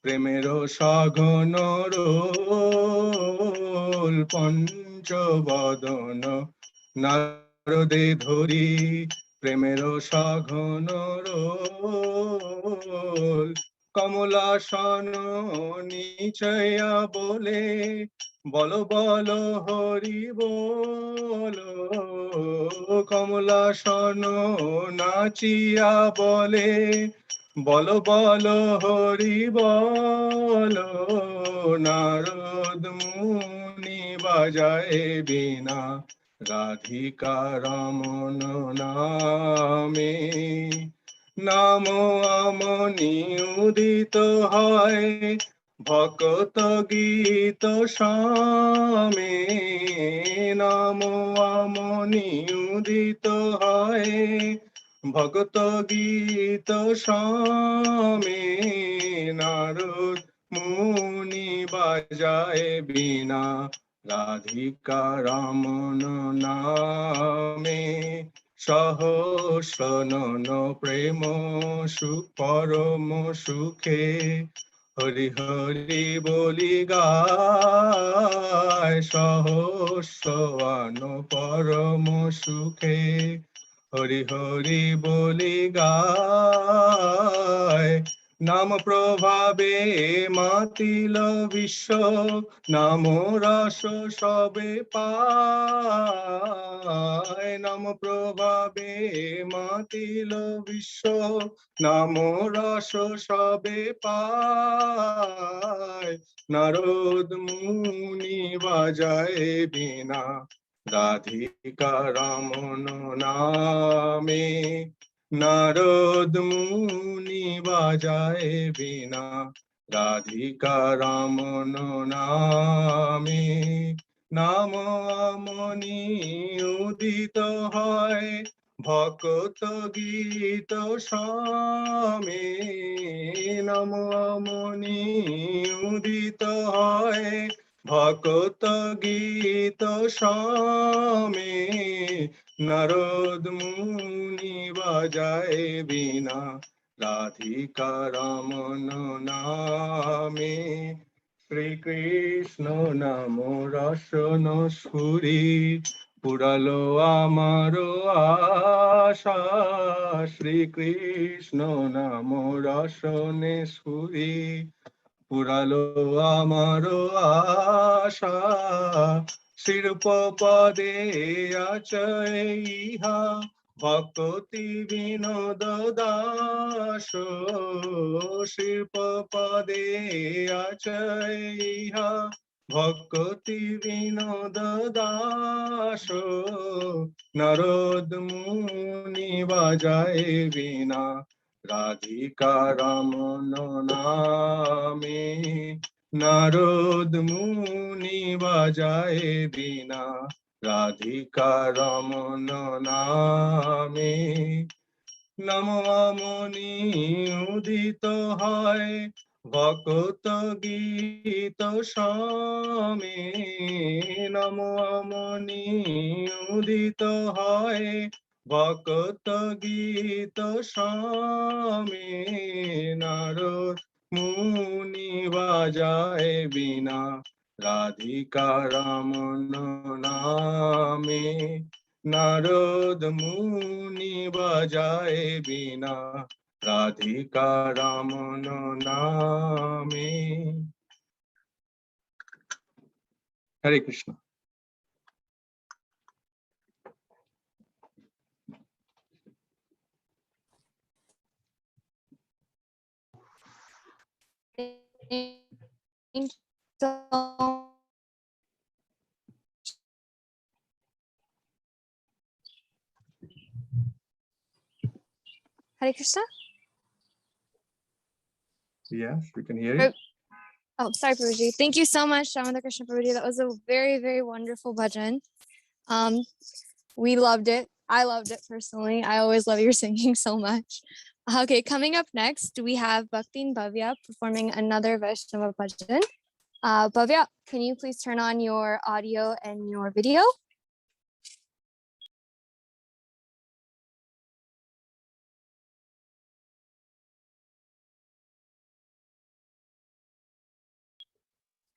প্রেমের সঘন রোল পঞ্চবদন নারদে ধরি প্রেমের সঘন রোল কমলাসন নিচয়া বলে বল বল হরি বল কমলাসন নাচিয়া বলে বল বল হরি বল নারদ মুনি বাজায় বীণা রাধিকা রমন নামে নাম আমনি উদিত হয় ভকত গীত সমে নাম আমনি উদিত হয় ভগত গীত সমে নারদ মুনি বাজায় বীণা রাধিকা রমন নামে সহস্র নন প্রেম সুখ পরম সুখে হরি হরি বলি গায় সহস্রান পরম সুখে হরি হরি বলি গায় নাম প্রভাবে মাতিল বিশ্ব, নাম রস সবে পায়। নাম প্রভাবে মাতিল বিশ্ব, নাম রস সবে পায়। নারদ মুনি বাজায় বীণা, রাধিকা রমন নামে। নারদ মুনি বাজায় বীণা, রাধিকা রমন নামে। নাম মনি উদিত হয়, ভকত গীত সামে। নাম মনি উদিত হয়, ভকত গীত সামে। নারদ মুনি বাজায় বীণা, রাধিকা রমন নামে। শ্রীকৃষ্ণ নাম রসন সুরি, পুরালো আমার আশা। শ্রীকৃষ্ণ নাম রসনে সুরি, পুরালো আমার আশা। শিল্প পদে আছে ইহা, ভক্তি বিনোদ দাস। শিল্প পদে আছে ইহা, ভক্তি বিনোদ দাস। নারদ মুনি বাজায় বীণা, রাধিকা রমন নামে। নারদ মুনি বাজায় বীণা, রাধিকা রমন নামে। নম মনি উদিত হয়, ভকত গীত সামে। নম মনি উদিত হয়, ভকত গীত সামে। নারদ মুনি বাজায় বীণা, রাধিকা রমন নামে। নারদ মুনি বাজায় বীণা, রাধিকা রমন নামে। হরে Krishna. Hare Krishna. Yes, we can hear you. Oh, sorry, Prabhuji. Thank you so much, Damodar Krishna Prabhuji. That was a very, very wonderful bhajan. We loved it. I loved it personally. I always love your singing so much. Okay, coming up next, we have Bhakti and Bhavya performing another Vaishnava bhajan. Bhavya, can you please turn on your audio and your video?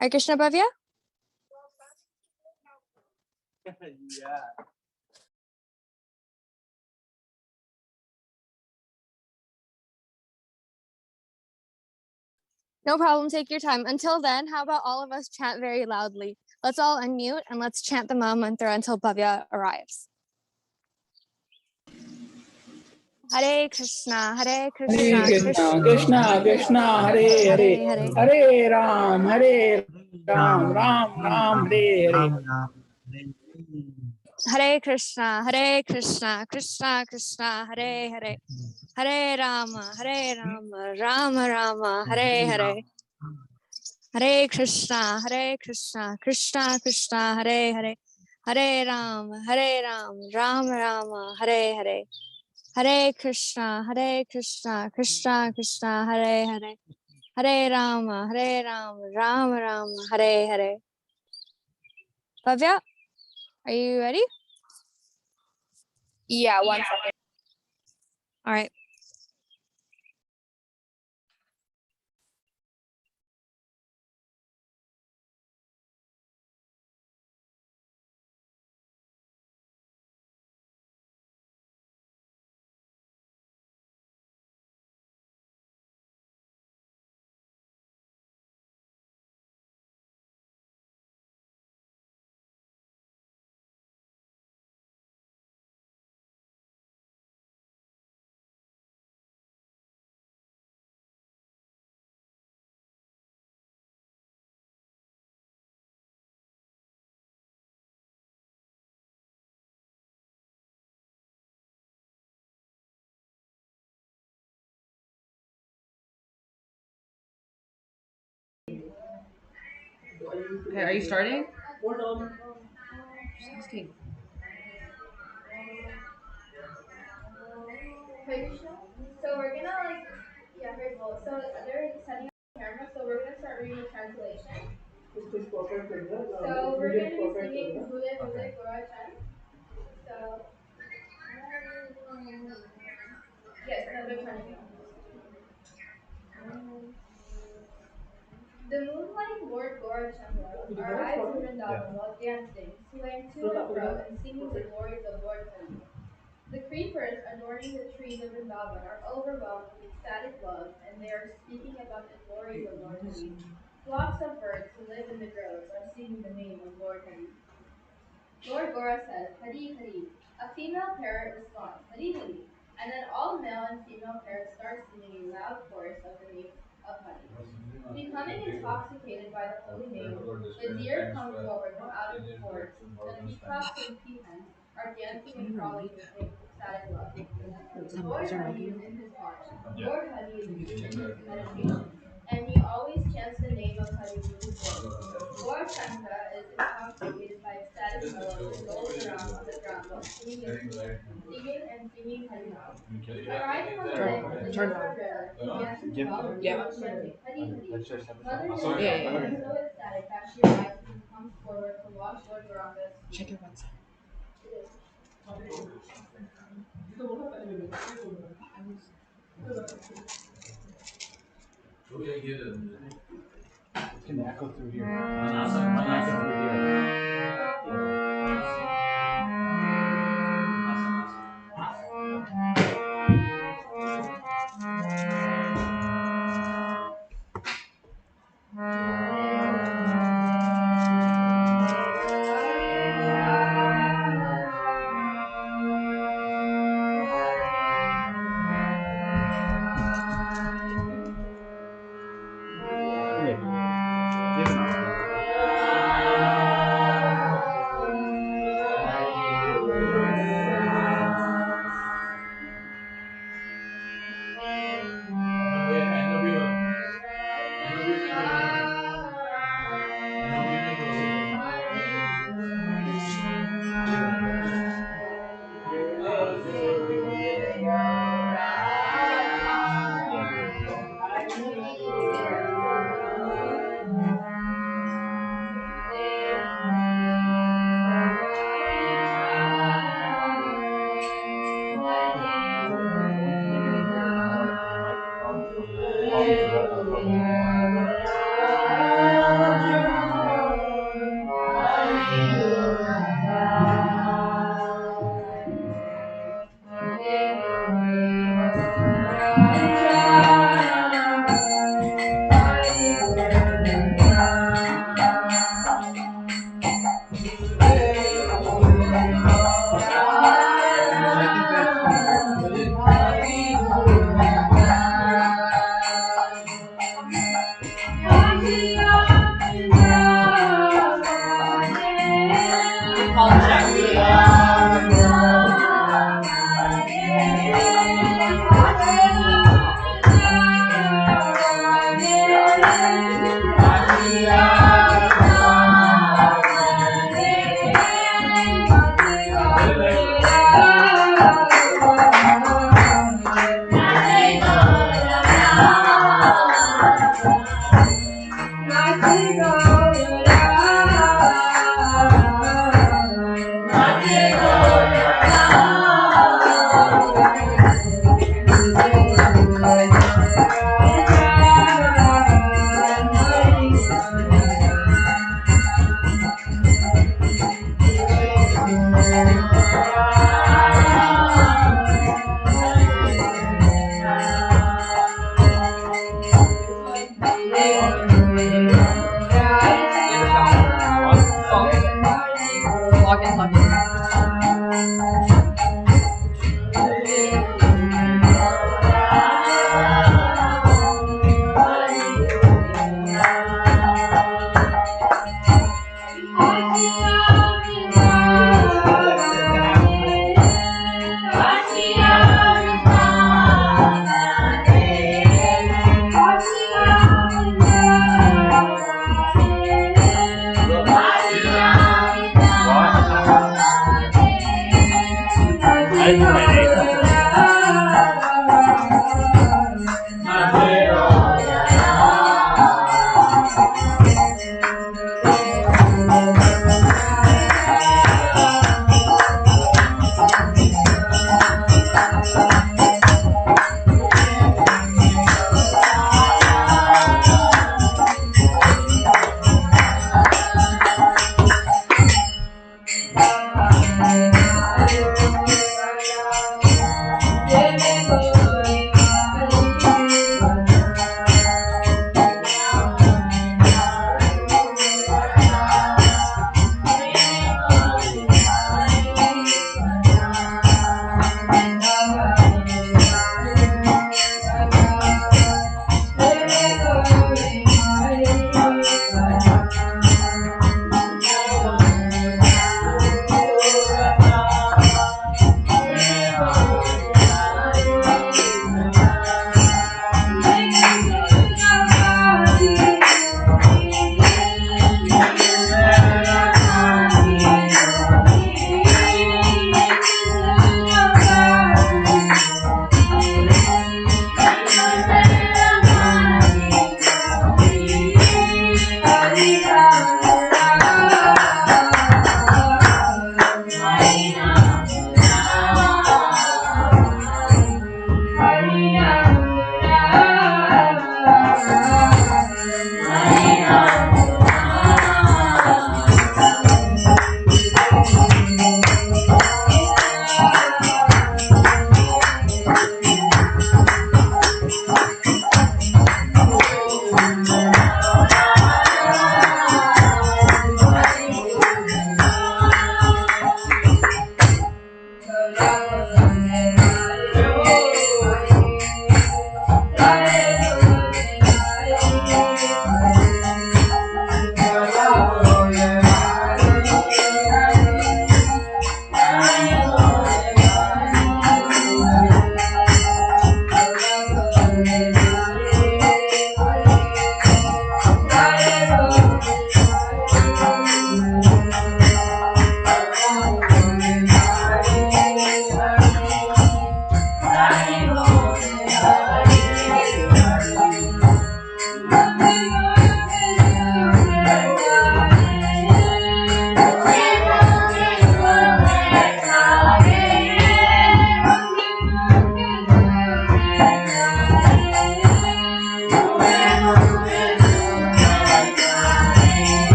Hare Krishna, Bhavya? Yeah. No problem, take your time. Until then, how about all of us chant very loudly? Let's all unmute and let's chant the Maha Mantra until Bhavya arrives. Hare Krishna, Hare Krishna, Hare Krishna, Krishna Krishna, Hare Hare, Hare Ram, Ram Ram, Hare Hare. Hare Krishna, Krishna Krishna, Hare Hare, Hare Rama, Rama Rama, Hare Hare. Hare Krishna, Krishna Krishna, Hare Hare, Hare Rama, Rama Rama, Hare Hare. Hare Krishna, Krishna Krishna, Hare Hare, Hare Rama, Rama Rama, Hare Hare. Bhavya, are you ready? Yeah, 1 second. All right. Okay, are you starting? Just asking. Hare Krishna. So we're gonna yeah, very cool. So they're setting up the camera, so we're gonna start reading the translation. So we're gonna be singing Bhule Bhule Gora Chan. So yes, no, they're turning now. The moonlight Lord Gaurachandra arrives in Vrindavan while dancing, swaying to and fro and singing the glories of Lord Hari. The creepers adorning the trees of Vrindavan are overwhelmed with ecstatic love, and they are speaking about the glories of Lord Hari. Flocks of birds who live in the groves are singing the name of Lord Hari. Lord Gora says, Hari Hari. A female parrot responds, Hari Hari. And then all male and female parrots start singing a loud chorus of the name of Hari. Becoming intoxicated by the holy name, the deer come forward from out of the forest. The peacocks and peahens are dancing and frolicking in ecstatic love. Lord Hari is in his heart. Lord Hari is deep in his meditation, and he always chants the name of Hari with his lips. Lord Chandra is intoxicated by ecstatic melody and rolls around on the ground while singing and singing Hari Nam. Arriving on the bank of the Yamuna River, he dances about the ground chanting Hari Hari. Mother Yamuna is so ecstatic that she rises and comes forward to wash Lord Gauranga's feet. Check your WhatsApp. It can echo through here. Might echo through here.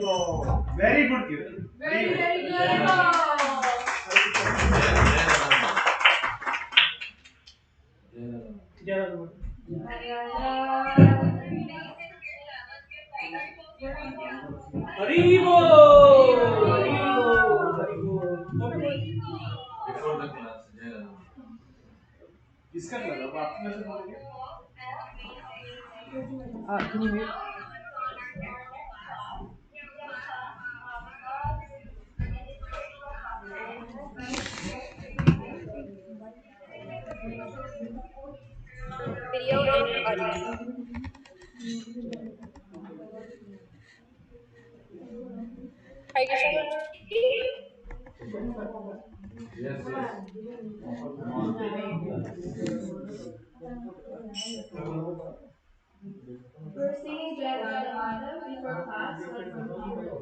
Very good, Kiran. Very, very good. Before the class, किसका class अब आपके class में बोलेंगे? Can you mute? Video and audio. Hare Krishna. Yes, We're singing Jai Radha Madhav before class, like from Towaco.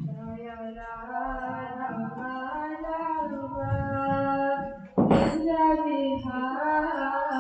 Jaya Radha Madhava Kunja Vihari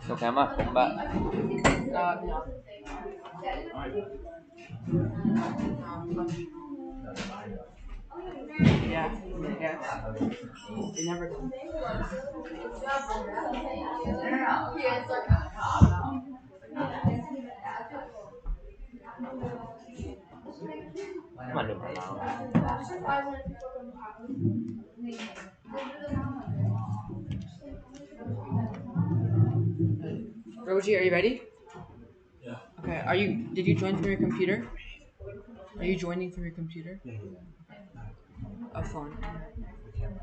So camera, come back. Yeah. Yes. They never come. Mana pernah? Roji, are you ready? Yeah. Okay. Are you? Did you join from your computer? Are you joining from your computer? A phone.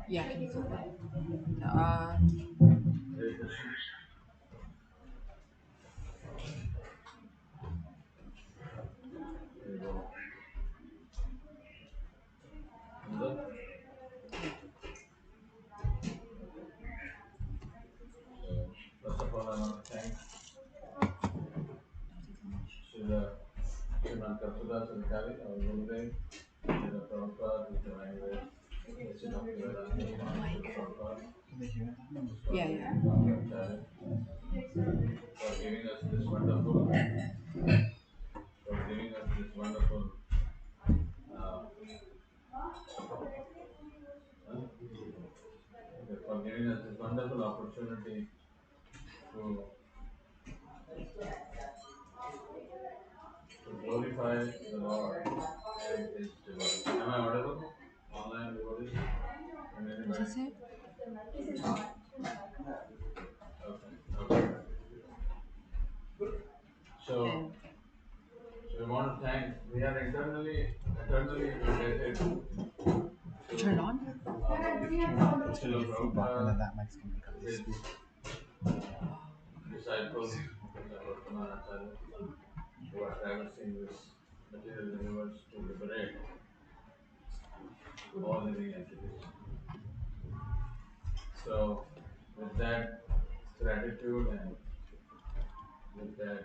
Yeah. Can you flip it? First of all, I want to thank Srila Sriman Kapil Das Adhikari, our Gurudev, Srila Prabhupada, His Divine Grace, HG Prabhupada, Yeah, yeah. for giving us this wonderful, uh, for giving us this wonderful opportunity to glorify the Lord and His devotees. Am I audible? Online devotees? Can What anybody? does it say? Okay. Okay. So we want to thank. We are eternally indebted to Turn it on? Srila Prabhupada, his disciples, the Vartamana Acharya, who are traversing this material universe to liberate all living entities. So, with that gratitude and with that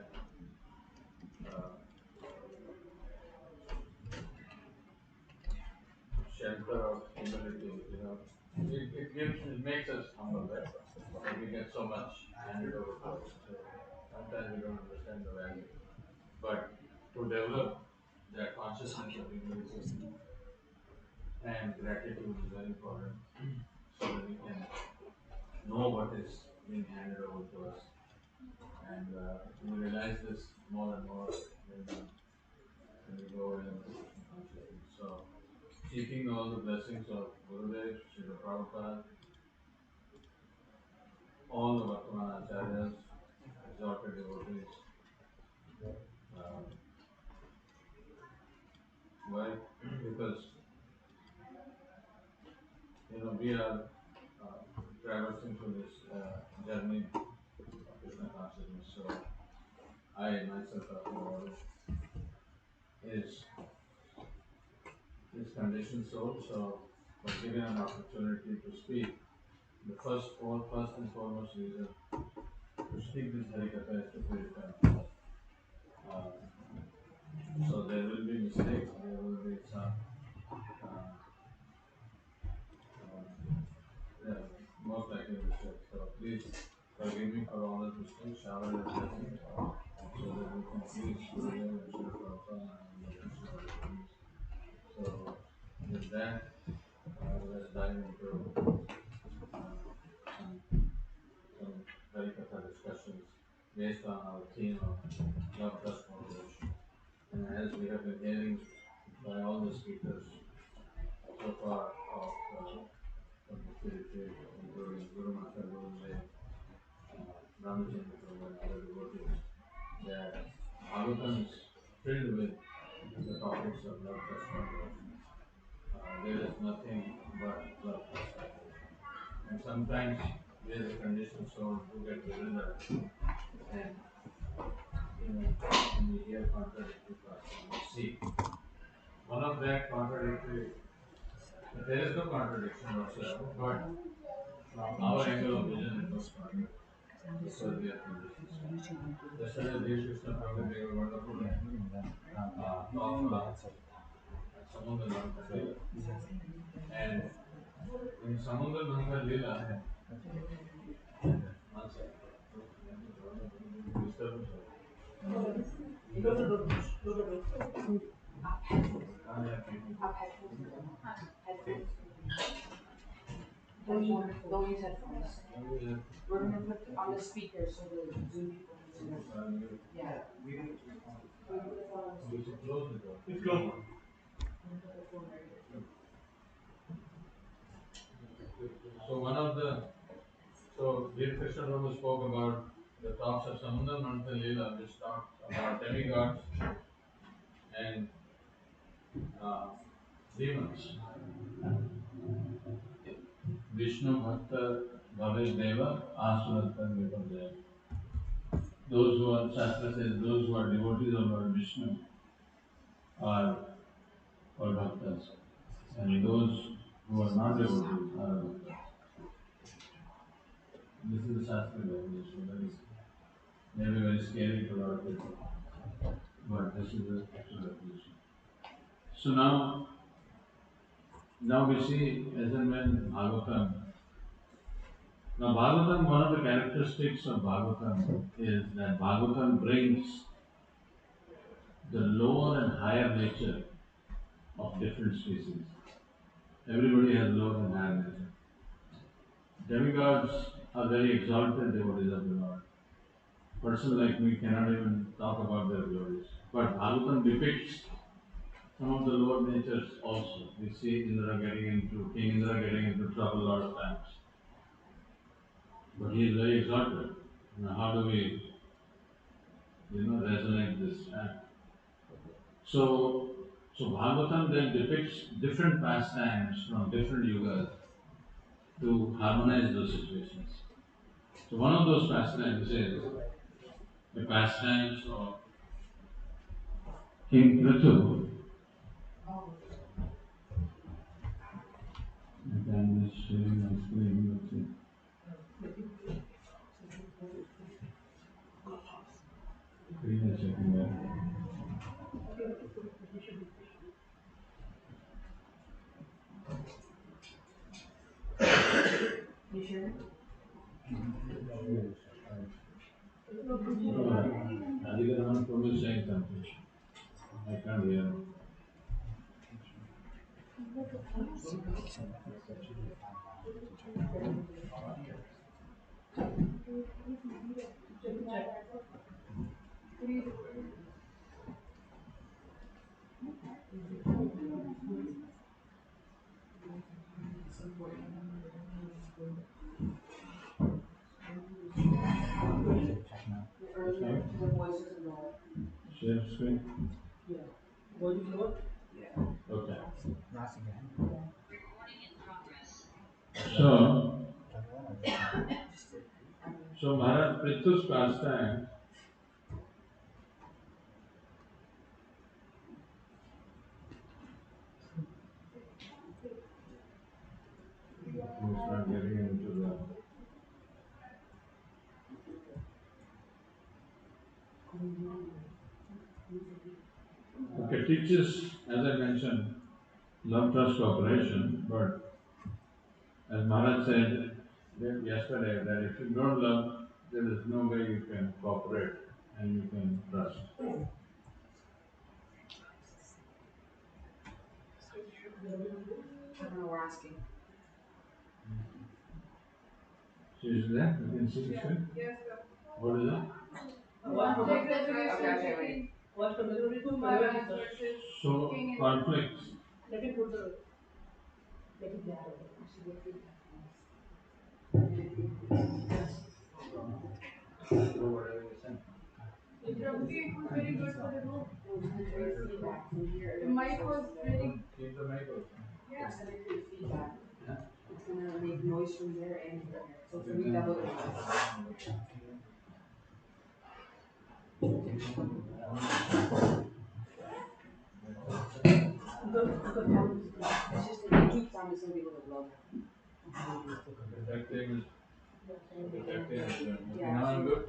shelter of humility, it makes us humble, right? And we get so much handed over to us. So sometimes we don't understand the value. But to develop that consciousness of humility and gratitude is very important so that we can know what is being handed over to us. And we realize this more and more when we go in consciousness. So, seeking all the blessings of Gurudev, Srila Prabhupada, all the Vartamana Acharyas, exalted devotees. Why? Because we are traversing through this journey of Krishna consciousness. So I myself have to is conditioned soul. So for given an opportunity to speak, the first and foremost reason to speak this Harikatha is to purify. So there will be mistakes, there will be some most likely mistakes. So please forgive me for all the mistakes, shower your blessings, so that we can please Gurudev and Srila Prabhupada and the rest of the devotees. So with that, let's dive into some Harikatha discussions based on our theme of love, trust, motivation. And as we have been hearing by all the speakers so far of the retreat, including Guru Master Gurudev, Ramachandra Prabhu and other devotees, that Bhagavatam is filled with the topics of love, trust, motivation. There is nothing but love, trust, motivation. And sometimes we as a conditioned soul do get bewildered and when we hear contradictory thoughts, we see one of that contradictory, there is no contradiction whatsoever, but from our angle of vision it looks contradictory because we are conditioned. Yesterday, Hare Krishna Prabhu gave a wonderful talk on Samundra Mantha Leela. And in Samundra Mantha Leela, one second. Disturbance. Don't use headphones. We're gonna put on the speaker so the Zoom people can hear. Yeah. We're gonna put the phone on the speaker. Close the door. We're gonna put the phone right here. So Hare Krishna Prabhu spoke about the talks of Samundra Mantha Leela, which talks about demigods and demons. Vishnu Bhakta Bhavesh Deva Asurata Vipardeva. Those who are, Shastra says, those who are devotees of Lord Vishnu are bhaktas, and those who are not devotees are bhaktas. This is the Shastra definition. Maybe very scary to a lot of people, but this is the actual definition. So now we see as and when Bhagavatam. Now Bhagavatam, one of the characteristics of Bhagavatam is that Bhagavatam brings the lower and higher nature of different species. Everybody has lower and higher nature. Demigods are very exalted devotees of the Lord. A person like me cannot even talk about their glories. But Bhagavatam depicts some of the lower natures also. We see King Indra getting into trouble a lot of times. But he is very exalted. Now how do we, resonate this fact? So Bhagavatam then depicts different pastimes from different yugas to harmonize those situations. So one of those pastimes is the pastimes of King Kratu. I'm just sharing my screen. Let's see. Screen is checking there. You sure? Adhikari from is saying something. I can't hear. The voice doesn't go. Share screen. Yeah. Go to floor? Yeah. Okay. So Maharaj Prithu's pastime is not getting into okay, teaches, as I mentioned, love, trust, cooperation, but as Maharaj said yesterday, that if you don't love, there is no way you can cooperate and you can trust. I don't know, we're asking. She is there? You can see the screen? Yes, sir. What is it? Okay, wait. What Maharaj versus So, King Indra. conflicts. Let it put the. Let it there. We should get feedback from us. So, whatever you say. Interrupting was very good for the room. No, we can create feedback from here. The mic was very. Keep the mic open. Yeah. It's gonna create feedback. Yeah. It's gonna make noise from there and from here. So it's gonna be double the noise. It's just the YouTube sound is gonna be a little lower. Protecting is Yeah. now I'm good.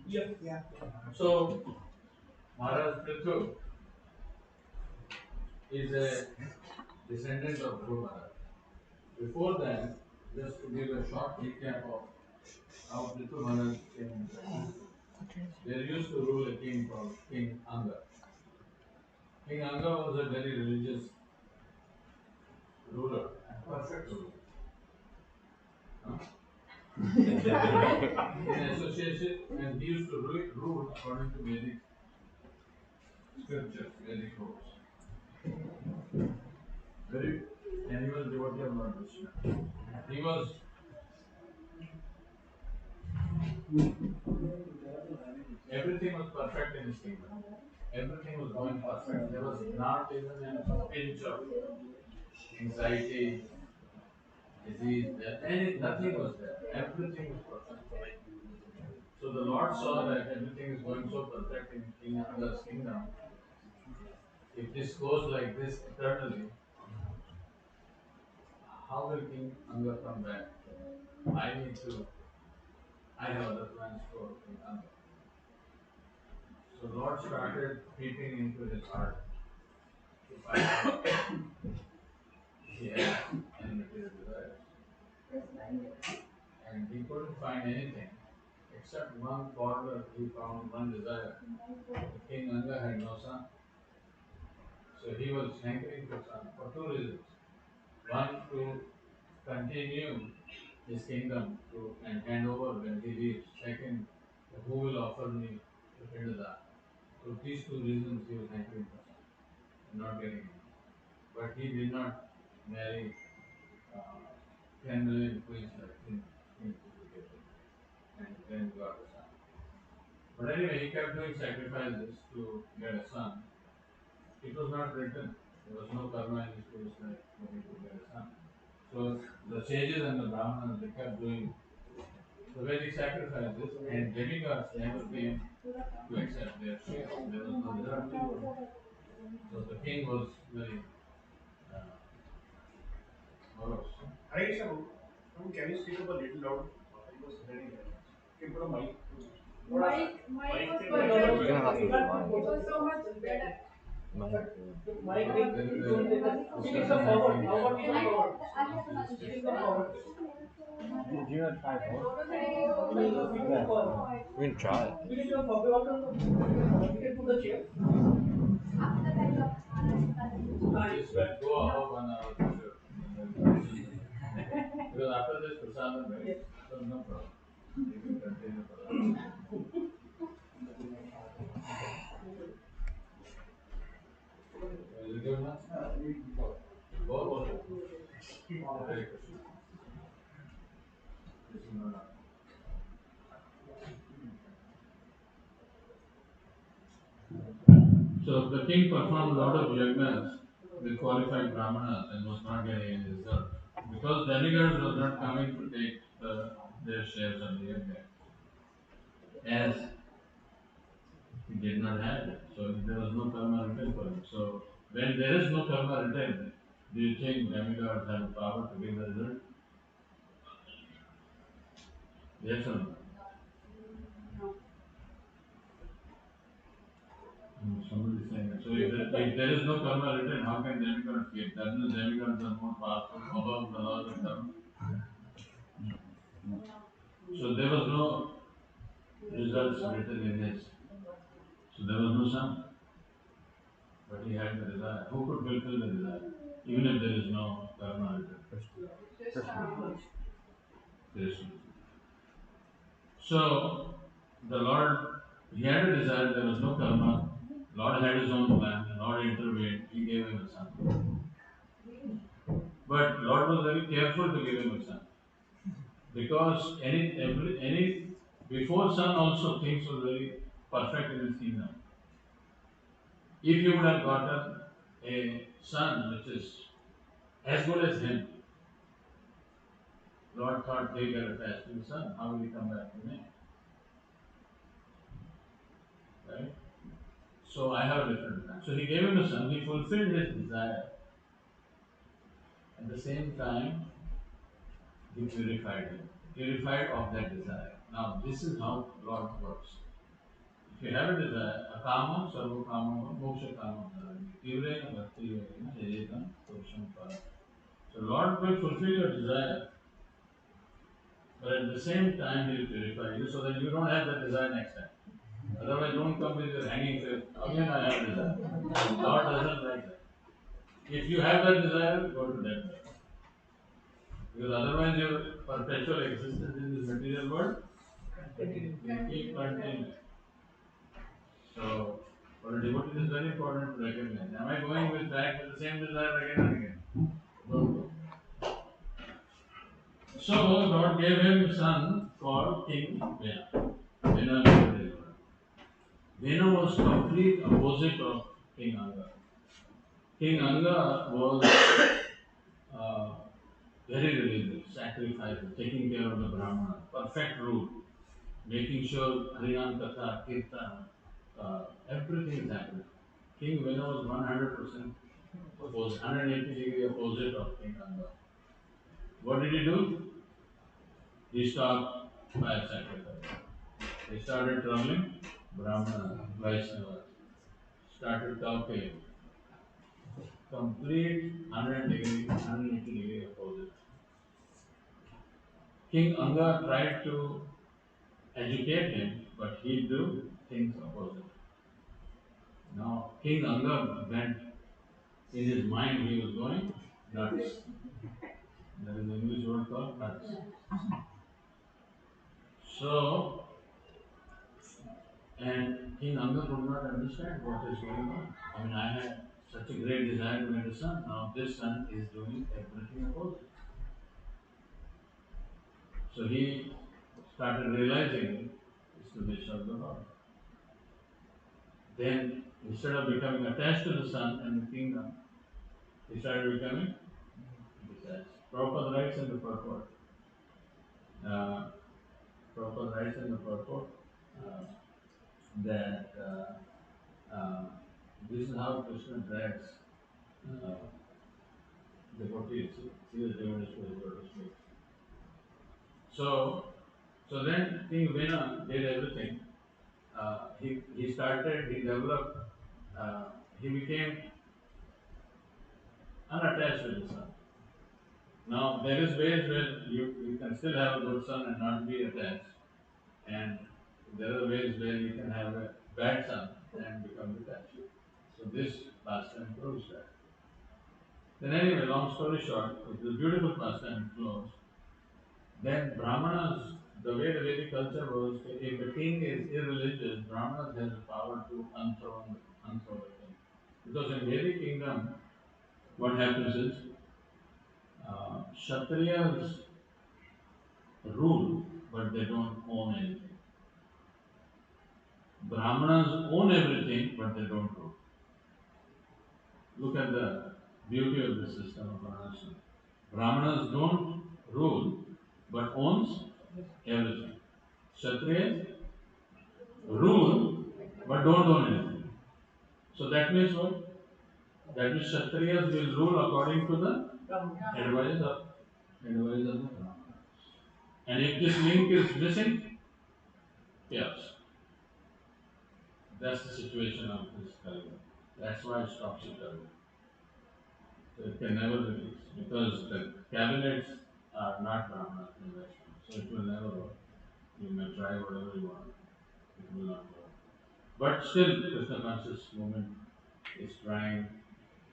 Yep. Yeah. So, Maharaj Prithu is a descendant of Guru Maharaj. Before that, just to give a short recap of how Prithu Maharaj came into. There used to rule a king called King Anga. King Anga was a very religious ruler and perfect ruler. Huh? In association, and he used to rule according to Vedic scriptures, Vedic rules. Very animal devotee of Lord Krishna. He was everything was perfect in his kingdom. Everything was going perfect. There was not even a pinch of anxiety, disease, nothing was there. Everything was perfect. So the Lord saw that everything is going so perfect in King Anga's kingdom. If this goes like this eternally, how will King Anga come back? I have other plans for King Anga. So Lord started creeping into his heart to find out he had any material desires. And he couldn't find anything except one border. He found one desire. The king Anga had no son. So he was hankering for son for two reasons. One, to continue his kingdom and hand over when he leaves. Second, who will offer me the Pindada? So these two reasons he was hankering for son and not getting it. But he did not marry 10 million queens like him and then got a son. But anyway, he kept doing sacrifices to get a son. It was not written. There was no karma in his previous life for him to get a son. So the sages and the brahmanas, they kept doing the Vedic sacrifices, and demigods never came to accept their share. There was no result. So the king was very morose. Hare Krishna, can you speak up a little louder? It was very loud. Can you put a mic? Mic was perfect. It was so much better. Mic speak up forward. How about you forward? Speak up forward. Did you not try both? Speak Yeah. forward. We can try it. We can put the chair. This will go above 1 hour for sure. Because after this prasadam, right? So no problem. You can continue for that. Is it good enough? Both? Hare Krishna. This is not enough. So the king performed a lot of yajnas with qualified brahmanas and was not getting any result. Because demigods were not coming to take their shares of the yajna. As he did not have it. So there was no karma written for him. So when there is no karma written, do you think demigods have the power to give the result? Yes or no? Somebody is saying that. So if there is no karma written, how can demigods give? That means demigods are more powerful above the laws of karma. So there was no results written in his. So there was no son. But he had the desire. Who could fulfill the desire? Even if there is no karma written. Krishna. So the Lord, he had a desire, there was no karma. Lord had his own plan, the Lord intervened, he gave him a son. But Lord was very careful to give him a son. Because any before son also things were very perfect in his kingdom. If you would have gotten a son which is as good as him, Lord thought they get attached to the son, how will he come back to me? Right? So I have a different plan. So he gave him a son, he fulfilled his desire. At the same time, he purified him. Purified of that desire. Now this is how Lord works. If you have a desire, akama, sarva kama, moksha kama, tivrena bhakti vena, yajekam, purusham para. So Lord will fulfill your desire, but at the same time he will purify you so that you don't have that desire next time. Otherwise don't come with your hanging face, again I have desire. Lord doesn't like that. If you have that desire, go to that desire. Because otherwise your perpetual existence in this material world will keep continuing. So for a devotee it is very important to recognize. Am I going with back with the same desire again and again? Don't go. So Lord gave him a son called King Vena. Vena was complete opposite of King Anga. King Anga was very religious, sacrifices, taking care of the Brahmana, perfect rule, making sure Harinam Katha, Kirtan, everything is happening. King Vena was 100% opposite, 180-degree opposite of King Anga. What did he do? He stopped fire sacrifice. He started troubling Brahmana, Vaishnava, started talking. complete 180 degree opposite. King Anga tried to educate him, but he do things opposite. Now, King Anga went, in his mind he was going nuts. There is an English word called nuts. So, and King Anga could not understand what is going on. I mean, I had such a great desire to get a son. Now this son is doing everything opposite. So he started realizing it's the wish of the Lord. Then, instead of becoming attached to the son and the kingdom, he started becoming detached. Prabhupada writes in the purport, uh, Prabhupada writes in the purport that this is how Krishna drags uh, devotees. See the devotees to his lotus feet. So then King Vena did everything. He developed, he became unattached with the son. Now there is ways where you can still have a good son and not be attached, and there are ways where you can have a bad son and become detached. So this pastime proves that. Then anyway, long story short, it was a beautiful pastime flows. Then Brahmanas, the way the Vedic culture was, if the king is irreligious, Brahmanas has the power to unthrow the king. Because in Vedic kingdom, what happens is, Kshatriyas rule, but they don't own anything. Brahmanas own everything, but they don't rule. Look at the beauty of the system of Varnashram. Brahmanas don't rule, but owns everything. Kshatriyas rule, but don't own anything. So that means what? That means Kshatriyas will rule according to the advice of the Brahmanas. And if this link is missing, yes. That's the situation of this Kali. That's why it stops at Kali. So it can never release because the cabinets are not Brahmana investment. So it will never work. You may try whatever you want. It will not work. But still, Krishna conscious movement is trying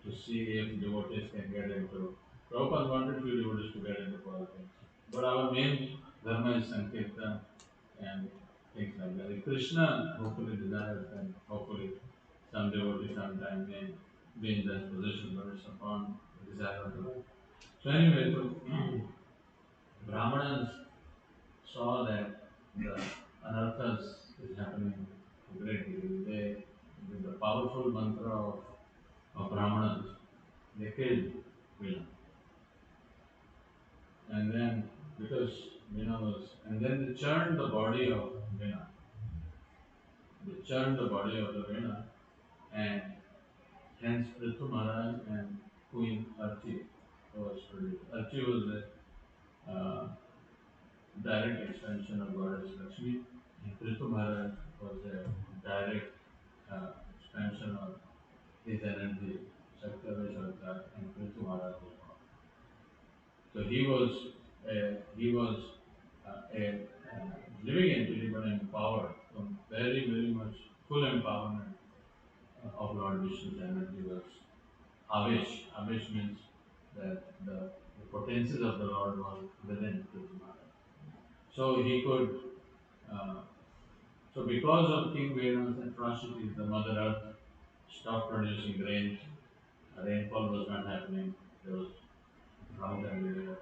to see if devotees can get into. Prabhupada wanted few devotees to get into politics. But our main dharma is Sankirtan and things like that. If Krishna hopefully desires, then hopefully some devotee sometime may be in that position, but it's upon the desire of the Lord. So anyway, so Brahmanas saw that the anarthas is happening to great degree. They, with the powerful mantra of Brahmanas, they killed Vina. And then, because Vina was, and then they churned the body of Vina. They churned the body of the Vina, and hence Prithu Maharaj and Queen Arti was produced. Arti was a direct extension of Goddess Lakshmi, and Prithu Maharaj was a direct expansion of his energy, Shakti Sarkar, and Prithu Maharaj was born. So he was a living entity but empowered, very, very much full empowerment of Lord Vishnu's energy was Avesh. Avesh means that the potencies of the Lord was within Prithu Maharaj. So he could, so because of King Vena's atrocities, the Mother Earth stopped producing grains, rainfall was not happening, there was drought everywhere.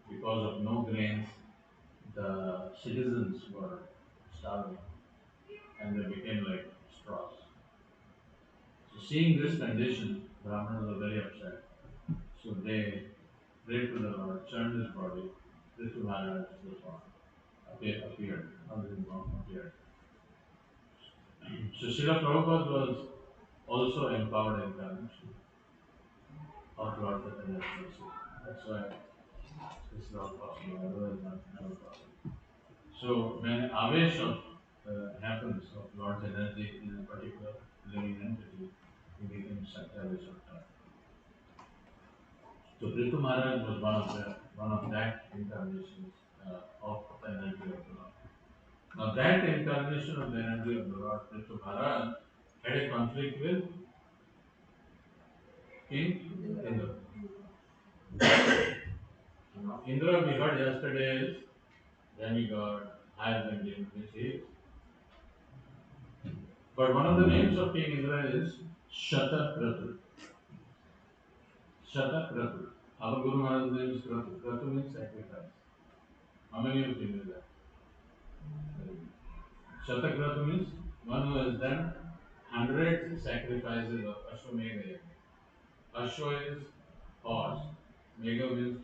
Because of no grains, the citizens were starving and they became like straws. So seeing this condition, Brahmanas were very upset. So they prayed to the Lord, churned his body, Prithu Maharaj was born, appeared, not even born, appeared. So Srila Prabhupada was also empowered incarnation of Lord Chaitanya's mercy. That's why it's not possible, otherwise not never possible. So when Avesh happens of Lord's energy in a particular living entity, he becomes Satya Vishakta. So Prithu Maharaj was one of that incarnations of the energy of the Lord. Now that incarnation of the energy of the Lord, Prithu Maharaj, had a conflict with King Indra. Now Indra, we heard yesterday, is demigod, higher than him, which he is. But one of the names of King Indra is Shatakratu. Shatakratu. Our Guru Maharaj's name is Kratu. Kratu means sacrifice. How many of you know that? Shatakratu means one who has done hundreds sacrifices of Ashwamedha. Ashwa is horse. Mega means